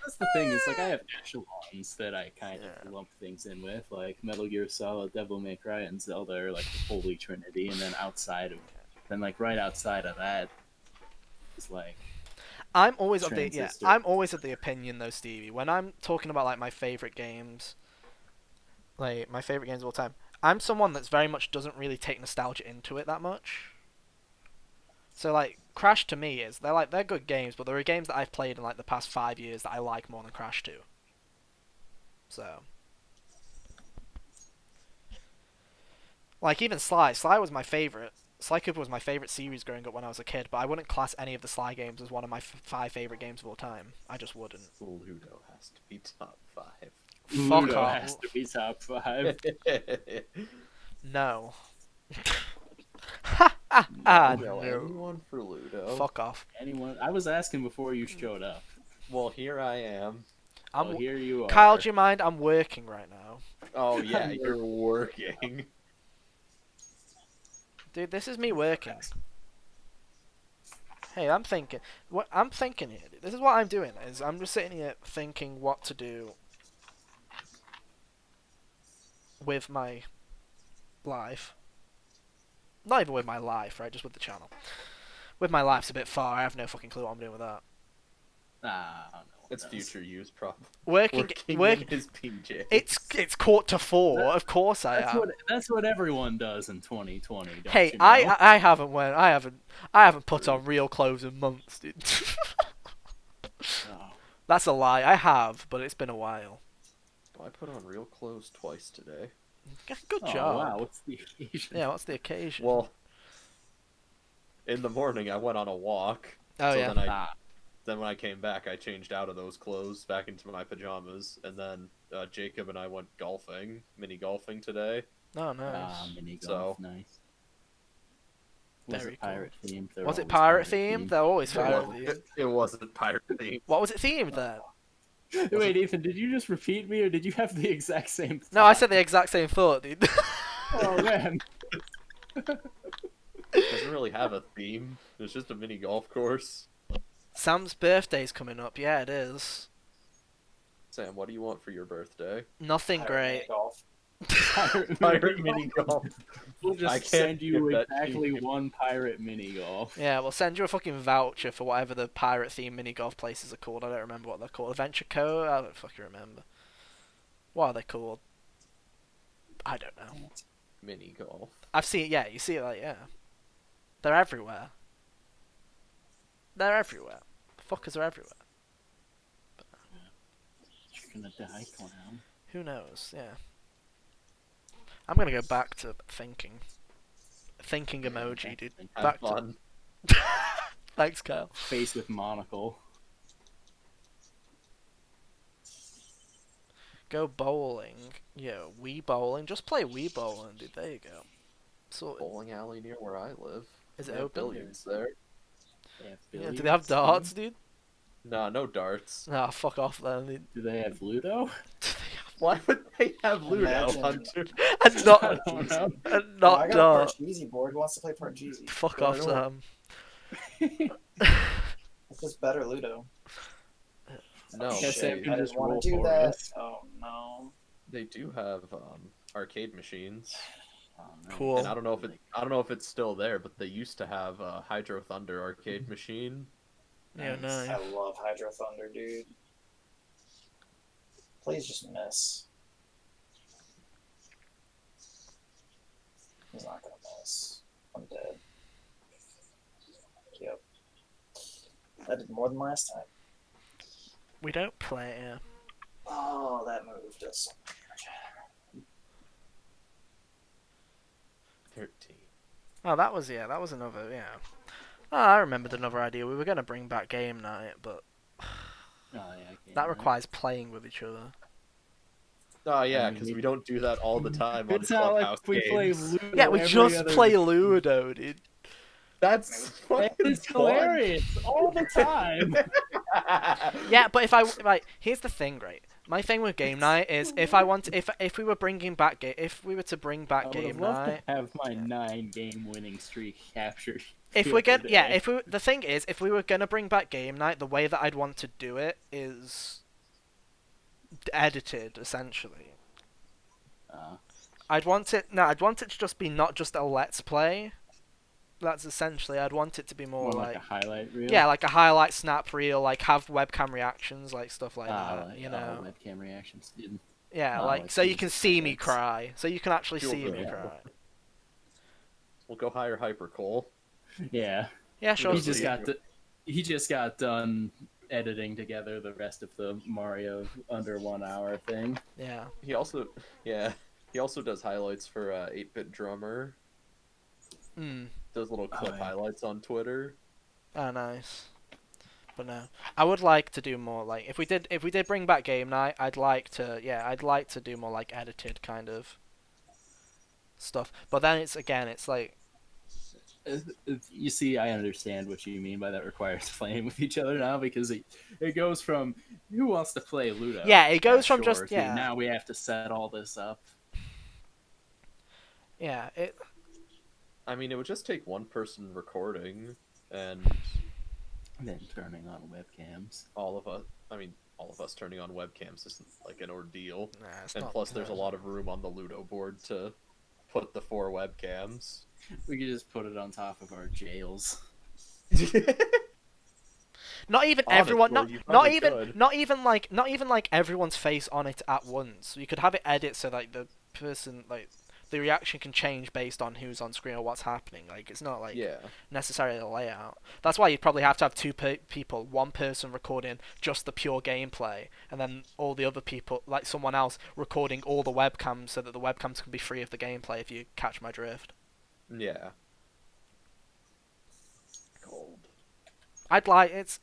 that's the thing. Is like I have echelons that I kind of Yeah. lump things in with, like Metal Gear Solid, Devil May Cry, and Zelda are like the holy trinity, and then right outside of that is like I'm always of the Transistor. I'm always of the opinion though, Stevie. When I'm talking about like my favorite games, like my favorite games of all time, I'm someone that's very much doesn't really take nostalgia into it that much. So like Crash to me is they're good games, but there are games that I've played in like the past 5 years that I like more than Crash 2. So like even Sly was my favorite. Sly Cooper was my favorite series growing up when I was a kid, but I wouldn't class any of the Sly games as one of my 5 favorite games of all time. I just wouldn't. Ludo has to be top 5. Fuck Ludo off. has to be top 5. No. Ah, No, no. anyone for Ludo. Fuck off. Anyone? I was asking before you showed up. Well, here I am. I'm, Oh, here you are. Kyle, do you mind? I'm working right now. Oh yeah, you're working. Dude, this is me working. Hey, I'm thinking. What I'm thinking here. This is what I'm doing. Is I'm just sitting here thinking what to do with my life. Not even with my life, right? Just with the channel. With my life's a bit far. I have no fucking clue what I'm doing with that. Ah, no one It's knows. future use, probably. Working. In his PJs. It's quarter to 4. Of course I am. That's what everyone does in 2020. Don't Hey, you know? I haven't put on real clothes in months, dude. Oh. That's a lie. I have, but it's been a while. Well, I put on real clothes twice today. Good Oh, job. wow, what's the occasion? Yeah, what's the occasion? Well, in the morning I went on a walk. oh so yeah. then when I came back, I changed out of those clothes back into my pajamas, and then Jacob and I went golfing, mini golfing today. Oh nice. Mini So- golf, nice. Was Very it pirate themed? They're Was it always pirate themed? They're always It pirate wasn't, themed. it wasn't pirate themed. What was it themed then? Wait, Ethan, did you just repeat me, or did you have the exact same thought? No, I said the exact same thought, dude. Oh man. It doesn't really have a theme. It's just a mini golf course. Sam's birthday's coming up. Yeah, it is. Sam, what do you want for your birthday? Nothing Pirate great. Golf. Pirate mini golf. We'll just I can't send you give that to exactly you. one pirate mini golf. Yeah, we'll send you a fucking voucher for whatever the pirate themed mini golf places are called. I don't remember what they're called. Adventure Cove? I don't fucking remember. What are they called? I don't know. Mini golf. I've seen, yeah, you see it like, yeah. They're everywhere. They're everywhere. Fuckers are everywhere. You're gonna die, clown. Who knows? Yeah. I'm gonna go back to thinking. Thinking emoji, dude. Have Back fun. to. Thanks, Kyle. Face with monocle. Go bowling. Yeah, Wii bowling. Just play Wii bowling, dude. There you go. So, Bowling alley near where I live. is They it have open? billiards there. They have Yeah, do they have billiards, darts, dude? Nah, no darts. Nah, fuck off then. Dude. Do they have Ludo? Why would they have Ludo, Imagine. Hunter? And I not, don't know. and Oh, not I got a dart. Parcheesi board. Who wants to play Parcheesi? Fuck I off, don't- Sam. It's just better Ludo. No, Guess Sam they, can I just didn't want roll to do for that. us. Oh no. they do have arcade machines, Oh, nice. Cool. and I don't know if it's still there, but they used to have a Hydro Thunder arcade machine. Yeah, Nice. no. I love Hydro Thunder, dude. Please just miss. He's not gonna miss. I'm dead. Yep. That did more than last time. We don't play it, yeah. Oh, that move does so much. 13. Oh, that was another, yeah. Oh, I remembered another idea. We were going to bring back game night, but Oh, yeah, okay, that nice. requires playing with each other. Oh yeah, I mean, because we don't do that all the time on It's not Clubhouse like we play games. Ludo. Yeah, we every just other... play Ludo, dude. That's fucking It's fun. hilarious all the time. Yeah, but here's the thing, right? My thing with game night is if we were bringing back if we were to bring I back would game have loved night, to have my 9-game winning streak captured. if the we're other gonna, yeah, day. the thing is, if we were gonna bring back game night, the way that I'd want to do it is edited, essentially. I'd want it to just be not just a let's play. That's essentially, I'd want it to be more like a highlight reel. yeah, like a highlight snap reel, like have webcam reactions, like stuff like that, like, you know. webcam reactions. Dude. Yeah, Oh, like like so you these can see me bits. cry, so you can actually You'll see do me it. cry. We'll go hire Hyper Cole. Yeah, Yeah, sure. he Those just are- got done editing together the rest of the Mario under 1 hour thing. Yeah. He also does highlights for 8-Bit Drummer. Mm. Does little clip yeah. highlights on Twitter. Oh, nice. But no, I would like to do more. Like if we did bring back game night, I'd like to do more like edited kind of stuff. But then it's like You see, I understand what you mean by that requires playing with each other now, because it goes from who wants to play Ludo. Yeah, it goes Yeah, from sure, just to yeah. now we have to set all this up. Yeah, it I mean, it would just take one person recording, and And then turning on webcams. all of us turning on webcams isn't like an ordeal. nah, it's And not. plus, there's a lot of room on the Ludo board to put the 4 webcams. We could just put it on top of our jails. Not even Honestly, everyone. you probably could. Not even like everyone's face on it at once. You could have it edit so like the person like the reaction can change based on who's on screen or what's happening. Like it's not like Yeah. necessarily the layout. That's why you'd probably have to have two people, one person recording just the pure gameplay, and then all the other people, like someone else, recording all the webcams so that the webcams can be free of the gameplay. If you catch my drift. Yeah. Cold. I'd like it's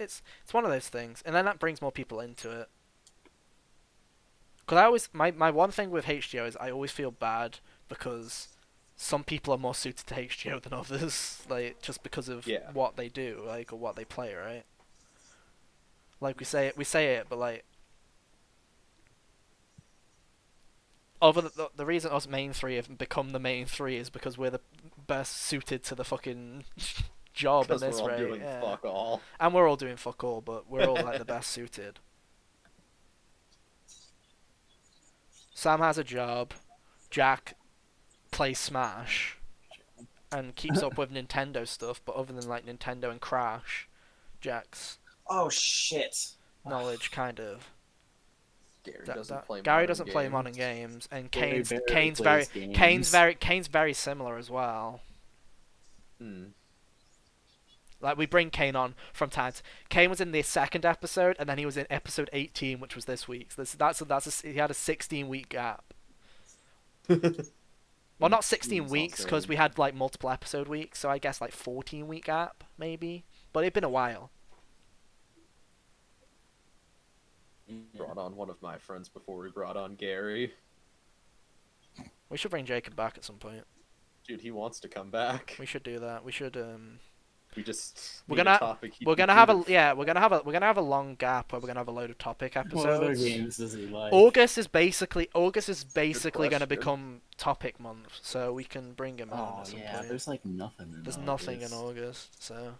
one of those things, and then that brings more people into it. Because I always my one thing with HDO is I always feel bad because some people are more suited to HGO than others, like just because of Yeah. what they do, like or what they play, right? Like we say it, but like over the reason us main three have become the main three is because we're the best suited to the fucking job in Because this we're all rate, doing yeah. fuck all. And we're all doing fuck all, but we're all like the best suited. Sam has a job. Jack plays Smash and keeps up with Nintendo stuff, but other than like Nintendo and Crash, Jack's Oh shit. knowledge kind of. Gary doesn't play Gary modern doesn't play games. modern games, and Gary barely Kane's plays games. Kane's very similar as well. Hmm. Like we bring Kane on from time to Kane was in the second episode, and then he was in episode 18, which was this week. So he had a 16-week gap. Well, not 16 weeks because we had like multiple episode weeks, so I guess like 14-week gap maybe. But it'd been a while. Brought on one of my friends before we brought on Gary. We should bring Jacob back at some point. Dude, he wants to come back. We should do that. We should We just We're need gonna a topic he'd we're be gonna have a creative. we're gonna have a long gap where we're gonna have a load of topic What other episodes. games does he like? August is basically going to question. become topic month, so we can bring him on Oh at some yeah, point. there's like nothing in There's August. nothing in August, so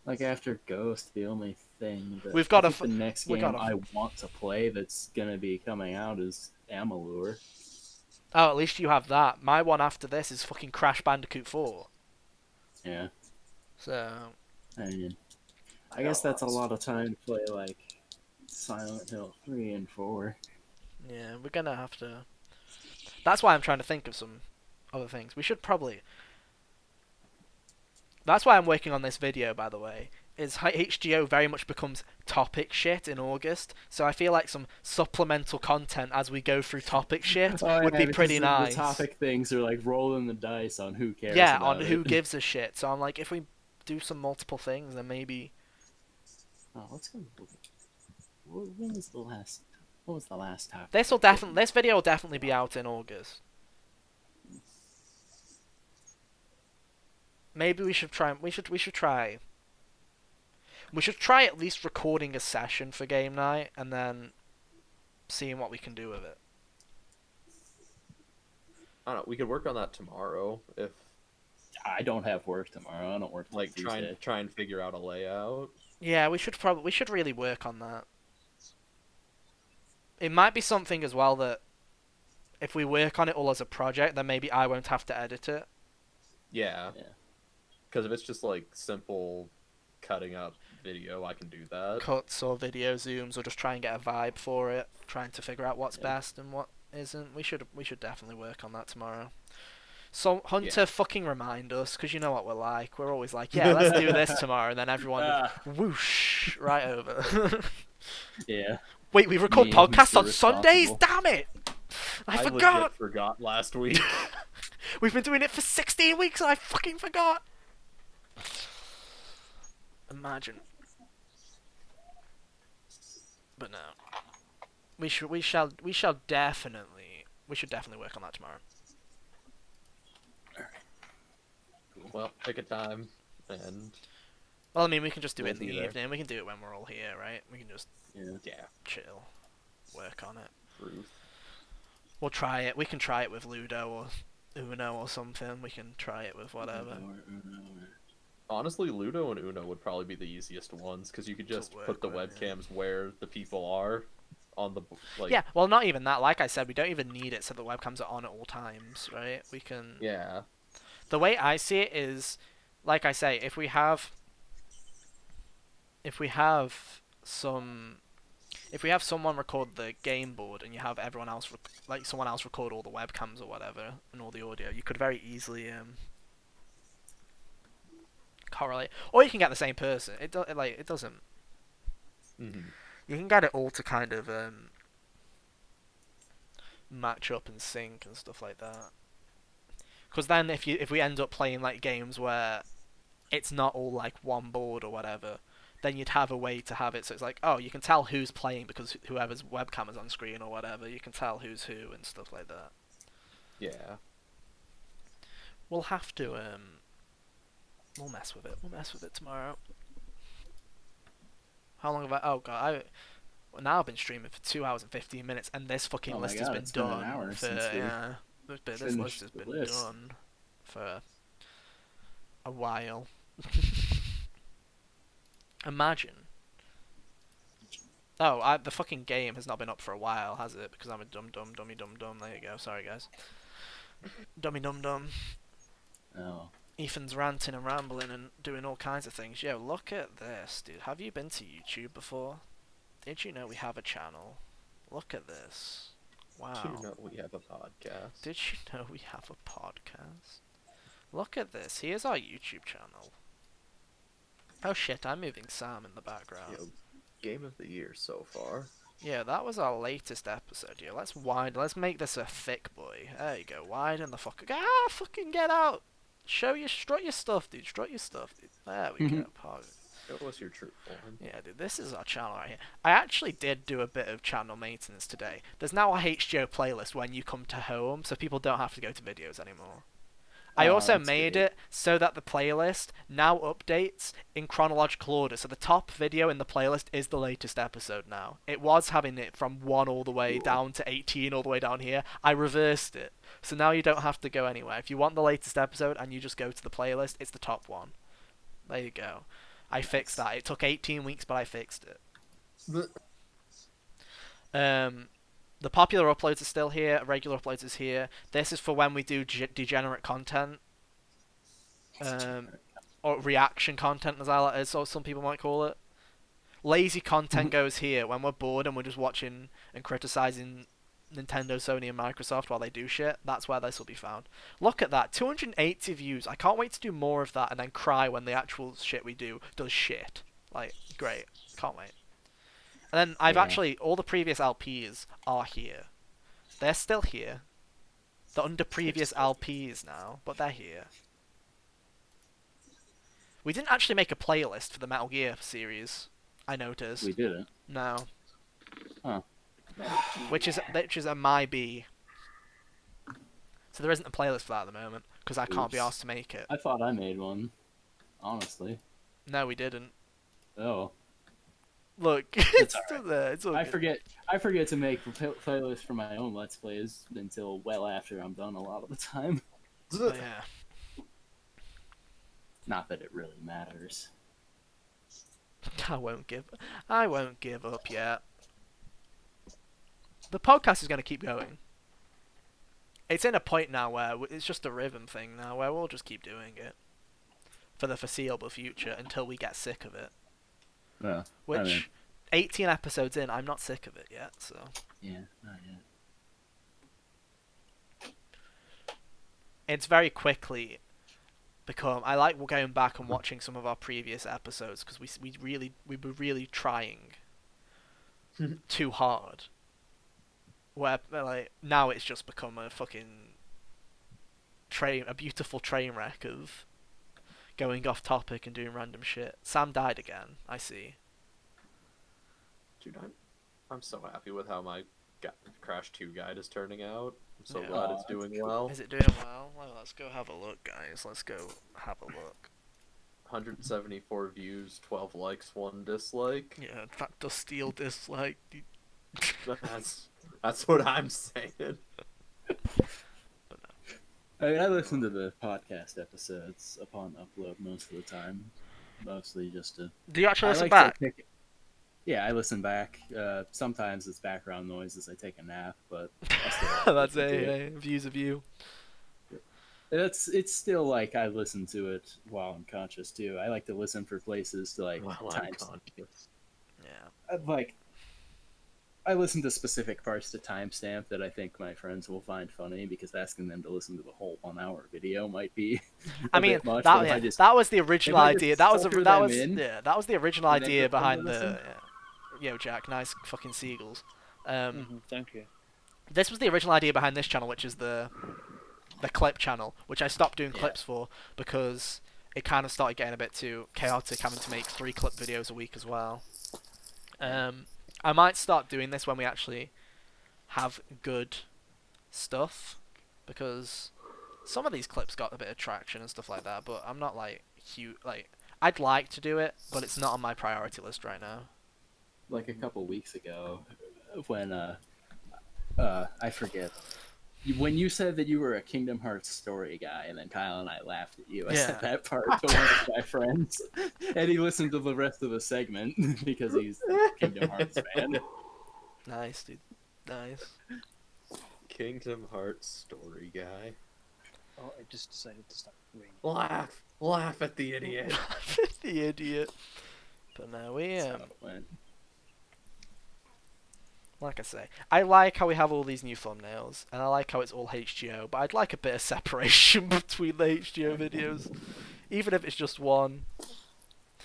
Like after Ghost, the only thing that We've got I a think the next we game got a- I want to play that's gonna be coming out is Amalur. oh, at least you have that. My one after this is fucking Crash Bandicoot 4. Yeah, So I mean, I guess that's a lot of time to play like Silent Hill 3 and 4. yeah, we're gonna have to. That's why I'm trying to think of some other things. We should probably. That's why I'm working on this video, by the way. Is HGO very much becomes topic shit in August, so I feel like some supplemental content as we go through topic shit would be pretty nice. The topic things are like rolling the dice on who cares. Yeah, about on who it. gives a shit. So I'm like, if we do some multiple things, then maybe. Oh, let's go. When was the last? What was the last topic? This video will definitely be out in August. Maybe we should try. We should try. We should try at least recording a session for game night and then seeing what we can do with it. I don't know. We could work on that tomorrow if I don't have work tomorrow. I don't work till like Tuesday. try and figure out a layout. Yeah, we should really work on that. It might be something as well that if we work on it all as a project, then maybe I won't have to edit it. Yeah. Yeah. Because if it's just like simple cutting up video, I can do that. Cuts or video zooms or just try and get a vibe for it, trying to figure out what's Yeah. best and what isn't. We should definitely work on that tomorrow. So Hunter, Yeah. fucking remind us, because you know what we're like. We're always like, yeah, let's do this tomorrow, and then everyone whoosh right over. Yeah. Wait, we record Me, podcasts Mr. on Sundays? Responsible. Damn it! I legit forgot. forgot last week. We've been doing it for 16 weeks, and I fucking forgot. Imagine. But no, we should definitely work on that tomorrow. Well, pick a time and Well, I mean, we can just do it We'll in the be there. evening. We can do it when we're all here, right? We can just yeah, chill, work on it. Ruth. We'll try it. We can try it with Ludo or Uno or something. We can try it with whatever. Honestly, Ludo and Uno would probably be the easiest ones because you could just work put the with, yeah. webcams where the people are on the like. Yeah, well, not even that. Like I said, we don't even need it so the webcams are on at all times, right? We can. Yeah. The way I see it is, like I say, if we have someone record the game board and you have everyone else someone else record all the webcams or whatever and all the audio, you could very easily correlate, or you can get the same person. It doesn't. Mm-hmm. You can get it all to kind of match up and sync and stuff like that. Because then if we end up playing like games where it's not all like one board or whatever, then you'd have a way to have it so it's like, oh, you can tell who's playing because whoever's webcam is on screen or whatever. You can tell who's who and stuff like that. Yeah. We'll have to we'll mess with it. We'll mess with it tomorrow. How long have I? Oh god, well, now I've been streaming for 2 hours and 15 minutes, and this fucking Oh my list has god, been it's been an done hour for since we yeah. This list finished has the been list. done for a while. Imagine. Oh, the fucking game has not been up for a while, has it? Because I'm a dummy dum. There you go. Sorry, guys. Dummy dum. Oh. Ethan's ranting and rambling and doing all kinds of things. Yo, look at this, dude. Have you been to YouTube before? Did you know we have a channel? Look at this. Wow. Do you know we have a podcast? Did you know we have a podcast? Look at this. Here's our YouTube channel. Oh shit, I'm moving Sam in the background. Yo, game of the year so far. Yeah, that was our latest episode. Yeah, let's make this a thick boy. There you go. Widen the fuck. Fucking get out. Strut your stuff, dude. Strut your stuff, dude. There we go. Show us your true form. Yeah, dude, this is our channel right here. I actually did do a bit of channel maintenance today. There's now a HGO playlist when you come to home, so people don't have to go to videos anymore. I Oh, also that's made great. it so that the playlist now updates in chronological order. So the top video in the playlist is the latest episode now. It was having it from 1 all the way Cool. down to 18 all the way down here. I reversed it. So now you don't have to go anywhere. If you want the latest episode and you just go to the playlist, it's the top one. There you go. I fixed that. It took 18 weeks, but I fixed it. The popular uploads are still here. Regular uploads is here. This is for when we do degenerate content, or reaction content, as some people might call it. Lazy content goes here when we're bored and we're just watching and criticizing Nintendo, Sony, and Microsoft while they do shit. That's where this will be found. Look at that, 280 views. I can't wait to do more of that and then cry when the actual shit we do does shit. Like, great. Can't wait. And then I've actually, all the previous LPs are here. They're still here. They're under previous LPs now, but they're here. We didn't actually make a playlist for the Metal Gear series, I noticed. We didn't. No. Huh. Which is a my B. So there isn't a playlist for that at the moment, because I can't be Oops. asked to make it. I thought I made one. Honestly. No, we didn't. Oh. Look, it's all still right. there. It's all I good. forget to make playlists for my own Let's Plays until well after I'm done a lot of the time. But yeah. Not that it really matters. I won't give up yet. The podcast is going to keep going. It's in a point now where it's just a rhythm thing now, where we'll just keep doing it for the foreseeable future until we get sick of it. Yeah. Which, I mean, 18 episodes in, I'm not sick of it yet, so... yeah, not yet. It's very quickly become... I like going back and watching some of our previous episodes, because we were really trying too hard. Where, like, now it's just become a fucking... a beautiful train wreck of going off topic and doing random shit. Sam died again, I see. Dude, I'm so happy with how my Crash 2 guide is turning out. I'm so Yeah. glad it's doing well. Is it doing well? Well, let's go have a look, guys. Let's go have a look. 174 views, 12 likes, 1 dislike. Yeah, that does steal dislike. That's what I'm saying. I listen to the podcast episodes upon upload most of the time. Mostly just to... Do you actually I listen like to back? Yeah, I listen back. Sometimes it's background noise as I take a nap, but I still That's listen to a views of you. it's still like I listen to it while I'm conscious too. I like to listen for places to like Well, I'm times. conscious. Yeah. Like I listen to specific parts to timestamp that I think my friends will find funny, because asking them to listen to the whole 1 hour video might be I mean, bit much, but if I just- that was the original if I just idea. That was filter that them was in, that was the original and then idea let them behind listen. the. Yo, Jack, nice fucking seagulls. Thank you. This was the original idea behind this channel, which is the clip channel, which I stopped doing Yeah. clips for because it kind of started getting a bit too chaotic, having to make 3 clip videos a week as well. I might start doing this when we actually have good stuff, because Some of these clips got a bit of traction and stuff like that, but I'm not like huge. Like, I'd like to do it, but it's not on my priority list right now. Like a couple weeks ago, when I forget. When you said that you were a Kingdom Hearts story guy, and then Kyle and I laughed at you, I Yeah. said that part to one of my friends, and he listened to the rest of the segment because he's a Kingdom Hearts fan. Nice, dude. Nice. Kingdom Hearts story guy. Oh, I just decided to stop reading. Laugh at the idiot. The idiot. But no, we That's how it went. like I say, I like how we have all these new thumbnails, and I like how it's all HGO, but I'd like a bit of separation between the HGO videos. Even if it's just one.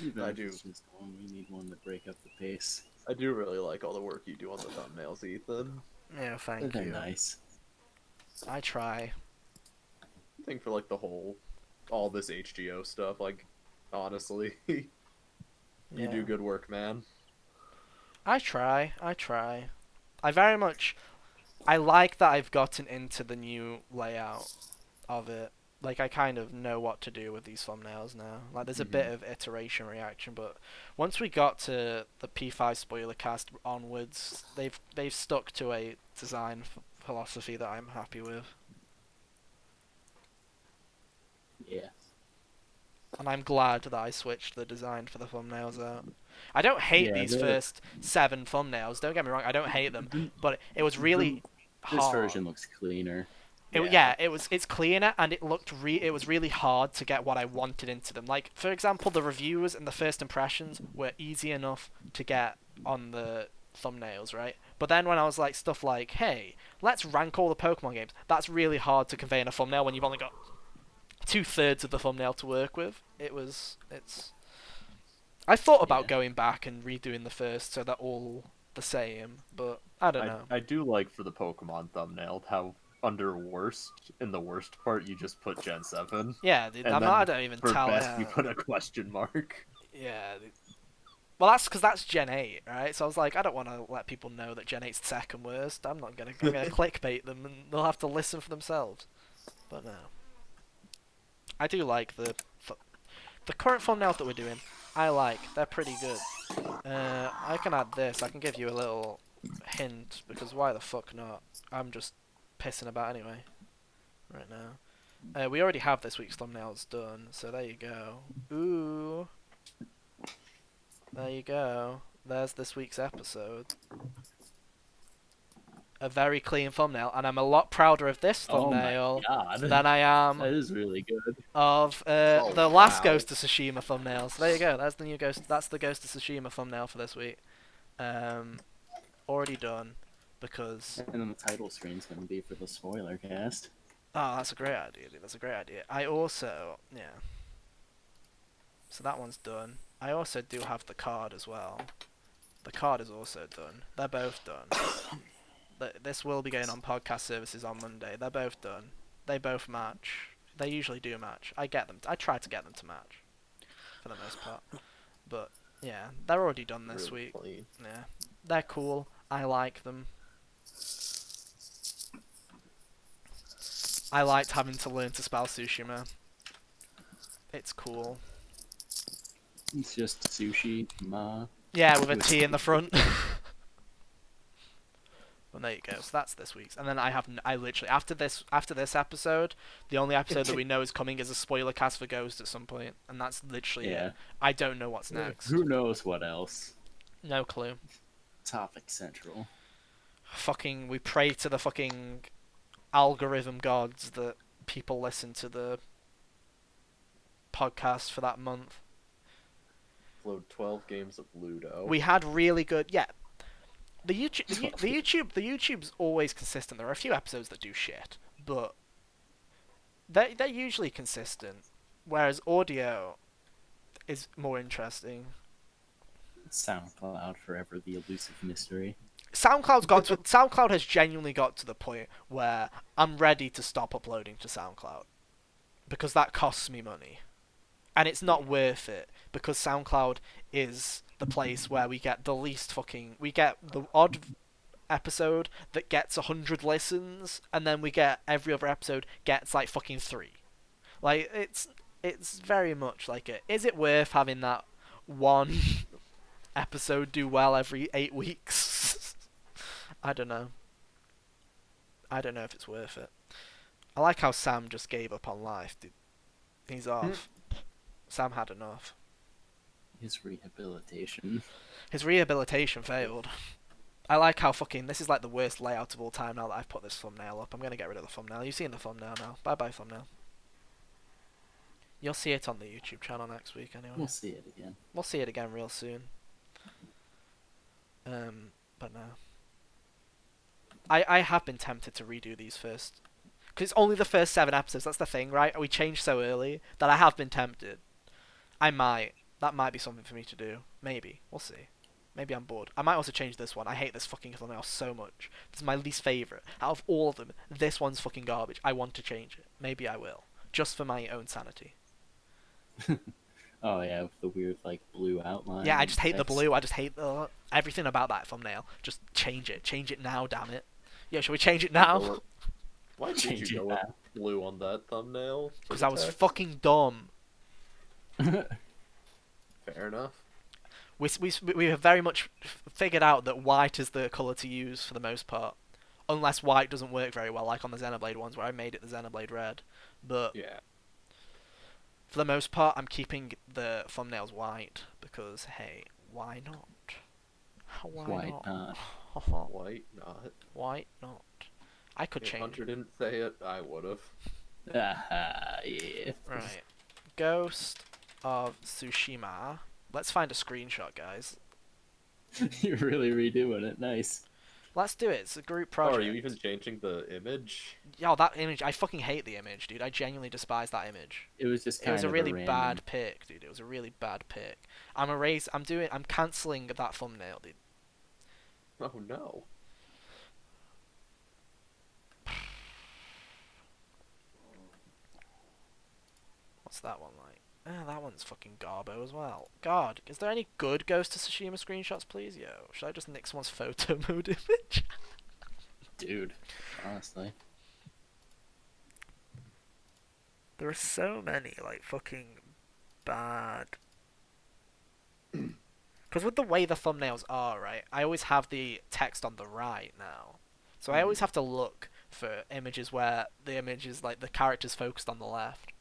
Even I if do. it's just one, we need one to break up the pace. I do really like all the work you do on the thumbnails, Ethan. Yeah, thank They're you. nice. I try. I think for like all this HGO stuff, like, honestly, you Yeah. do good work, man. I try. I like that I've gotten into the new layout of it. Like, I kind of know what to do with these thumbnails now. Like, there's a bit of iteration reaction, but once we got to the P5 spoiler cast onwards, they've stuck to a design philosophy that I'm happy with. Yeah. And I'm glad that I switched the design for the thumbnails out. I don't hate Yeah, these they're- first 7 thumbnails, don't get me wrong, I don't hate them, but it was really This hard. version looks cleaner. It's cleaner, and it was really hard to get what I wanted into them. Like, for example, the reviews and the first impressions were easy enough to get on the thumbnails, right? But then when I was like stuff like, hey, let's rank all the Pokemon games, that's really hard to convey in a thumbnail when you've only got 2/3 of the thumbnail to work with. I thought about Yeah. going back and redoing the first so they're all the same, but I don't know. I do like for the Pokemon thumbnail how under in the worst part you just put Gen 7. Yeah, dude, And I then don't even For tell. best you put a question mark. Yeah. Well, that's because that's Gen 8, right? So I was like, I don't want to let people know that Gen 8's the second worst. I'm gonna clickbait them, and they'll have to listen for themselves. But no, I do like the current thumbnails that we're doing. I like. They're pretty good. I can add this. I can give you a little hint because why the fuck not? I'm just pissing about anyway. Right now. We already have this week's thumbnails done, so there you go. Ooh. There you go. There's this week's episode. A very clean thumbnail, and I'm a lot prouder of this thumbnail Oh my god. than I am That is really good. of Oh, the last wow. Ghost of Tsushima thumbnail. So there you go. That's the new Ghost. That's the Ghost of Tsushima thumbnail for this week. Already done because. And then the title screen's going to be for the spoiler cast. Oh, that's a great idea, dude. That's a great idea. I also, yeah. So that one's done. I also do have the card as well. The card is also done. They're both done. This will be going on podcast services on Monday. They're both done. They both match. They usually do match. I try to get them to match, for the most part. But yeah, they're already done this Really week. clean. Yeah, they're cool. I like them. I liked having to learn to spell Tsushima. It's cool. It's just sushi, ma. Yeah, with a T in the front. Well, there you go. So that's this week's, and then I literally after this episode, the only episode that we know is coming is a spoiler cast for Ghost at some point, and that's literally Yeah. it. I don't know what's next. Who knows what else? No clue. Topic Central. Fucking, we pray to the fucking algorithm gods that people listen to the podcast for that month. Upload 12 games of Ludo. We had really good, yeah. The YouTube's always consistent. There are a few episodes that do shit, but they're usually consistent. Whereas audio is more interesting. SoundCloud, forever the elusive mystery. SoundCloud has genuinely got to the point where I'm ready to stop uploading to SoundCloud because that costs me money, and it's not worth it because SoundCloud is the place where we get the least fucking. We get the odd episode that gets 100 listens, and then we get every other episode gets like fucking 3. Like it's very much like it. Is it worth having that one episode do well every 8 weeks? I don't know. I don't know if it's worth it. I like how Sam just gave up on life, dude. He's off. Sam had enough. His rehabilitation. His rehabilitation failed. I like how fucking this is like the worst layout of all time now that I've put this thumbnail up. I'm gonna get rid of the thumbnail. You've seen the thumbnail now. Bye bye thumbnail. You'll see it on the YouTube channel next week anyway. We'll see it again. We'll see it again real soon. But no. I have been tempted to redo these first. Because it's only the first 7 episodes, that's the thing, right? We changed so early that I have been tempted. I might. That might be something for me to do. Maybe. We'll see. Maybe I'm bored. I might also change this one. I hate this fucking thumbnail so much. This is my least favourite. Out of all of them, this one's fucking garbage. I want to change it. Maybe I will. Just for my own sanity. Oh yeah, with the weird like blue outline. Yeah, I just hate the text. blue. I just hate everything about that thumbnail. Just change it. Change it now, damn it. Yeah, shall we change it now? Why did Change you it go with now. blue on that thumbnail? for Because the I was text? fucking dumb. Fair enough. We have very much figured out that white is the colour to use for the most part. Unless white doesn't work very well, like on the Xenoblade ones where I made it the Xenoblade red. But Yeah. for the most part, I'm keeping the thumbnails white because, hey, why not? Why not? White, not. Why not? I could If change Hunter it. didn't say it, I would have. Yeah. Right. Ghost of Tsushima. Let's find a screenshot, guys. You're really redoing it. Nice. Let's do it. It's a group Oh, project. are you even changing the image? Yo, that image. I fucking hate the image, dude. I genuinely despise that image. It was just It kind was a of really random... bad pick, dude. It was a really bad pick. I'm cancelling that thumbnail, dude. Oh no. What's that one like? That one's fucking garbo as well. God, is there any good Ghost of Tsushima screenshots, please? Yo, should I just nick someone's photo mode image? Dude, honestly. There are so many, like, fucking bad. Because with the way the thumbnails are, right, I always have the text on the right now. So I always have to look for images where the image is, like, the character's focused on the left.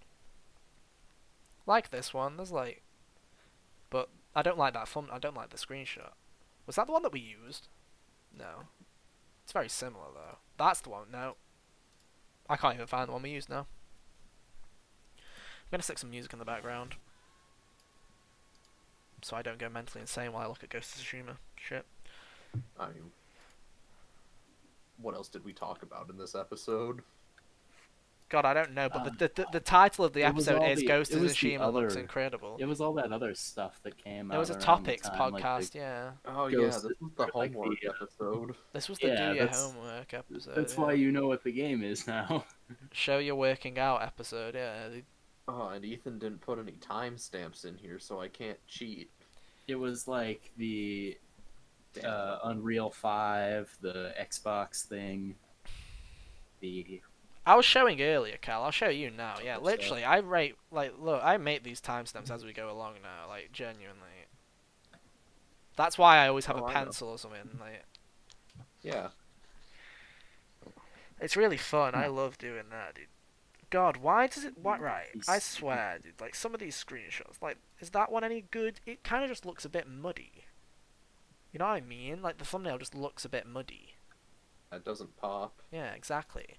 Like this one, there's, like... But I don't like that I don't like the screenshot. Was that the one that we used? No. It's very similar, though. That's the one. No. I can't even find the one we used now. I'm gonna stick some music in the background. So I don't go mentally insane while I look at Ghost of Tsushima. Shit. I mean, what else did we talk about in this episode? God, I don't know, but the title of the it was episode all is the- Ghost it of was the Tsushima looks other- incredible. It was all that other stuff that came out. There was a around the topics time, like podcast, the- yeah. Oh yeah, Ghost this was the like homework the, episode. This was the Yeah, do your that's- homework episode. That's yeah. why you know what the game is now. Show your working out episode, yeah. Oh, and Ethan didn't put any timestamps in here, so I can't cheat. It was like the Damn. Unreal 5, the Xbox thing, the... I was showing earlier, Cal. I'll show you now. Yeah, So- literally, I rate look. I make these timestamps as we go along now. Like genuinely. That's why I always have Oh, a I know. pencil or something. Like Yeah. it's really fun. I love doing that, dude. God, why does it? What? Right, I swear, dude. Like some of these screenshots, like, is that one any good? It kind of just looks a bit muddy. You know what I mean? Like the thumbnail just looks a bit muddy. That doesn't pop. Yeah, exactly.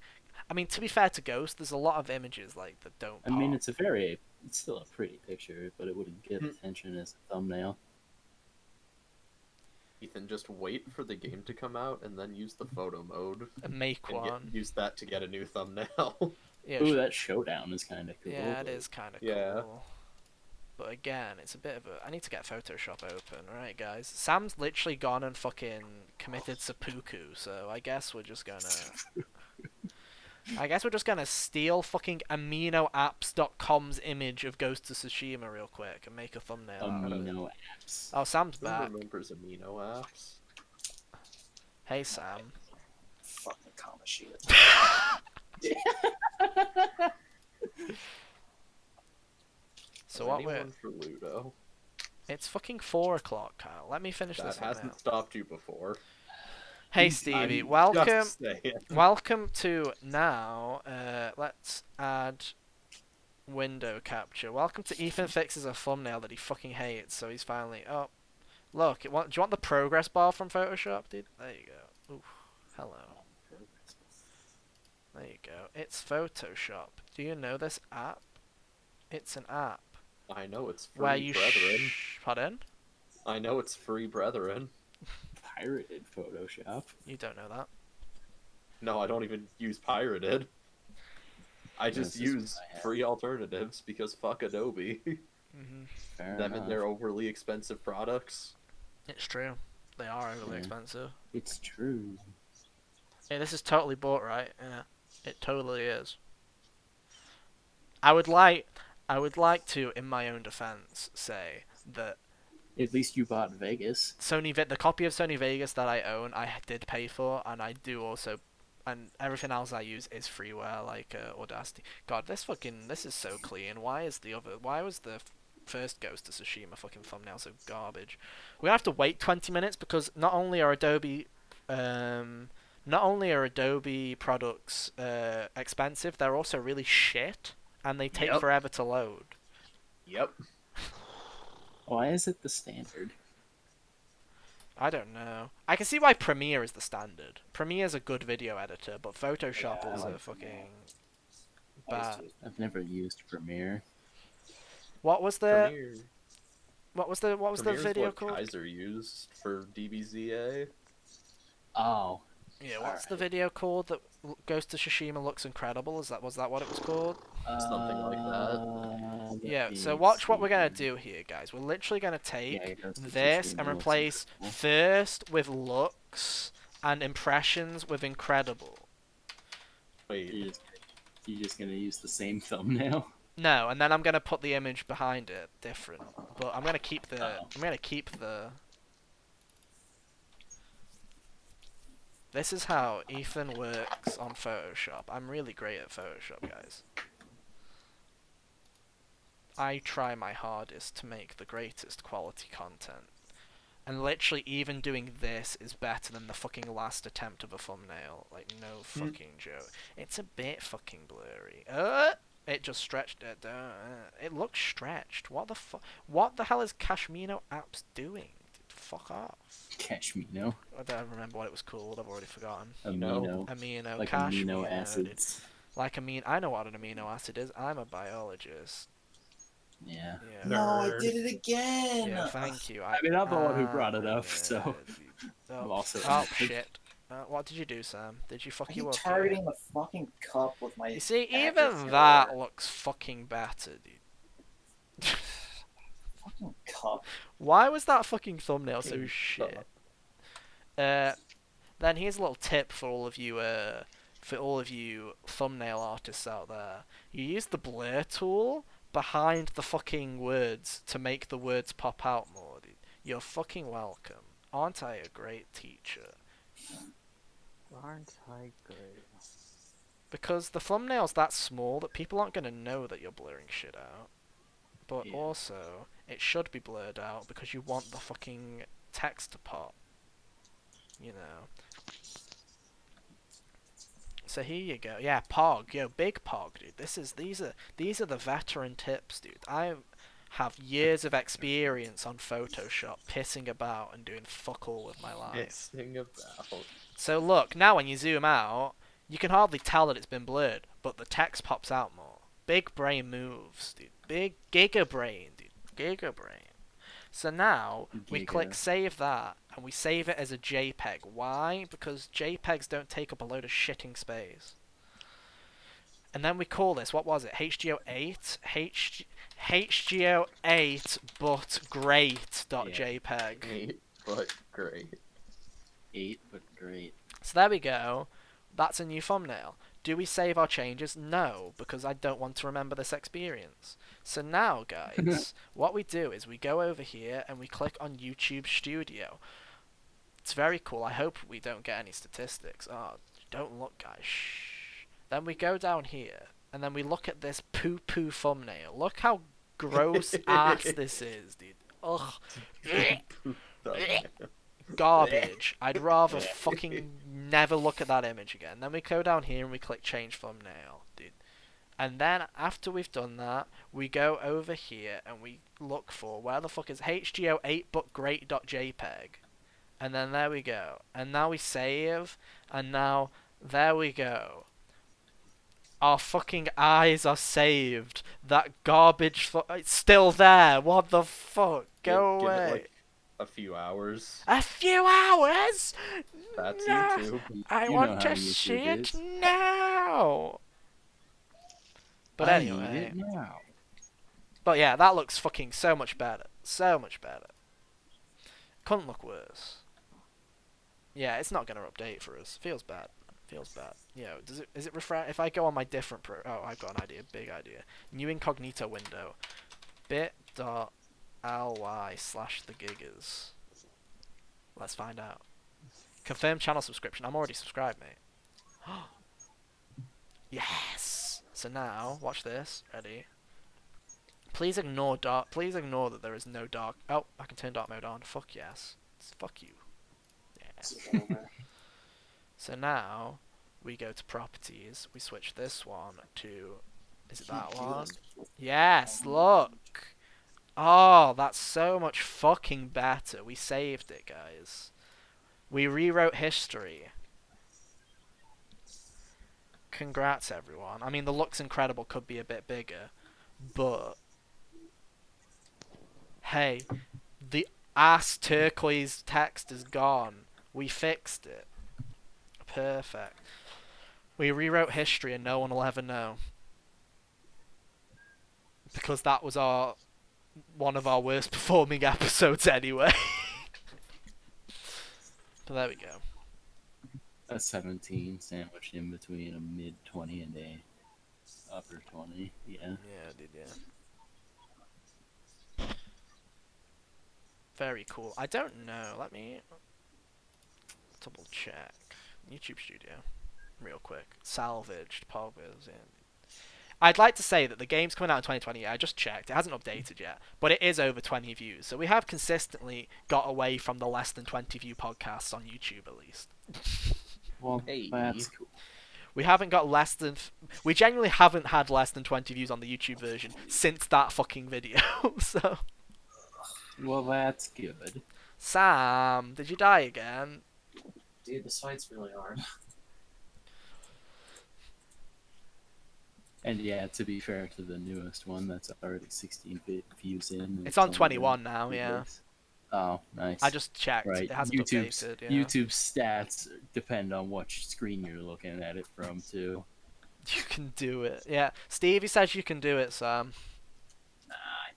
I mean, to be fair to Ghost, there's a lot of images like that don't. I mean, pop. it's still a pretty picture, but it wouldn't get attention as a thumbnail. Ethan, just wait for the game to come out and then use the photo mode. Make And one. use that to get a new thumbnail. Yeah, Ooh, that showdown is kind of cool. yeah, it but- is kind of Yeah. cool. But again, it's a bit of a. I need to get Photoshop open, right, guys? Sam's literally gone and fucking committed seppuku, so I guess we're just gonna. I guess we're just gonna steal fucking AminoApps.com's image of Ghost of Tsushima real quick and make a thumbnail. out of it. Amino apps. Oh, Sam's Who back. remembers amino apps? Hey Sam. Fucking comma sheet. So Or what we're... anyone for Ludo. It's fucking 4 o'clock, Kyle. Let me finish That this thumbnail. hasn't stopped you before. Hey He's- Stevie, I'm welcome. just saying. Welcome to now. Let's add window capture. Welcome to Ethan fixes a thumbnail that he fucking hates, so he's finally... Oh, look. Do you want the progress bar from Photoshop, dude? There you go. Ooh, hello. There you go. It's Photoshop. Do you know this app? It's an app I know it's where free, you brethren. Pardon? I know it's free, brethren. Pirated Photoshop. You don't know that. No, I don't even use pirated. I just This is use what I have. free alternatives because fuck Adobe. Mhm. Fair Them enough. and their overly expensive products. It's true. They are overly Yeah. expensive. It's true. Hey, this is totally bought, right? Yeah, it totally is. I would like to, in my own defense, say that At least you bought Vegas. the copy of Sony Vegas that I own, I did pay for, and I do also, and everything else I use is freeware, like Audacity. God, this is so clean. Why was the first Ghost of Tsushima fucking thumbnail so garbage? We're gonna have to wait 20 minutes because not only are Adobe products expensive, they're also really shit, and they take Yep. forever to load. Yep. Why is it the standard? I don't know. I can see why Premiere is the standard. Premiere's a good video editor, but Photoshop Yeah, I is like a fucking I used bad. to use I've never used Premiere. What was the Premiere. the Premiere's video what called? Kaiser used for DBZA. Oh, Yeah, what's the Alright. video called that Ghost to Tsushima looks incredible? Was that what it was called? Something like that. Yeah. So watch what we're gonna do here, guys. We're literally gonna take Yeah, Ghost of this Tsushima and looks replace incredible. first with looks and impressions with incredible. Wait, You're just gonna use the same thumbnail. No, and then I'm gonna put the image behind it different. But I'm gonna keep the Uh-oh. This is how Ethan works on Photoshop. I'm really great at Photoshop, guys. I try my hardest to make the greatest quality content. And literally even doing this is better than the fucking last attempt of a thumbnail. Like, no fucking joke. It's a bit fucking blurry. It just stretched it down. It looks stretched. What the hell is Cashmino Apps doing? Fuck off. Cashmino. I don't remember what it was called. I've already forgotten. Amino. Amino. Like Cashmino. amino acids. I know what an amino acid is. I'm a biologist. Yeah. Yeah. No, I Nerd. did it again. Yeah, thank you. I mean, I'm the one who am brought it a up, so nerd. I'm also a Oh nerd. shit. What did you do, Sam? Did you I fuck keep you up? targeting the fucking cup with my. You see, even accuracy that error. looks fucking better, dude. Fucking cup. Why was that fucking thumbnail so Fucking shit? cup. Then here's a little tip for all of you thumbnail artists out there. You use the blur tool behind the fucking words to make the words pop out more, dude. You're fucking welcome. Aren't I a great teacher? Aren't I great? Because the thumbnail's that small that people aren't going to know that you're blurring shit out. But Yeah. also, it should be blurred out because you want the fucking text to pop. You know. So here you go. Yeah, Pog. Yo, big Pog, dude. These are the veteran tips, dude. I have years of experience on Photoshop, pissing about and doing fuck all with my life. Pissing about. So look, now when you zoom out, you can hardly tell that it's been blurred, but the text pops out more. Big brain moves, dude. Big giga brain, dude. Giga brain. So now we Giga. click save that, and we save it as a JPEG. Why? Because JPEGs don't take up a load of shitting space. And then we call this, what was it? HGO8? HGO8 but great.jpg. Great, but great. 8, but great. So there we go. That's a new thumbnail. Do we save our changes? No, because I don't want to remember this experience. So now, guys, what we do is we go over here and we click on YouTube Studio. It's very cool. I hope we don't get any statistics. Oh, don't look, guys. Shh. Then we go down here, and then we look at this poo-poo thumbnail. Look how gross ass this is, dude. Ugh. Garbage. I'd rather fucking never look at that image again. Then we go down here and we click change thumbnail, dude. And then after we've done that, we go over here and we look for where the fuck is HGO 8butgreat.jpg. And then there we go. And now we save, and now there we go. Our fucking eyes are saved. That garbage it's still there. What the fuck? Go Give away. it like a few hours. A few hours? That's No. YouTube. I You know want how to YouTube see it is. now. But I need anyway. it now. But yeah, that looks fucking so much better. So much better. Couldn't look worse. Yeah, it's not gonna update for us. Feels bad. Feels bad. Is it refresh? If I go on my different oh, I've got an idea. Big idea. New incognito window. bit.ly/thegiggers. Let's find out. Confirm channel subscription. I'm already subscribed, mate. Yes. So now, watch this. Ready? Please ignore dark. Please ignore that there is no dark. Oh, I can turn dark mode on. Fuck yes. Fuck you. Yeah. So now we go to properties. We switch this one to. Is it that one? Yes. Look. Oh, that's so much fucking better. We saved it, guys. We rewrote history. Congrats, everyone. I mean, the look's incredible. Could be a bit bigger, but hey, the ass turquoise text is gone. We fixed it. Perfect. We rewrote history, and no one will ever know because that was one of our worst performing episodes anyway. But there we go. A 17 sandwiched in between a mid 20 and a upper 20. Yeah. Yeah, dude, yeah. Very cool. I don't know. Let me double check. YouTube Studio. Real quick. Salvaged. Poggers in. I'd like to say that the game's coming out in 2020. I just checked. It hasn't updated yet. But it is over 20 views. So we have consistently got away from the less than 20 view podcasts on YouTube, at least. Well, Hey. that's cool. We haven't got less than... We genuinely haven't had less than 20 views on the YouTube version since that fucking video. So... Well, that's good. Sam, did you die again? Dude, this fight's really hard. And yeah, to be fair to the newest one, that's already 16 views in. and It's on only 21 been now, 2 yeah. days. Oh, nice. I just checked. right. It hasn't updated. Yeah. YouTube's stats depend on which screen you're looking at it from, too. You can do it. Yeah. Stevie says you can do it, Sam. Nah, I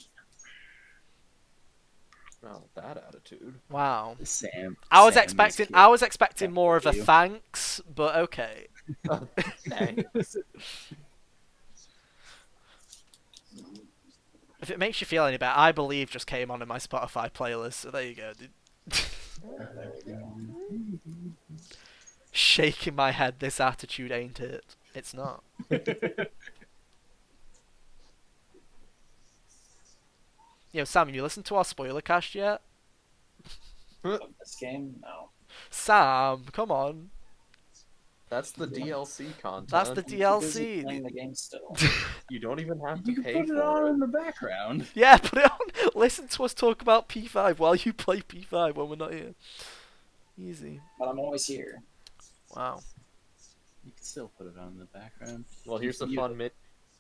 can't. Oh, that attitude. Wow. Sam. I was Sam expecting. is I was expecting more of a Thank you. thanks, but okay. Thanks. If it makes you feel any better, I Believe just came on in my Spotify playlist, so there you go, dude. There we go. Shaking my head. This attitude ain't it. It's not. Yo, Sam, you listened to our spoiler cast yet? Of this game? No. Sam, come on. That's the DLC content. That's the I'm too busy DLC. playing the game still. You don't even have to You can pay put it for on it. in the background. Yeah, put it on. Listen to us talk about P5 while you play P5 when we're not here. Easy. But I'm always here. Wow. You can still put it on in the background. Well, here's a You- fun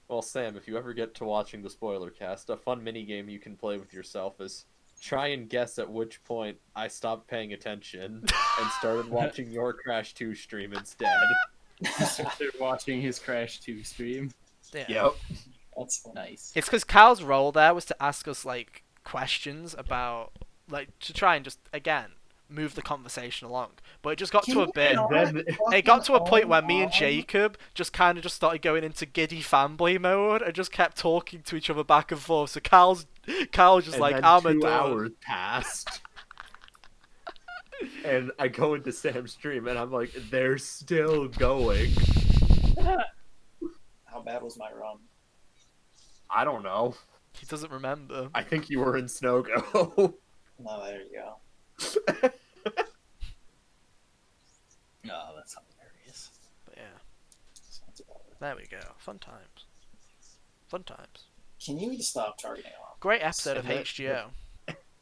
Well, Sam, if you ever get to watching the spoiler cast, a fun mini game you can play with yourself is try and guess at which point I stopped paying attention and started watching your Crash 2 stream instead. They're watching his Crash 2 stream. Yeah. That's fun. Nice. It's because Cal's role there was to ask us like questions about like to try and just again move the conversation along. But it just got to a bit. It got to a point where me and Jacob just kind of just started going into giddy fanboy mode and just kept talking to each other back and forth. So Cal's just And like, then I'm 2 a hours passed. And I go into Sam's stream and I'm like, they're still going. How bad was my run? I don't know. He doesn't remember. I think you were in Snogo. No, there you go. Oh, that's hilarious. But yeah, Sounds about right. there we go. Fun times. Fun times. Can you stop targeting off? Great episode of And that- HGO.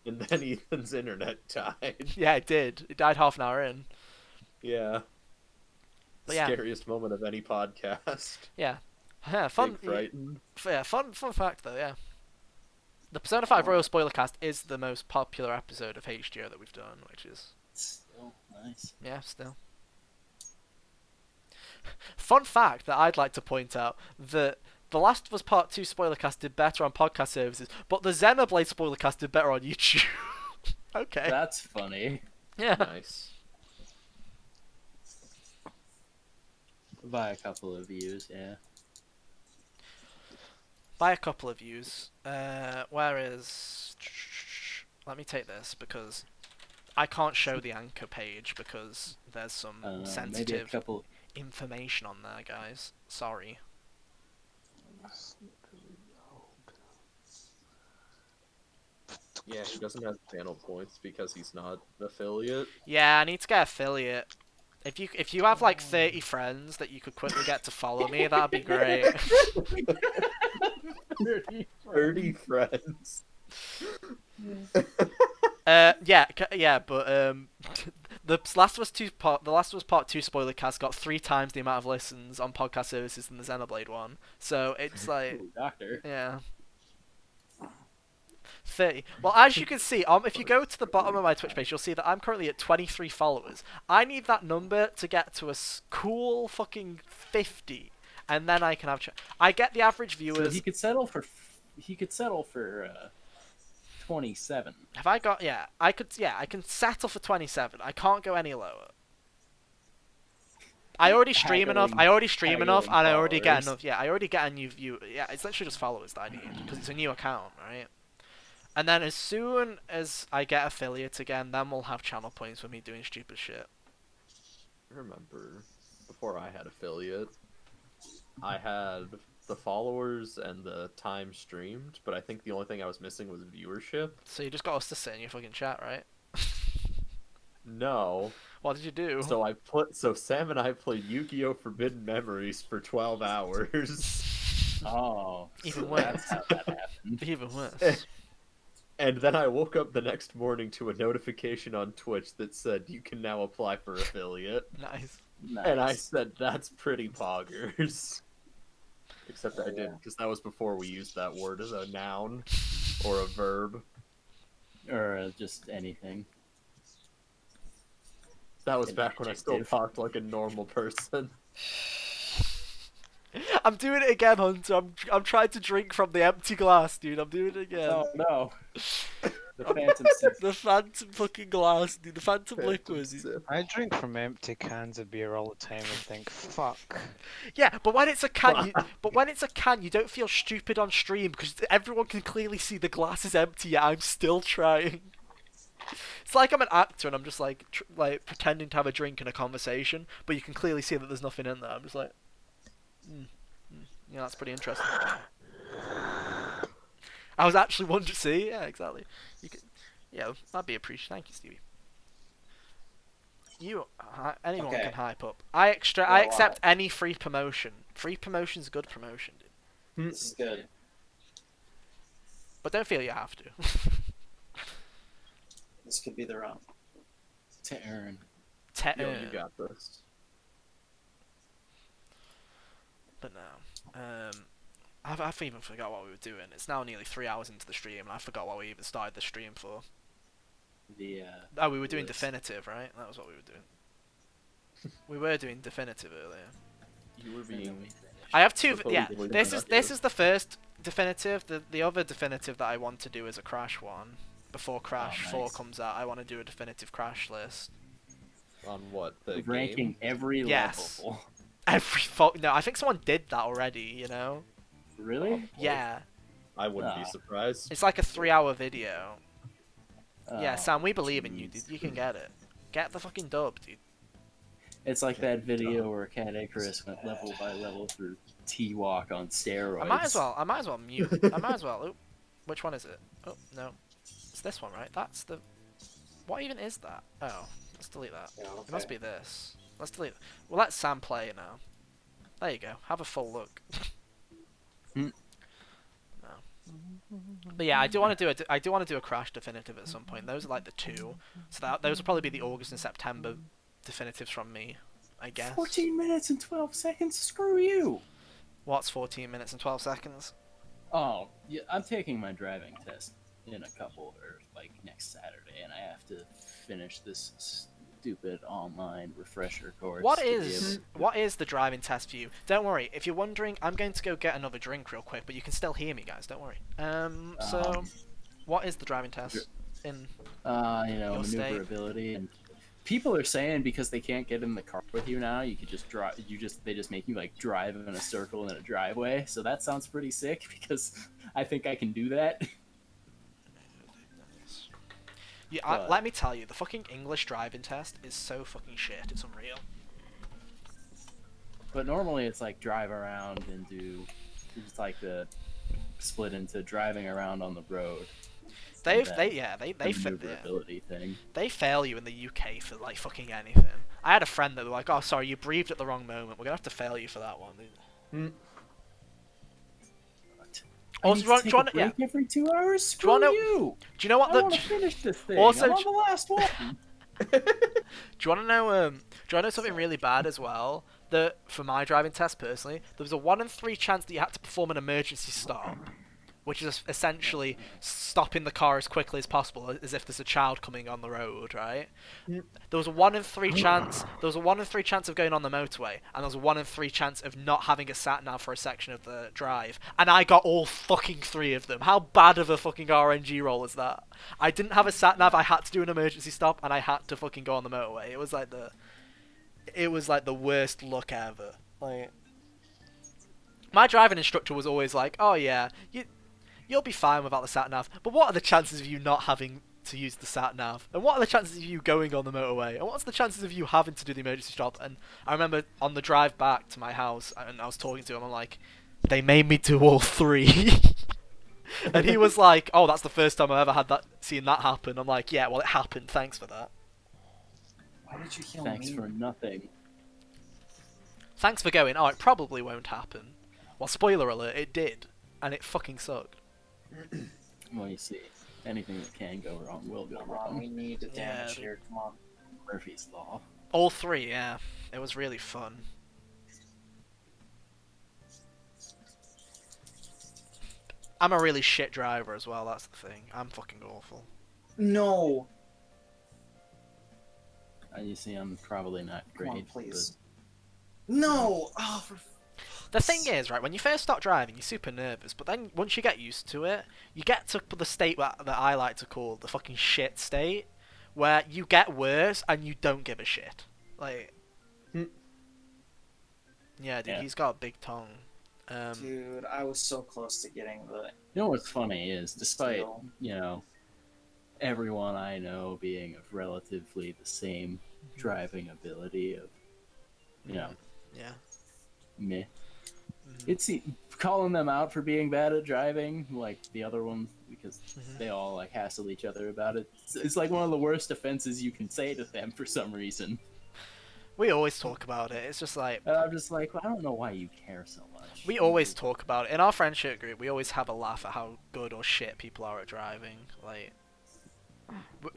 And then Ethan's internet died. Yeah, it did. It died half an hour in. Yeah. But yeah. Scariest moment of any podcast. Yeah. Yeah, fun. Big frightened. Yeah, fun fact though. Yeah. The Persona 5 Royal Spoiler Cast is the most popular episode of HGO that we've done, which is Still nice. yeah, still. Fun fact that I'd like to point out that The Last of Us Part 2 spoiler cast did better on podcast services, but the Xenoblade spoiler cast did better on YouTube. Okay. That's funny. Yeah. Nice. By a couple of views, yeah. By a couple of views. Whereas, let me take this because I can't show the anchor page because there's some Maybe a sensitive couple. information on there, guys. Sorry. Yeah, he doesn't have channel points because he's not affiliate. Yeah, I need to get affiliate. If you have like 30 friends that you could quickly get to follow me, that'd be great. 30 friends. Yeah, but the Last of Us Part 2 spoiler cast got 3 times the amount of listens on podcast services than the Xenoblade one. So it's like, Ooh, doctor. yeah. 30. Well, as you can see, if you go to the bottom of my Twitch page, you'll see that I'm currently at 23 followers. I need that number to get to a cool fucking 50, and then I can have. I get the average So viewers. he could settle for. He could settle for 27. Have I got? Yeah, I could. Yeah, I can settle for 27. I can't go any lower. I already stream enough. And I already get followers. enough. Yeah, I already get a new view. Yeah, it's literally just followers that I need because it's a new account, right? And then as soon as I get affiliates again, then we'll have channel points for me doing stupid shit. I remember before I had affiliate, I had the followers and the time streamed, but I think the only thing I was missing was viewership. So you just got us to sit in your fucking chat, right? No. What did you do? So Sam and I played Yu-Gi-Oh! Forbidden Memories for 12 hours. Oh, Even so worse. that's how that happened. Even worse. And then I woke up the next morning to a notification on Twitch that said you can now apply for affiliate. Nice. Nice. And I said that's pretty poggers. Except I didn't, because that was before we used that word as a noun or a verb. Or just anything. That was back when I still Adjective. talked like a normal person. I'm doing it again, Hunter. I'm trying to drink from the empty glass, dude. I'm doing it again. Oh no. The phantom sip. The phantom fucking glass, dude. The phantom liquid. Dude. I drink from empty cans of beer all the time and think, fuck. Yeah, but when it's a can, you don't feel stupid on stream because everyone can clearly see the glass is empty. Yet I'm still trying. It's like I'm an actor and I'm just like pretending to have a drink in a conversation, but you can clearly see that there's nothing in there. I'm just like, yeah, that's pretty interesting. I was actually wondering. See, yeah, exactly. You could, yeah, that'd be appreciated. Thank you, Stevie. Anyone Okay. can hype up. I accept any free promotion. Free promotion's good promotion, dude. This is good. But don't feel you have to. This could be the run. To earn. Yo, you got this. But no. I've even forgot what we were doing. It's now nearly 3 hours into the stream, and I forgot what we even started the stream for. The Oh, we were doing list. definitive, right? That was what we were doing. We were doing definitive earlier. You were being. I have two. Yeah, Supposedly this is definitive. the first definitive. The other definitive that I want to do is a Crash one. Before Crash 4 nice. comes out, I want to do a definitive Crash list. On what? The ranking game? every Yes. level. No, I think someone did that already. You know? Really? Yeah, I wouldn't be Ah. surprised. it's like a 3-hour video. Yeah, Oh, Sam, we believe in you, jeez. dude. You can get it. Get the fucking dub, dude. It's like that video where Cat Icarus went level by level through T-Walk on steroids. I might as well mute. I might as well. Oop. Which one is it? Oh no, it's this one, right? That's the. What even is that? Oh, let's delete that. Yeah, It must okay. be this. Let's delete. We'll let Sam play it now. There you go. Have a full look. Hmm. No. But yeah, I do want to do I do want to do a Crash definitive at some point. Those are like the two. So those will probably be the August and September definitives from me, I guess. 14 minutes and 12 seconds. Screw you. What's 14 minutes and 12 seconds? Oh, yeah, I'm taking my driving test in a couple, or like next Saturday, and I have to finish this stupid online refresher course. What to be is able- what is the driving test for you? Don't worry, if you're wondering, I'm going to go get another drink real quick, but you can still hear me, guys. Don't worry. So what is the driving test in? Maneuverability, state. and people are saying because they can't get in the car with you now, you could just drive. They just make you like drive in a circle in a driveway. So that sounds pretty sick because I think I can do that. Yeah, let me tell you, the fucking English driving test is so fucking shit. It's unreal. But normally it's like drive around and do. It's like the split into driving around on the road. They maneuverability thing. They fail you in the UK for like fucking anything. I had a friend that were like, "Oh, sorry, you breathed at the wrong moment. We're gonna have to fail you for that one." Also, do you want yeah? Every 2 hours? Do you wanna know- you! Do you know what I the? want to finish this thing. Also, I'm on the last one. Do you want to know? Do you want to know something really bad as well? That for my driving test personally, there was a 1 in 3 chance that you had to perform an emergency stop, which is essentially stopping the car as quickly as possible, as if there's a child coming on the road, right? There was a 1 in 3 chance. There was a 1 in 3 chance of going on the motorway, and there was a 1 in 3 chance of not having a sat nav for a section of the drive. And I got all fucking 3 of them. How bad of a fucking RNG roll is that? I didn't have a sat nav. I had to do an emergency stop, and I had to fucking go on the motorway. It was like the worst luck ever. Like, my driving instructor was always like, "Oh yeah, you'll be fine without the sat nav, but what are the chances of you not having to use the sat nav? And what are the chances of you going on the motorway? And what's the chances of you having to do the emergency stop?" And I remember on the drive back to my house, and I was talking to him, I'm like, "They made me do all 3." And he was like, "Oh, that's the first time I've ever seen that happen." I'm like, "Yeah, well, it happened. Thanks for that. Why did you heal Thanks me? for nothing. Thanks for going. Oh, it probably won't happen." Well, spoiler alert, it did, and it fucking sucked. Well, you see, anything that can go wrong will go Come on, we wrong. need the damage Yeah. here. Come on. Murphy's Law. All 3, yeah. It was really fun. I'm a really shit driver as well, that's the thing. I'm fucking awful. No. You see, I'm probably not Come on, great. please. No. Oh, for. The thing is, right, when you first start driving, you're super nervous, but then once you get used to it, you get to the state that I like to call the fucking shit state, where you get worse and you don't give a shit. Like, yeah, dude, Yeah. he's got a big tongue. Dude, I was so close to getting the. You know what's funny is, despite, Still. everyone I know being of relatively the same driving ability of, Yeah. meh. Mhm. It's calling them out for being bad at driving, like the other ones, because Mhm. they all like hassle each other about it. It's like one of the worst offenses you can say to them for some reason. We always talk about it. It's just like, And I'm just like, well, I don't know why you care so much. we always talk about it. In our friendship group, we always have a laugh at how good or shit people are at driving. Like,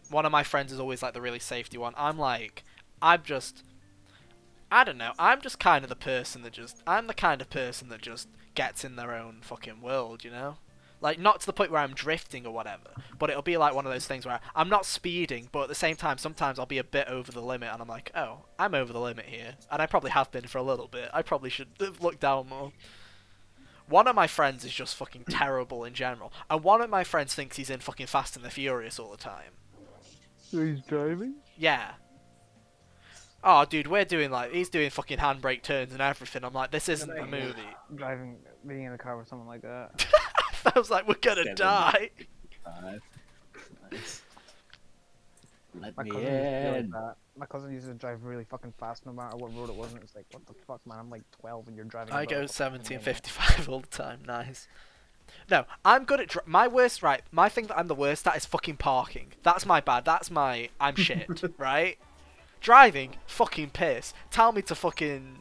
one of my friends is always like the really safety one. I'm like, I don't know. I'm just kind of the person that I'm the kind of person that just gets in their own fucking world, you know? Like, not to the point where I'm drifting or whatever, but it'll be like one of those things where I'm not speeding, but at the same time, sometimes I'll be a bit over the limit, and I'm like, oh, I'm over the limit here. And I probably have been for a little bit. I probably should have looked down more. One of my friends is just fucking terrible in general, and one of my friends thinks he's in fucking Fast and the Furious all the time. So he's driving? Yeah. Oh, dude, he's doing fucking handbrake turns and everything. I'm like, this isn't a movie. Driving, being in a car with someone like that. I was like, we're gonna Kevin. die. Nice. Let My me cousin used to be like in. that. My cousin used to drive really fucking fast no matter what road it was, and it's like, what the fuck, man? I'm like 12 and you're driving. I about go a fucking 70 and minute. 55 all the time. Nice. No, I'm good at my worst. Right, my thing that I'm the worst at is fucking parking. That's my bad. That's my I'm shit. Right. Driving, fucking piss. Tell me to fucking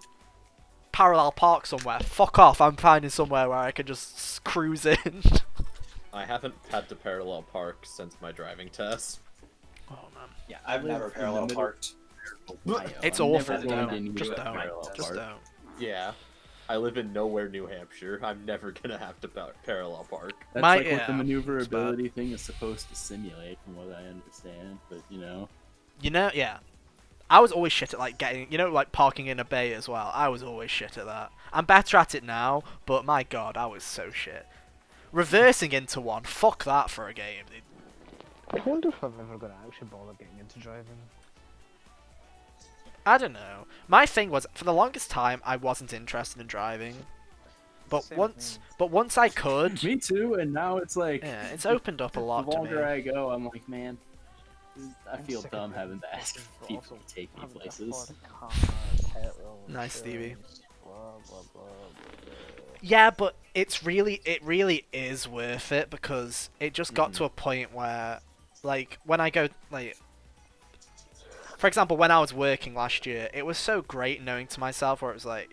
parallel park somewhere. Fuck off. I'm finding somewhere where I can just cruise in. I haven't had to parallel park since my driving test. Oh man, Yeah, I've never parallel parked. Ohio. it's I'm awful. never going to Don't. New Just York don't. parallel Just park. don't. Yeah. I live in nowhere, New Hampshire. I'm never gonna have to parallel park. That's My- like what yeah, the it's maneuverability thing is supposed to simulate, from what I understand. But You know, yeah. I was always shit at like getting, like parking in a bay as well. I was always shit at that. I'm better at it now, but my god, I was so shit. Reversing into one, fuck that for a game. I wonder if I'm ever gonna actually bother getting into driving. I don't know. My thing was, for the longest time, I wasn't interested in driving. But Same once, thing. but once I could, me too. And now it's like, yeah, it's opened up a the lot to me. longer I go, I'm like, man, I I'm feel sick of dumb it. having to ask But people also to take me having to places. afford a car, petrol, Nice, Stevie. insurance, blah, blah, blah, blah. Yeah, but it really is worth it because it just got to a point where, like, when I go, like, for example, when I was working last year, it was so great knowing to myself where it was like,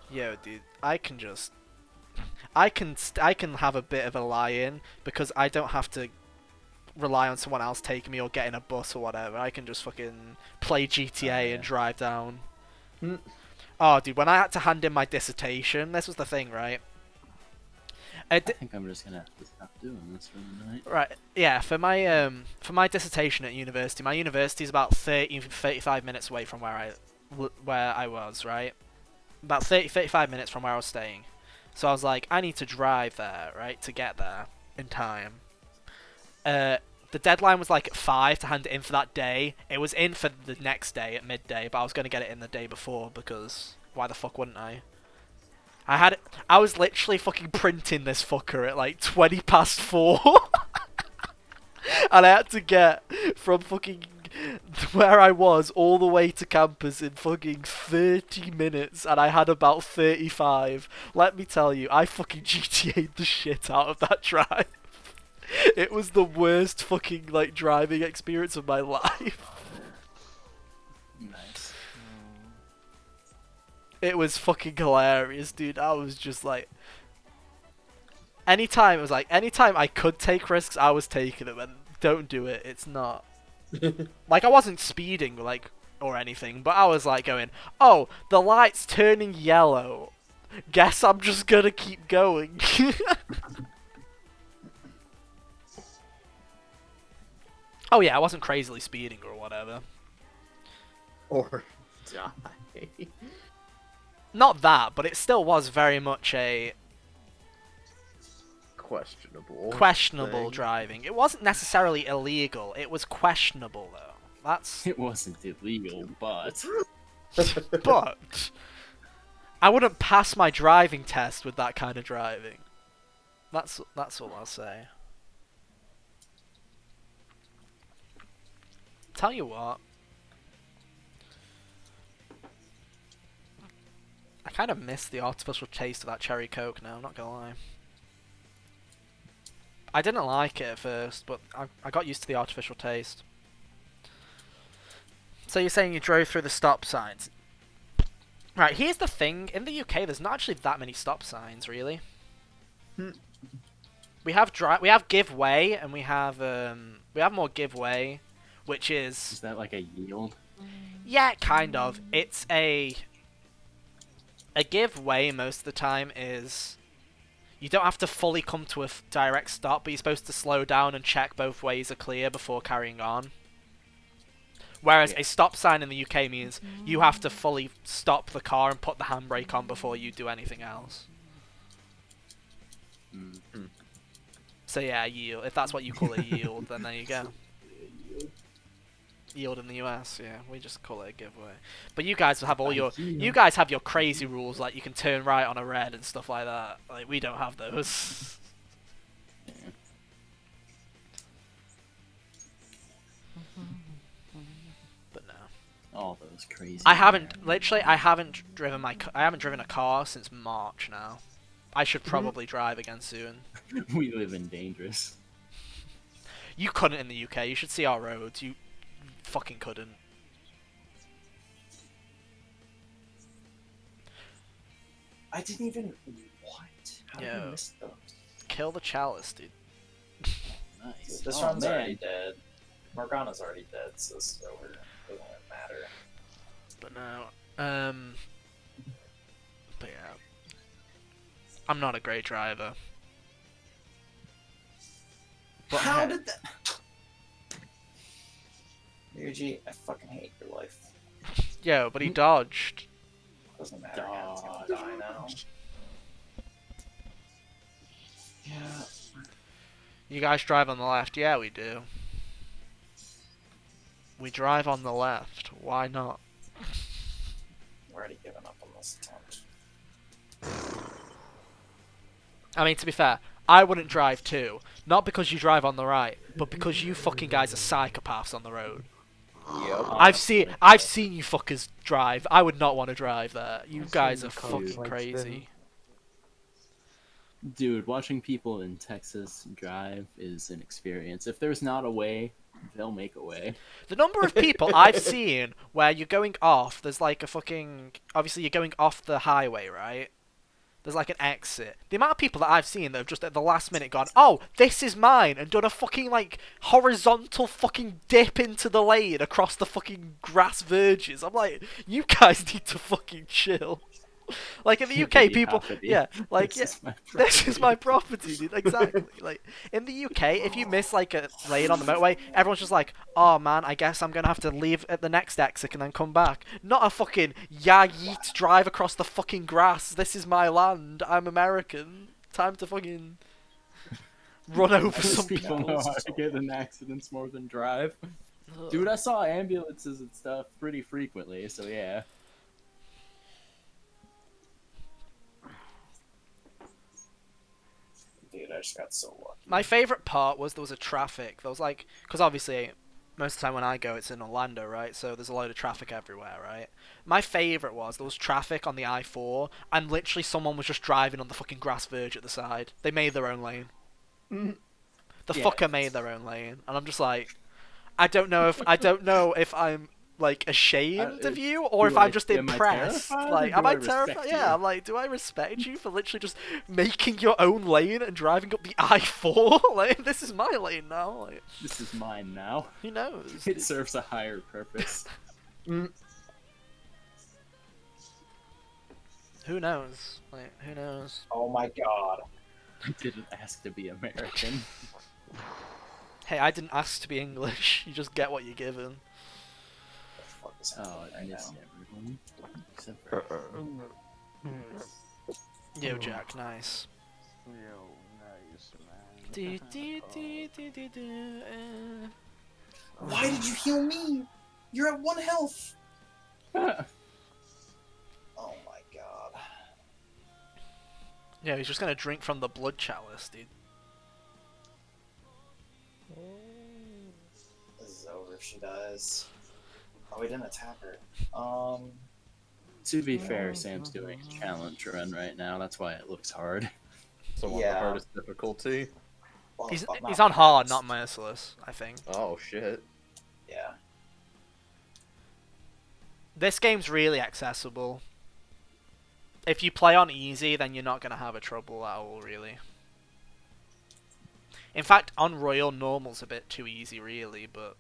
yo, dude, I can have a bit of a lie-in because I don't have to rely on someone else taking me or getting a bus or whatever. I can just fucking play GTA and drive down. Hmm. Oh, dude, when I had to hand in my dissertation, this was the thing, right? I think I'm just gonna have to stop doing this for the night. Right, yeah, for my dissertation at university, my university is about 35 minutes away from where I was, right? About 35 minutes from where I was staying. So I was like, I need to drive there, right, to get there in time. The deadline was like at 5 to hand it in for that day. It was in for the next day at midday, but I was going to get it in the day before because why the fuck wouldn't I? I was literally fucking printing this fucker at like 20 past 4. And I had to get from fucking where I was all the way to campus in fucking 30 minutes, and I had about 35. Let me tell you, I fucking GTA'd the shit out of that drive. It was the worst fucking like driving experience of my life. Nice. It was fucking hilarious, dude. I was just like, anytime I could take risks, I was taking them. And don't do it. It's not like I wasn't speeding like or anything, but I was like going, oh, the light's turning yellow. Guess I'm just gonna keep going. Oh yeah, I wasn't crazily speeding or whatever. Or die. Not that, but it still was very much a questionable thing. driving. It wasn't necessarily illegal. It was questionable though. That's It wasn't illegal, but but I wouldn't pass my driving test with that kind of driving. That's all I'll say. Tell you what, I kind of miss the artificial taste of that cherry coke now, I'm not gonna lie. I didn't like it at first, but I got used to the artificial taste. So you're saying you drove through the stop signs. Right, here's the thing. In the UK, there's not actually that many stop signs, really. We have give way, and we have more give way, which is that like a yield? yeah, kind of. It's a give way most of the time is you don't have to fully come to a direct stop, but you're supposed to slow down and check both ways are clear before carrying on. Whereas a stop sign in the UK means you have to fully stop the car and put the handbrake on before you do anything else. Mm-hmm. So yeah, yield. If that's what you call a yield, then there you go. Yield in the US, yeah, we just call it a giveaway. But you guys have you guys have your crazy rules, like you can turn right on a red and stuff like that. Like we don't have those. All those crazy. I haven't literally. I haven't driven I haven't driven a car since March now. I should probably drive again soon. We live in dangerous. You couldn't in the UK. You should see our roads. You fucking couldn't. I didn't even. What? How did Yo. I miss those? Kill the chalice, dude. Nice. This Oh, run's man. already dead. Morgana's already dead, so this is over. Doesn't even matter. But no. But yeah. I'm not a great driver. But How hey, did that? Ryuji, I fucking hate your life. Yo, but he dodged. Doesn't matter. It's gonna die now. Yeah. You guys drive on the left? Yeah, we do. We drive on the left. Why not? I've already given up on this attempt. I mean, to be fair, I wouldn't drive too. Not because you drive on the right, but because you fucking guys are psychopaths on the road. Yep. I've seen you fuckers drive. I would not want to drive there. You I've guys seen are the cars fucking like crazy. Dude, watching people in Texas drive is an experience. If there's not a way, they'll make a way. The number of people I've seen where you're going off, there's like a fucking... Obviously, you're going off the highway, right? There's like an exit. The amount of people that I've seen that have just at the last minute gone, oh, this is mine, and done a fucking, like, horizontal fucking dip into the lane across the fucking grass verges. I'm like, you guys need to fucking chill. Like, in the UK, people... Yeah, like, yeah, this is my property, dude. Exactly. Like, in the UK, if you miss, like, a lane on the motorway, everyone's just like, oh, man, I guess I'm gonna have to leave at the next exit and then come back. Not a fucking, yeah, yeet, drive across the fucking grass. This is my land. I'm American. Time to fucking run over some people people. know how to get in accidents more than drive. Dude, I saw ambulances and stuff pretty frequently, so yeah. Dude, I just got so lucky. My favourite part was there was a traffic. There was like, because obviously most of the time when I go it's in Orlando, right? So there's a load of traffic everywhere, right? My favourite was there was traffic on the I-4 and literally someone was just driving on the fucking grass verge at the side. They made their own lane. The Yeah. fucker made their own lane, and I'm just like, I don't know if I'm like ashamed of you or if I'm just am I impressed. terrified, or Like, do am I I respect terrified? you? Yeah, I'm like, do I respect you for literally just making your own lane and driving up the I-4? Like, this is my lane now. Like, This is mine now. who knows? It serves a higher purpose. Who knows? Like, who knows? Oh my god. I didn't ask to be American. Hey, I didn't ask to be English. You just get what you're given. What the fuck is Oh, happening I right miss now? everyone. Except for... Yo, Jack, nice. Yo, nice, man. Do, do, do, do, do, do, Why did you heal me? You're at 1 health. Oh my god. Yeah, he's just gonna drink from the blood chalice, dude. This is over if she dies. Oh, we didn't attack her. To be fair, Sam's doing a challenge run right now. That's why it looks hard. So on the Yeah. hardest difficulty. Well, He's fuck, he's not on hard, hard. not merciless, I think. Oh shit. Yeah. This game's really accessible. If you play on easy, then you're not gonna have a trouble at all, really. In fact, on Royal, normal's a bit too easy, really. But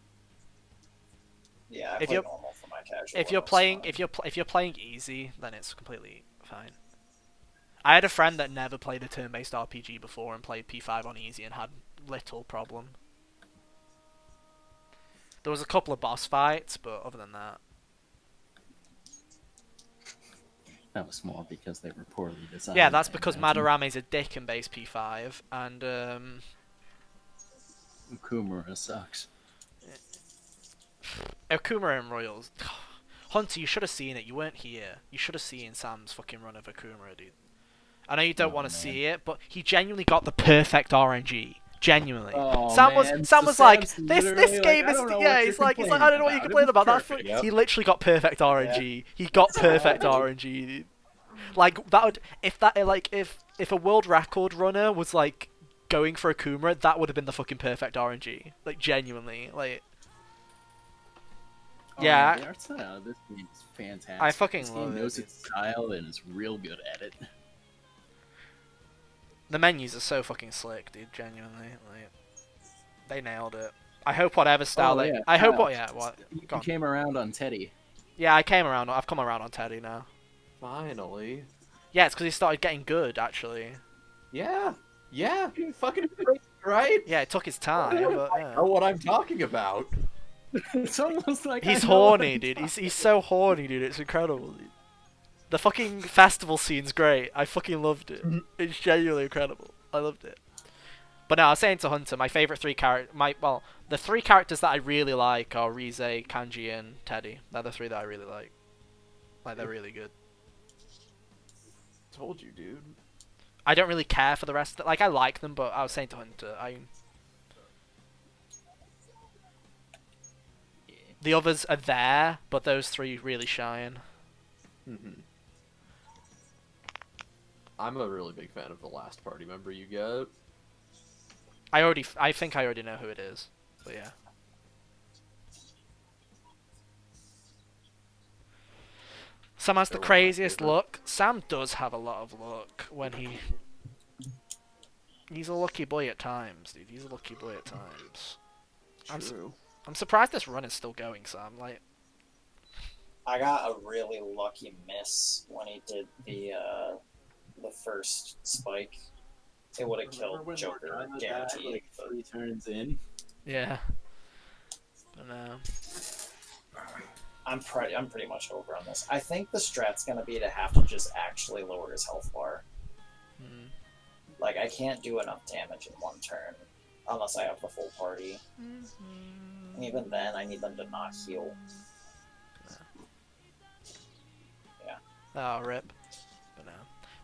Yeah, I If play you're- normal for my casual. if you're and it's playing, fine. if you're playing easy, then it's completely fine. I had a friend that never played a turn-based RPG before and played P5 on easy and had little problem. There was a couple of boss fights, but other than that, That was more because they were poorly designed. yeah, that's I because imagine. Madarame's a dick in base P5, and Kumura sucks. Akuma and Royals. Hunter, you should have seen it. You weren't here. You should have seen Sam's fucking run of Akuma, dude. I know you don't Oh, want to man. see it, but he genuinely got the perfect RNG. Genuinely. Oh, Sam man. was So like, Sam's this literally game I is don't know yeah. what He's you're like I don't know what you complaining complain about. That's perfect. Yep. he literally got perfect RNG. He got perfect RNG. Like that would if a world record runner was like going for a Kumara, that would have been the fucking perfect RNG. Like genuinely, like yeah. The art style of this game is fantastic. I fucking this love game it, knows dude. its style and is real good at it. The menus are so fucking slick, dude. Genuinely, like they nailed it. I hope whatever style Oh, they. yeah, I hope Kyle. what. Yeah, what? You Go on. came around on Teddy. Yeah, I came around. I've come around on Teddy now. Finally. Yeah, it's because he started getting good, actually. Yeah. Yeah. Fucking great, right? Yeah, it took his time, but I yeah. know what I'm talking about. It's almost like He's I know what horny, I'm dude. talking He's so horny, dude. It's incredible, dude. The fucking festival scene's great. I fucking loved it. It's genuinely incredible. I loved it. But no, I was saying to Hunter, my favorite the three characters that I really like are Rize, Kanji, and Teddy. They're the three that I really like. Like, they're really good. Told you, dude. I don't really care for the rest. Like, I like them, but I was saying to Hunter, the others are there, but those three really shine. I'm a really big fan of the last party member you get. I think I already know who it is, but yeah. Sam has the They're one of my craziest favorites. luck. Sam does have a lot of luck when he's a lucky boy at times, dude. He's a lucky boy at times. True. I'm surprised this run is still going, Sam. Like, I got a really lucky miss when he did the first spike. It would have killed Joker, guaranteed. like but 3 turns in. yeah. But no. I'm pretty much over on this. I think the strat's gonna be to have to just actually lower his health bar. Mm. Like, I can't do enough damage in one turn unless I have the full party. And even then, I need them to not heal. Oh, rip. But no.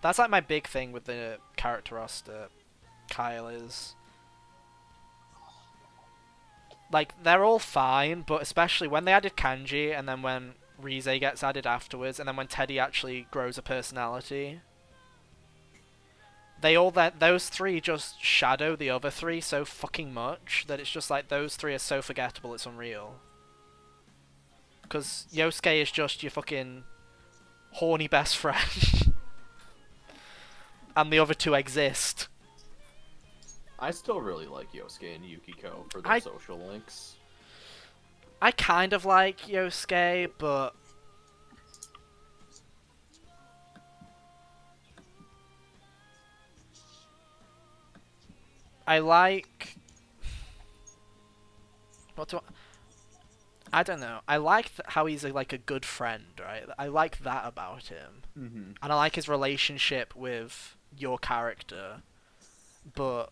That's like my big thing with the character roster. Kyle is. Like, they're all fine, but especially when they added Kanji, and then when Rize gets added afterwards, and then when Teddy actually grows a personality. Those three just shadow the other three so fucking much that it's just like those three are so forgettable, it's unreal. Because Yosuke is just your fucking horny best friend. And the other two exist. I still really like Yosuke and Yukiko for their I- social links. I kind of like Yosuke, but I like I don't know. I like how he's like a good friend, right? I like that about him. Mm-hmm. And I like his relationship with your character, but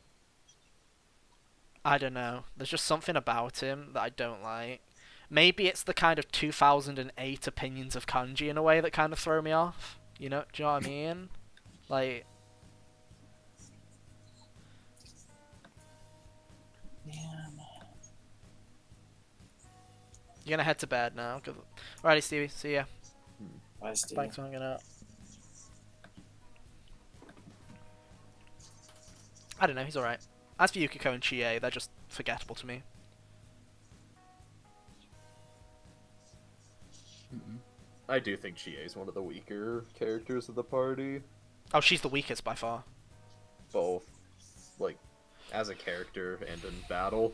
I don't know. There's just something about him that I don't like. Maybe it's the kind of 2008 opinions of Kanji in a way that kind of throw me off. You know? Do you know what I mean? Like, Man. you're gonna head to bed now. Alrighty, Stevie. See ya. Bye, Steve. Thanks for hanging out. I don't know. He's alright. As for Yukiko and Chie, they're just forgettable to me. I do think Chie is one of the weaker characters of the party. Oh, she's the weakest by far. Both, like, as a character and in battle.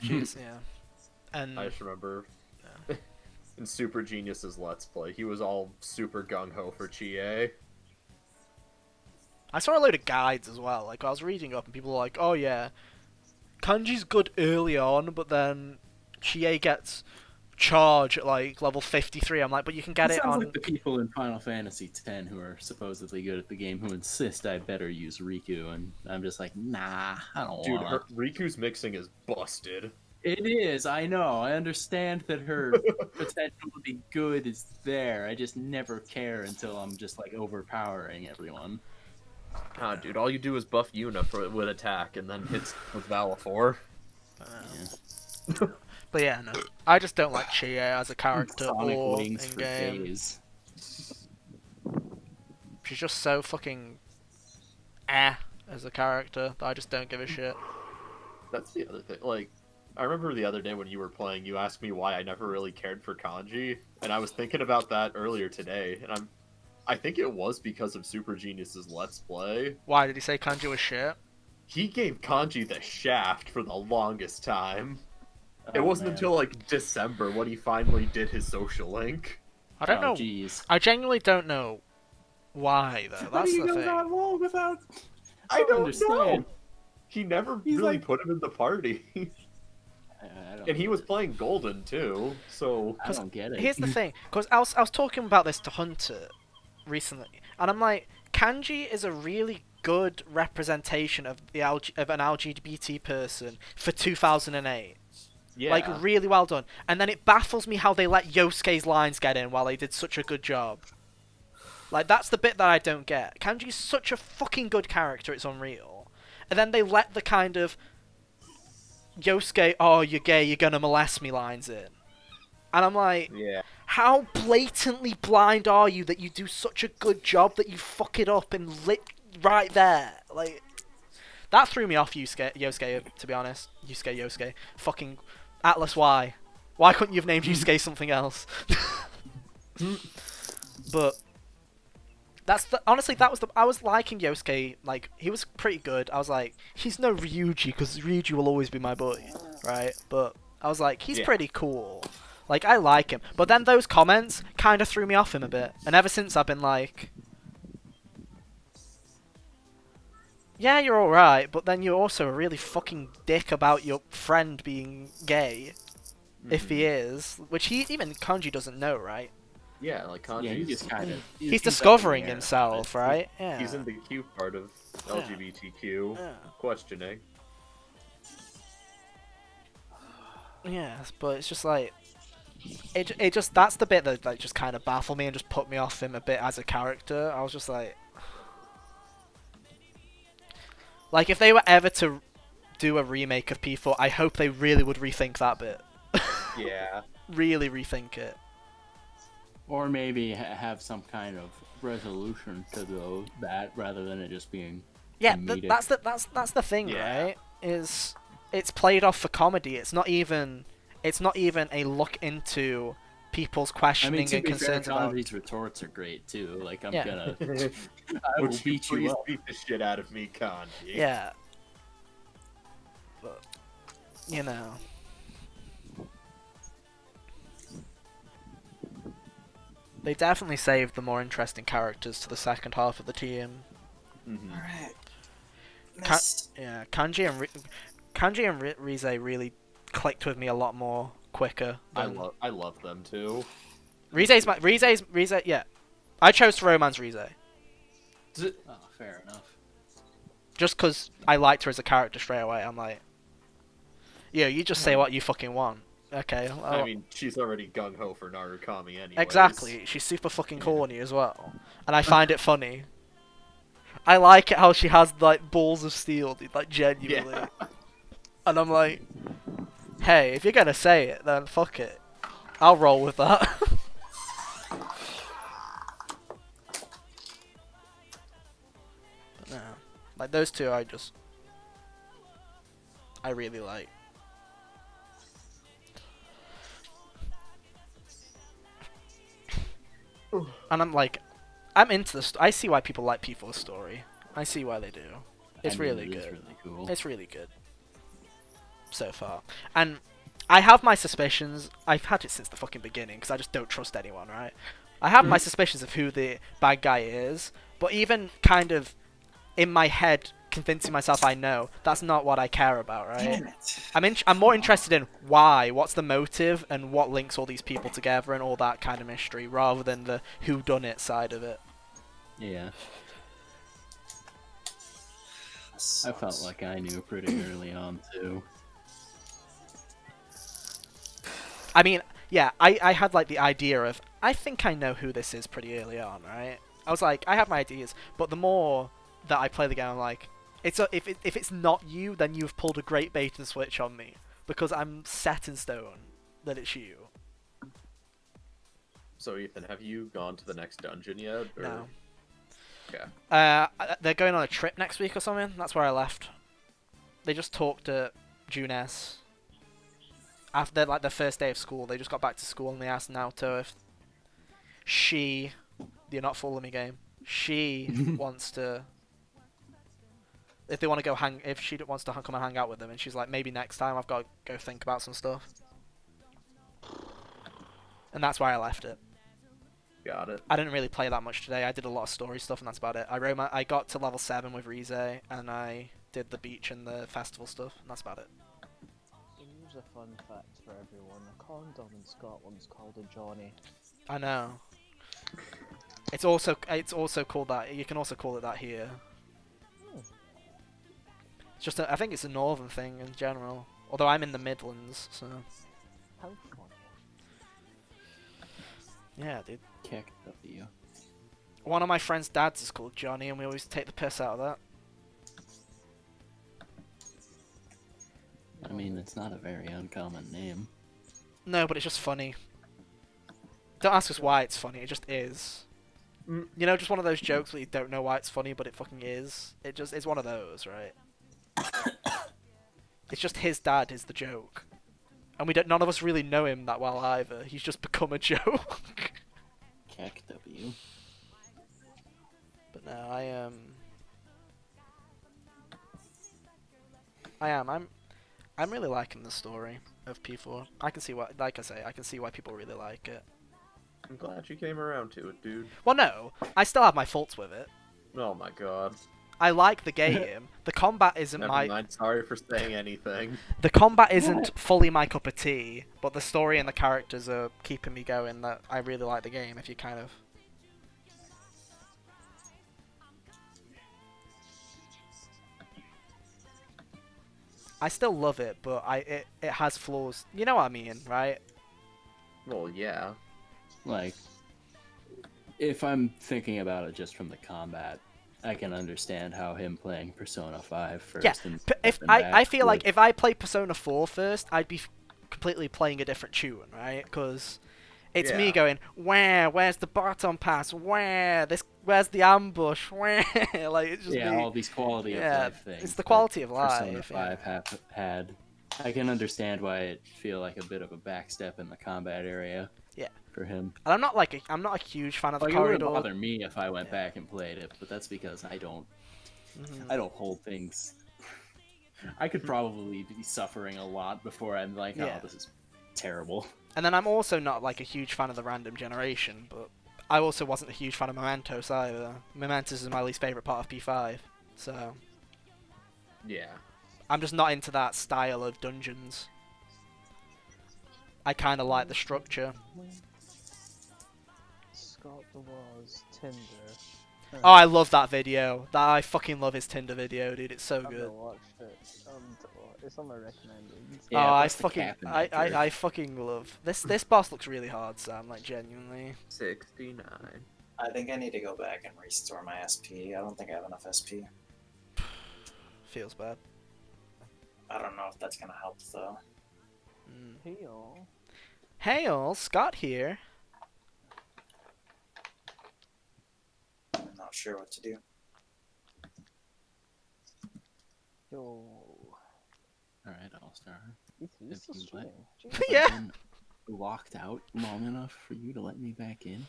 She's yeah. And I just remember in Super Genius's Let's Play, he was all super gung-ho for Chie. I saw a load of guides as well. Like, I was reading up and people were like, oh yeah, Kanji's good early on, but then Chie gets charge at like level 53. I'm like, but you can get it sounds on. like the people in Final Fantasy X who are supposedly good at the game who insist I better use Riku, and I'm just like, nah, I don't Dude, want. Riku's mixing is busted. It is. I know. I understand that her potential to be good is there. I just never care until I'm just like overpowering everyone. Ah, dude, all you do is buff Yuna with attack and then hits with Valifor. But yeah, no. I just don't like Chie as a character Sonic or wings in for game. days. She's just so fucking as a character that I just don't give a shit. That's the other thing. Like, I remember the other day when you were playing, you asked me why I never really cared for Kanji, and I was thinking about that earlier today, and I think it was because of Super Genius's Let's Play. Why did he say Kanji was shit? He gave Kanji the shaft for the longest time. It Oh, wasn't man. until like December when he finally did his social link. I don't know. Jeez. I genuinely don't know why though. That's the thing. long without? I don't understand. know. He never He's really like- put him in the party. I don't And he get was it. playing Golden too, so I don't get it. Here's the thing, because I was talking about this to Hunter recently, and I'm like, Kanji is a really good representation of of an LGBT person for 2008. yeah. Like, really well done. And then it baffles me how they let Yosuke's lines get in while they did such a good job. Like, that's the bit that I don't get. Kanji's such a fucking good character, it's unreal. And then they let the kind of Yosuke, oh, you're gay, you're gonna molest me lines in. And I'm like, Yeah. how blatantly blind are you that you do such a good job that you fuck it up and lit right there? Like, that threw me off, Yosuke, to be honest. Yosuke. Fucking Atlas, why? Why couldn't you have named Yosuke something else? But honestly, I was liking Yosuke. Like, he was pretty good. I was like, he's no Ryuji, because Ryuji will always be my boy, right? But I was like, he's Yeah. pretty cool. Like, I like him. But then those comments kind of threw me off him a bit. And ever since, I've been like, yeah, you're alright, but then you're also a really fucking dick about your friend being gay. If he is. Which even Kanji doesn't know, right? Yeah, like Kanji's, Yeah, he just kind of. He's discovering himself, right? Yeah. he's in the Q part of LGBTQ Yeah. questioning. Yes, but it's just like it just that's the bit that like just kind of baffled me and just put me off him a bit as a character. I was just like if they were ever to do a remake of P4, I hope they really would rethink that bit. Yeah. Really rethink it. Or maybe have some kind of resolution to that rather than it just being. Yeah, comedic. that's the thing, Yeah. right? Is it's played off for comedy. It's not even a look into people's I questioning mean, to and be fair, concerns about. Kanji's retorts are great too. Like, I'm Yeah. gonna. I will Would you beat please you up. beat the shit out of me, Kanji? Yeah. But you know. They definitely saved the more interesting characters to the second half of the team. Mhm. Alright. Ka- yeah, Kanji and Rize really clicked with me a lot more quicker. Than... I love them too. Rize. Yeah, I chose to romance Rize Oh, fair enough. just because I liked her as a character straight away. I'm like, yeah, you just say what you fucking want. Okay. I mean, she's already gung ho for Narukami anyway. Exactly. She's super fucking corny as well, and I find it funny. I like it how she has like balls of steel, dude. Like genuinely. Yeah. And I'm like, hey, if you're gonna say it, then fuck it. I'll roll with that. But no, like those two, I really like. And I'm into this. I see why people like P4's story. I see why they do. It's I mean, really it is good. really cool. It's really good. So far. And I have my suspicions. I've had it since the fucking beginning, because I just don't trust anyone, right? I have my suspicions of who the bad guy is, but even kind of in my head, convincing myself I know, that's not what I care about, right? Damn it. I'm more interested in why, what's the motive, and what links all these people together, and all that kind of mystery, rather than the whodunit side of it. Yeah, I Sucks. felt like I knew pretty early on too. I mean, yeah, I had like the idea of, I think I know who this is pretty early on, right? I was like, I have my ideas, but the more that I play the game, I'm like, if it's not you, then you've pulled a great bait and switch on me, because I'm set in stone that it's you. So Ethan, have you gone to the next dungeon yet? Or... No. Okay. They're going on a trip next week or something. That's where I left. They just talked at Junes. After like their first day of school, they just got back to school and they asked Naoto if you're not following me, game. She wants to. If they want to go if she wants to come and hang out with them, and she's like, maybe next time I've got to go think about some stuff. And that's why I left it. Got it. I didn't really play that much today. I did a lot of story stuff, and that's about it. I got to level 7 with Rize, and I did the beach and the festival stuff, and that's about it. Here's a fun fact for everyone. A condom in Scotland's called a Johnny. I know. It's also called that. You can also call it that here. It's just I think it's a northern thing in general. Although I'm in the Midlands, so How funny. yeah, dude. Kick W. One of my friend's dads is called Johnny, and we always take the piss out of that. I mean, it's not a very uncommon name. No, but it's just funny. Don't ask us why it's funny. It just is. You know, just one of those jokes where you don't know why it's funny, but it fucking is. It's one of those, right? It's just his dad is the joke, and none of us really know him that well either. He's just become a joke. Kick W. But no, I am. I'm really liking the story of P4. I can see why, like I say, I can see why people really like it. I'm glad you came around to it, dude. Well, no, I still have my faults with it. Oh my god. I like the game. The combat isn't Never mind, sorry for saying anything. The combat isn't fully my cup of tea, but the story and the characters are keeping me going. That I really like the game. If you kind of. I still love it, but it has flaws. You know what I mean, right? Well, yeah. Like, if I'm thinking about it just from the combat, I can understand how him playing Persona 5 first. Yeah, and if stepping I back feel like would- if I play Persona 4 first, I'd be completely playing a different tune, right? Because it's me Yeah. going, where's the bottom pass? Where's the ambush? Where? Like it's just yeah, me. all these quality of Yeah, life things. it's the that quality of Persona life. 5 Yeah. had. I can understand why it feel like a bit of a backstep in the combat area. Yeah. For him. And I'm not a huge fan of the Like, it wouldn't corridor. bother me if I went back and played it, but that's because I don't hold things. I could probably be suffering a lot before I'm like, Yeah. oh, this is terrible. And then I'm also not like a huge fan of the random generation, but I also wasn't a huge fan of Mementos either. Mementos is my least favorite part of P5, so Yeah. I'm just not into that style of dungeons. I kind of like the structure. Scott the Wars, Tinder. Oh, I love that video. I fucking love his Tinder video, dude. It's so I've good. not watched it. It's on my recommended. Yeah, Oh, I what's the fucking, cap in that jerk? I fucking love this. This boss looks really hard, Sam. Like genuinely. 69. I think I need to go back and restore my SP. I don't think I have enough SP. Feels bad. I don't know if that's gonna help though. Hey y'all. Hey all, Scott here. I'm not sure what to do. Yo. Alright, All-Star. This If is you let- streaming. Have Jeez. I Yeah. been locked out long enough for you to let me back in?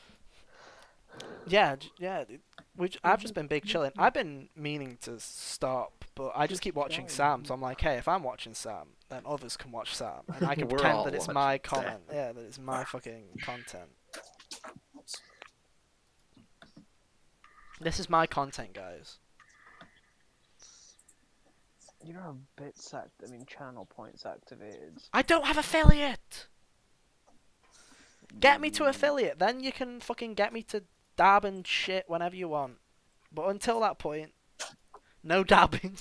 Yeah, yeah. Dude. I've just been big chilling. I've been meaning to stop, but I just keep watching Sam. So I'm like, hey, if I'm watching Sam, then others can watch Sam, and I can We're pretend all that it's watching my Sam. comment. Yeah, that it's my fucking content. This is my content, guys. You're a bits channel points activated. I don't have affiliate. Get me to affiliate, then you can fucking get me to dab and shit whenever you want. But until that point, no dabbing.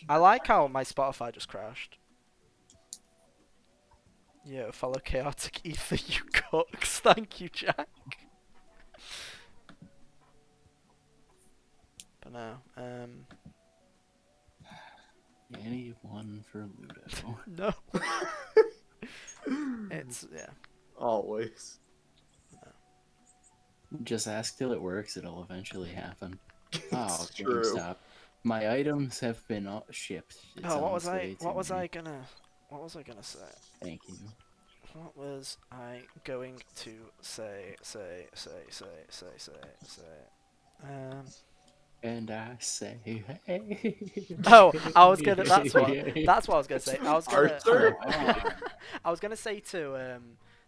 I like how my Spotify just crashed. Yo, follow chaotic ether, you cooks. Thank you, Jack. know. Anyone for Ludo. No. It's yeah. Always. Just ask till it works, it'll eventually happen. Oh, It's true. GameStop. My items have been shipped. It's Oh, what on was its I? way to What was me. I gonna? What was I gonna say? Thank you. What was I going to say? And I say, hey. Oh, I was gonna. That's what I was gonna say. I was gonna. Arthur? I was gonna say to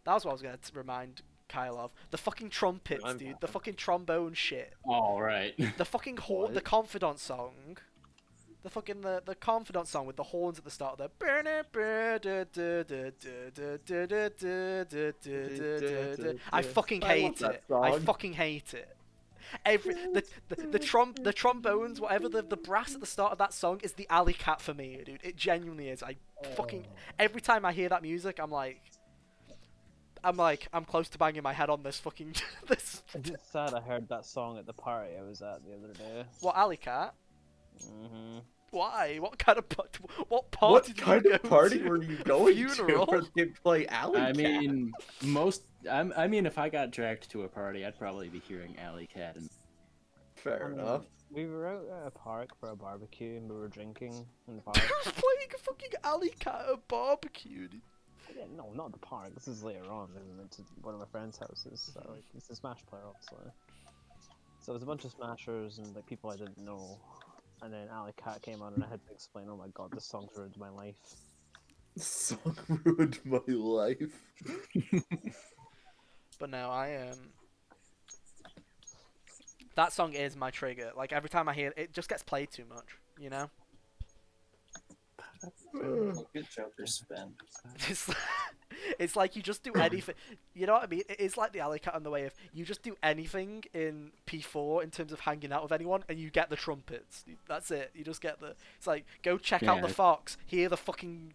that was what I was gonna remind Kyle of the fucking trumpets, I'm dude. The happy. fucking trombone shit. All right. The fucking What? the confidant song. The fucking the confidant song with the horns at the start of the. I fucking I love hate that it. I song. fucking hate it. Every the trombones, whatever the brass at the start of that song is the alley cat for me, dude. It genuinely is. I fucking every time I hear that music, I'm close to banging my head on this fucking this. Is it sad I heard that song at the party I was at the other day? What alley cat? Mm-hmm. Why? What kind of what party What did kind you of go party to? were you going Funeral? to where they play Alley I Cat? mean, I mean, if I got dragged to a party, I'd probably be hearing Alley Cat and. Fair enough. We were out at a park for a barbecue and we were drinking in the park. Playing a fucking alley cat at a barbecue. Dude. Yeah, no, not the park. This is later on. We went to one of my friends' houses. So, like, he's a Smash player, obviously. So it was a bunch of Smashers and like people I didn't know. And then Alley Cat came on and I had to explain, oh my god, this song's ruined my life. Song ruined my life. But no, that song is my trigger. Like every time I hear it, it just gets played too much. You know. Good Joker spin. It's like you just do anything. You know what I mean? It's like the alley cat on the way of you just do anything in P4 in terms of hanging out with anyone, and you get the trumpets. That's it. You just get the. It's like go check out the Yeah. fox, hear the fucking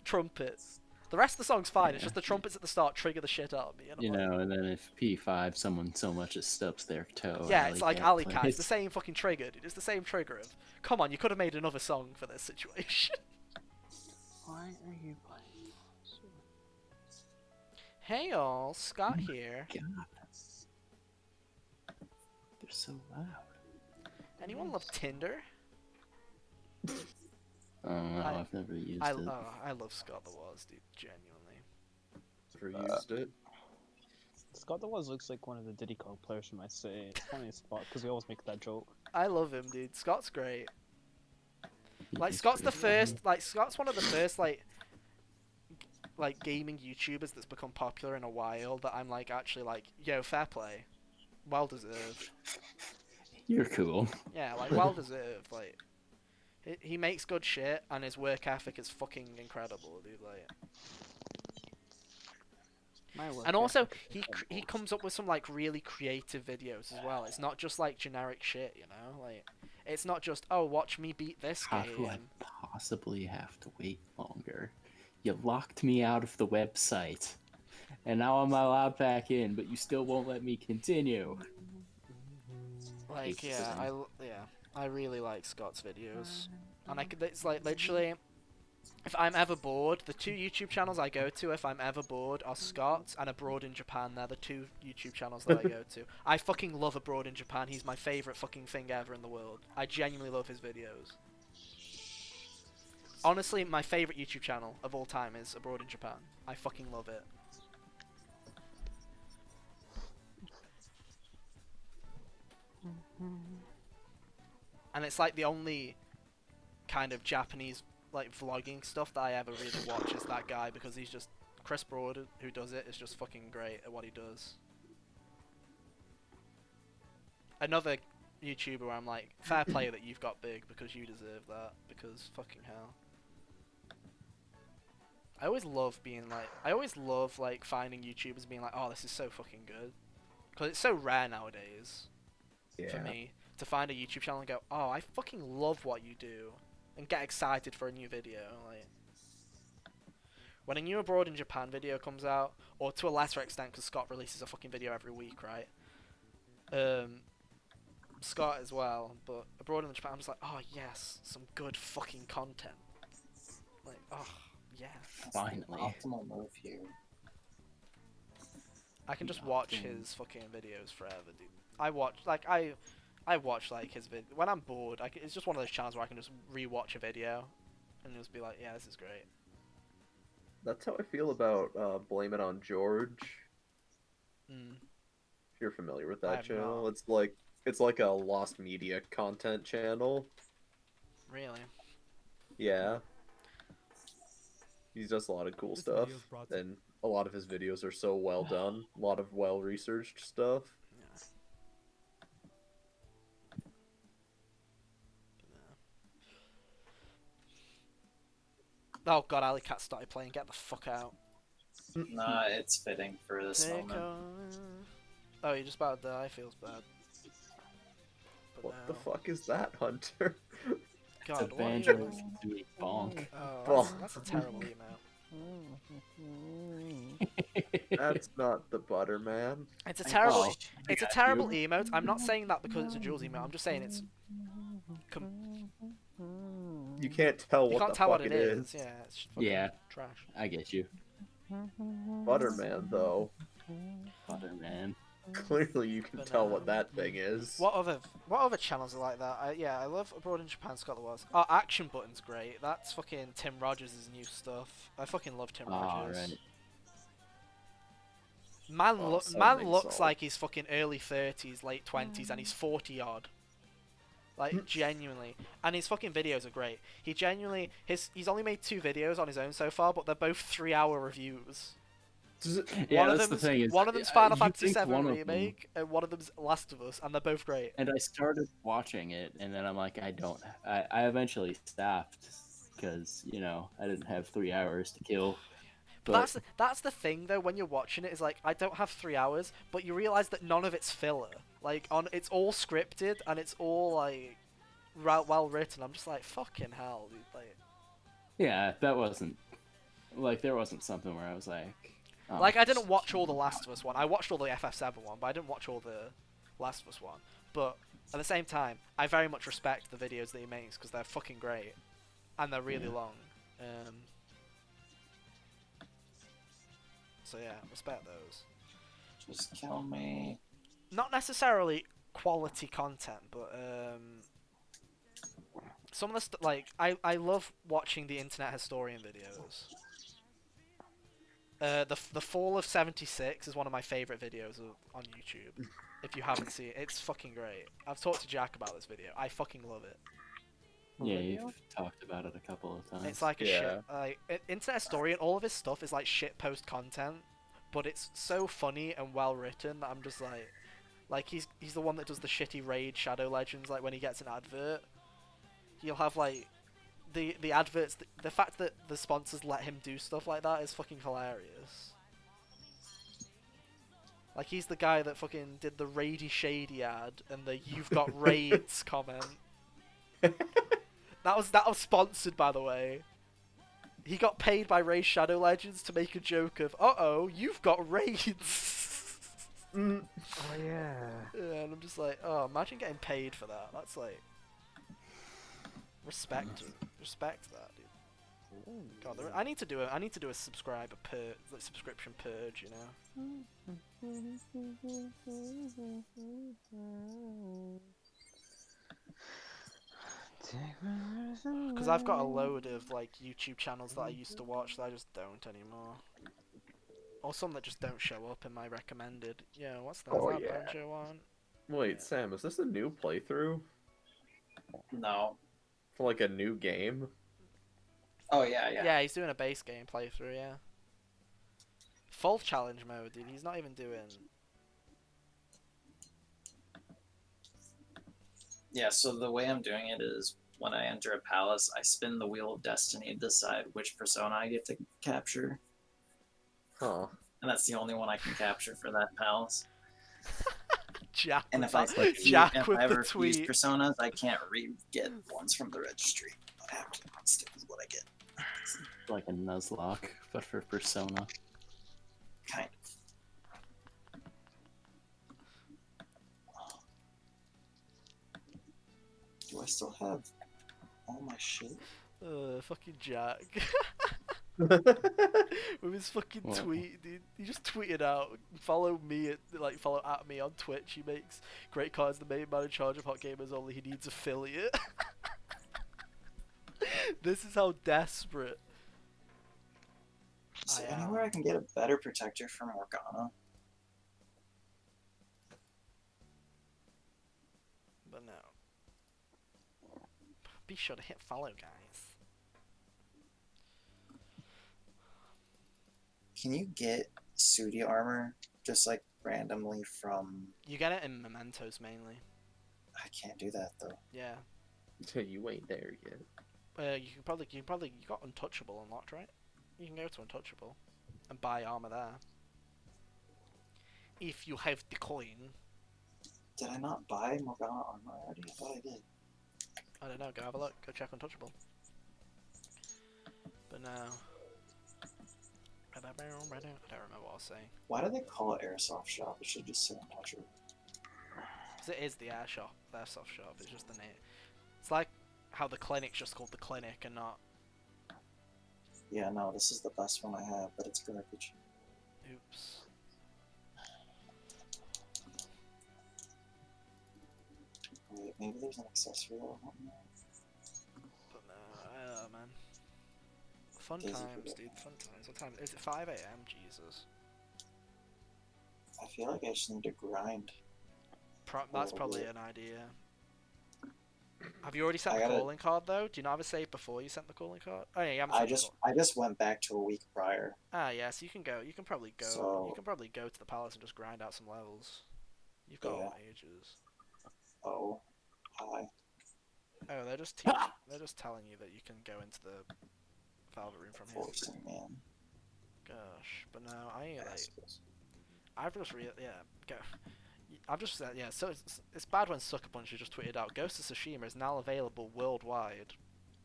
trumpets. The rest of the song's fine. It's Yeah. just the trumpets at the start trigger the shit out of me. And I'm You like, know, and then if P5 someone so much as stubs their toe. yeah, it's like alley cat. plays. It's the same fucking trigger, dude. It's the same trigger of. Come on, you could have made another song for this situation. Why are you playing? Hey all, Scott here. God. They're so loud. Anyone love Tinder? Oh no, I- I've never used I it. love Scott the Wars, dude. Genuinely. Never used it. Scott the Waz looks like one of the Diddy Kong players from my city. It's funny as fuck because we always make that joke. I love him, dude. Scott's great. Like He's Scott's the pretty- first. Like Scott's one of the first like gaming YouTubers that's become popular in a while. That I'm like actually like, yo, fair play, well deserved. You're cool. Yeah, like well deserved. Like he makes good shit and his work ethic is fucking incredible, dude. Like. And also, he comes up with some like really creative videos as well. It's not just like generic shit, you know. Like, it's not just watch me beat this How do I game. possibly have to wait longer? You locked me out of the website, and now I'm allowed back in, but you still won't let me continue. Like, It's I really like Scott's videos, and it's like literally, if I'm ever bored, the two YouTube channels I go to if I'm ever bored are Scott's and Abroad in Japan. They're the two YouTube channels that I go to. I fucking love Abroad in Japan. He's my favorite fucking thing ever in the world. I genuinely love his videos. Honestly, my favorite YouTube channel of all time is Abroad in Japan. I fucking love it. And it's like the only kind of Japanese like vlogging stuff that I ever really watch is that guy, because he's just Chris Broad who does it is just fucking great at what he does. Another YouTuber where I'm like, fair play that you've got big because you deserve that, because fucking hell. I always love finding YouTubers being like, oh, this is so fucking good, because it's so rare nowadays for me to find a YouTube channel and go, oh, I fucking love what you do, and get excited for a new video. Like, when a new Abroad in Japan video comes out, or to a lesser extent, because Scott releases a fucking video every week, right? Scott as well, but Abroad in Japan, I'm just like, oh yes, some good fucking content. Like, oh yeah, Finally. Optimal move here. I can just watch his fucking videos forever, dude. I watch like his when I'm bored. It's just one of those channels where I can just rewatch a video, and just be like, yeah, this is great. That's how I feel about Blame It on George. Mm. If you're familiar with I that have channel, not. it's like a lost media content channel. Really? Yeah. He does a lot of cool stuff, and a lot of his videos are so well done. A lot of well researched stuff. Oh god, Alley Cat started playing. Get the fuck out. Nah, it's fitting for this Take moment. Oh, you're just about to die. Feels bad. But What no. the fuck is that, Hunter? It's a God, what are banjo you... doing bonk. Oh, that's a terrible email. That's not the butter, man. It's a terrible. Well, It's a got terrible you. emote. I'm not saying that because it's a Jules email. I'm just saying it's. You can't tell You what can't the tell fuck what it it is. is. Yeah, it's fucking Yeah. trash. I get you. Butterman, though. Butterman. Clearly, you can But tell no. what that thing is. What other channels are like that? I love Abroad in Japan. Scott the was. Oh, Action Button's great. That's fucking Tim Rogers' new stuff. I fucking love Tim Rogers. Right. Oh, so Man makes looks sense. like he's fucking early 30s, late 20s, and he's 40 odd. Like genuinely, and his fucking videos are great. He's only made 2 videos on his own so far, but they're both 3-hour reviews. Yeah, one of that's the them's thing. Is, one of them's Final you Fantasy think VII one of them- remake, and one of them's Last of Us, and they're both great. And I started watching it, and then I'm like, I eventually stopped because I didn't have 3 hours to kill. But that's the thing though. When you're watching it, is like I don't have 3 hours, but you realize that none of it's filler. Like it's all scripted and it's all like well written. I'm just like fucking hell, dude. Like Yeah, that wasn't like there wasn't something where I was like, oh. Like I didn't watch all the Last of Us one. I watched all the FF7 one, but I didn't watch all the Last of Us one. But at the same time, I very much respect the videos that he makes because they're fucking great and they're really long. So yeah, respect those. Just kill me. Not necessarily quality content, but some of the I love watching the Internet Historian videos. The Fall of 76 is one of my favorite videos on YouTube. If you haven't seen it, it's fucking great. I've talked to Jack about this video. I fucking love it. Yeah, you've talked about it a couple of times. It's like a Yeah. shit. Internet Historian, all of his stuff is like shit post content, but it's so funny and well written that I'm just like he's the one that does the shitty raid Shadow Legends. Like when he gets an advert, he'll have like the adverts. The fact that the sponsors let him do stuff like that is fucking hilarious. Like he's the guy that fucking did the Raidy Shady ad and the "You've got raids" comment. That was sponsored, by the way. He got paid by Raid Shadow Legends to make a joke of, "Uh-oh, you've got raids." Oh yeah. Yeah, and I'm just like, oh, imagine getting paid for that. That's like respect that, dude. God, I need to do a subscription purge, you know. Because I've got a load of like YouTube channels that I used to watch that I just don't anymore. Or some that just don't show up in my recommended. Yeah, what's that? Oh, Is that yeah. Banjo one? Wait, Sam, is this a new playthrough No. for like a new game? Oh yeah. Yeah, he's doing a base game playthrough, yeah. Full challenge mode, dude. He's not even doing... Yeah, so the way I'm doing it is when I enter a palace, I spin the wheel of destiny to decide which persona I get to capture. Huh. And that's the only one I can capture for that palace. Jack And with if I that- fuse, Jack if with I the ever fuse tweet. personas, I can't get ones from the registry. I have to stick with what I get. like a Nuzlocke, but for Persona. Kind of. still have all my shit? Fucking Jack. With his fucking What? tweet, dude. He just tweeted out, follow at me on Twitch. He makes great cards, the main man in charge of hot gamers only. He needs affiliate. This is how desperate Is I there am. anywhere I can get a better protector for Morgana? But no. Be sure to hit follow, guys. Can you get Sudi armor just like randomly from? You get it in mementos mainly. I can't do that though. Yeah. You ain't there yet. You got Untouchable unlocked, right? You can go to Untouchable and buy armor there. If you have the coin. Did I not buy Morgana armor already? I thought I did. I don't know, go have a look, go check Untouchable. But no. I don't remember what I was saying. Why do they call it Airsoft Shop? It should just say Untouchable. Because it is the airsoft shop, it's just the name. It's like how the clinic's just called the clinic and not... Yeah, no, this is the best one I have, but it's garbage. Oops. Wait, maybe there's an accessory I want now. But no, man. Fun Daisy times, forget. dude, fun times. What time is it? 5 AM? Jesus. I feel like I just need to grind. That's Oh, probably yeah. an idea. Have you already sent I the gotta- calling card though? Do you not have a save before you sent the calling card? Oh yeah, you haven't sent the call. I just went back to a week prior. Ah yeah, so you can go. You can probably go. So- You can probably go to the palace and just grind out some levels. You've got Yeah. ages. Oh, hi. Oh, they're just they're just telling you that you can go into the Velvet room from here. Forcing man. Gosh, but no, I like. Assholes. I've just go. I've just said yeah. So it's bad when Sucker Punch just tweeted out Ghost of Tsushima is now available worldwide,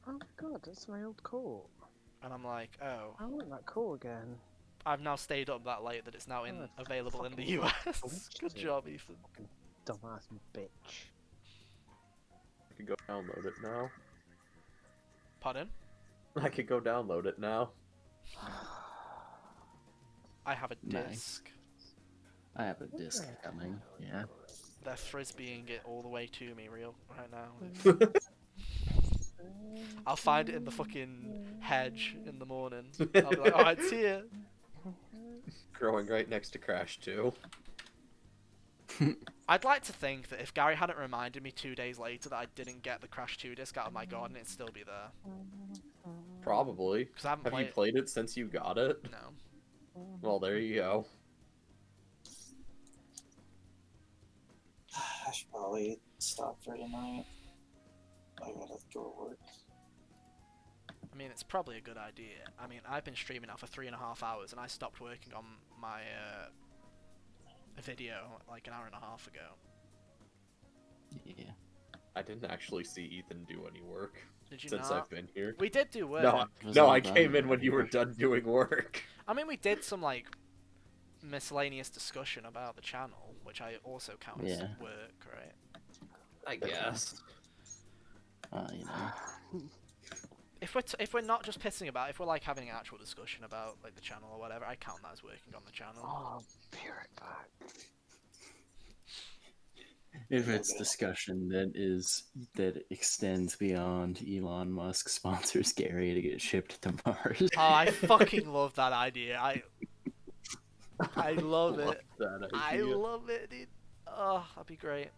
Oh my god, that's my old coat. and I'm like, oh, I want that coat again. I've now stayed up that late that it's now Oh, available in the fucking US. bullshit. Good job, Ethan. Fucking dumbass bitch. I could go download it now. Pardon? I could go download it now. I have a Nice. disc. I have a disc coming. Yeah. They're frisbeeing it all the way to me right now. I'll find it in the fucking hedge in the morning. I'll be like, alright, it's here. Growing right next to Crash 2. I'd like to think that if Gary hadn't reminded me 2 days later that I didn't get the Crash 2 disc out of my garden, it'd still be there. Probably. Because I haven't Have you played it. played it since you got it? No. Well, there you go. I should probably stop for tonight. I gotta go to work. I mean, it's probably a good idea. I mean, I've been streaming now for 3.5 hours, and I stopped working on my video like an hour and a half ago. Yeah. I didn't actually see Ethan do any work Did you since not? I've been here. We did do work. No, Was no, all I done. came in when you were done doing work. I mean, we did some like miscellaneous discussion about the channel, which I also count as Yeah. work, right? I guess. You know. If we're not just pissing about, if we're like having an actual discussion about like the channel or whatever, I count that as working on the channel. Oh, be right back. If it's discussion that extends beyond Elon Musk sponsors Gary to get shipped to Mars. Oh, I fucking love that idea. I love it. That I idea. love it, dude. Oh, that'd be great.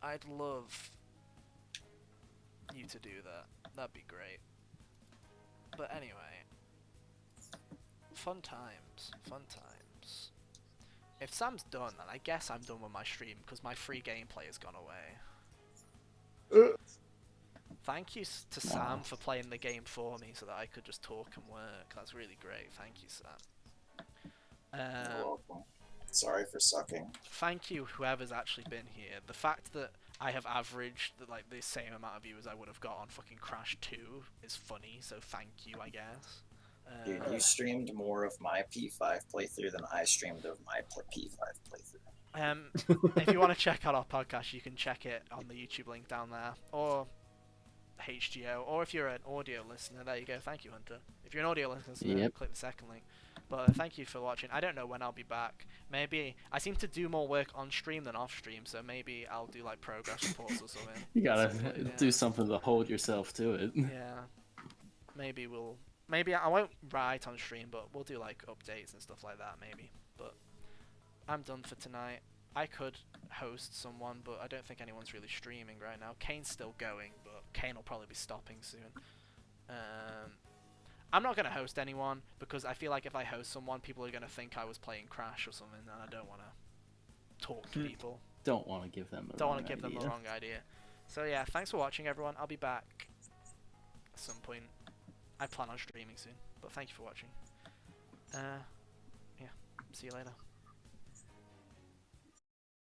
I'd love you to do that. That'd be great. But anyway, fun times, fun times. If Sam's done, then I guess I'm done with my stream because my free gameplay has gone away. Thank you to Sam for playing the game for me so that I could just talk and work. That's really great. Thank you, Sam. You're welcome. Sorry for sucking. Thank you, whoever's actually been here. The fact that I have averaged like the same amount of viewers I would have got on fucking Crash 2 is funny. So thank you, I guess. Dude, you streamed more of my P5 playthrough than I streamed of my P5 playthrough. If you want to check out our podcast, you can check it on the YouTube link down there, or HGO, or if you're an audio listener, there you go. Thank you, Hunter. If you're an audio listener, Yep. click the second link. But thank you for watching. I don't know when I'll be back. Maybe I seem to do more work on stream than off stream, so maybe I'll do like progress reports or something. You gotta Yeah. do something to hold yourself to it. Yeah. Maybe I won't write on stream, but we'll do like updates and stuff like that maybe. But I'm done for tonight. I could host someone, but I don't think anyone's really streaming right now. Kane's still going, but Kane will probably be stopping soon. I'm not going to host anyone, because I feel like if I host someone, people are going to think I was playing Crash or something, and I don't want to talk to people. Don't want to give them Don't want to give them the wrong idea. So yeah, thanks for watching, everyone. I'll be back at some point. I plan on streaming soon, but thank you for watching. Yeah, see you later.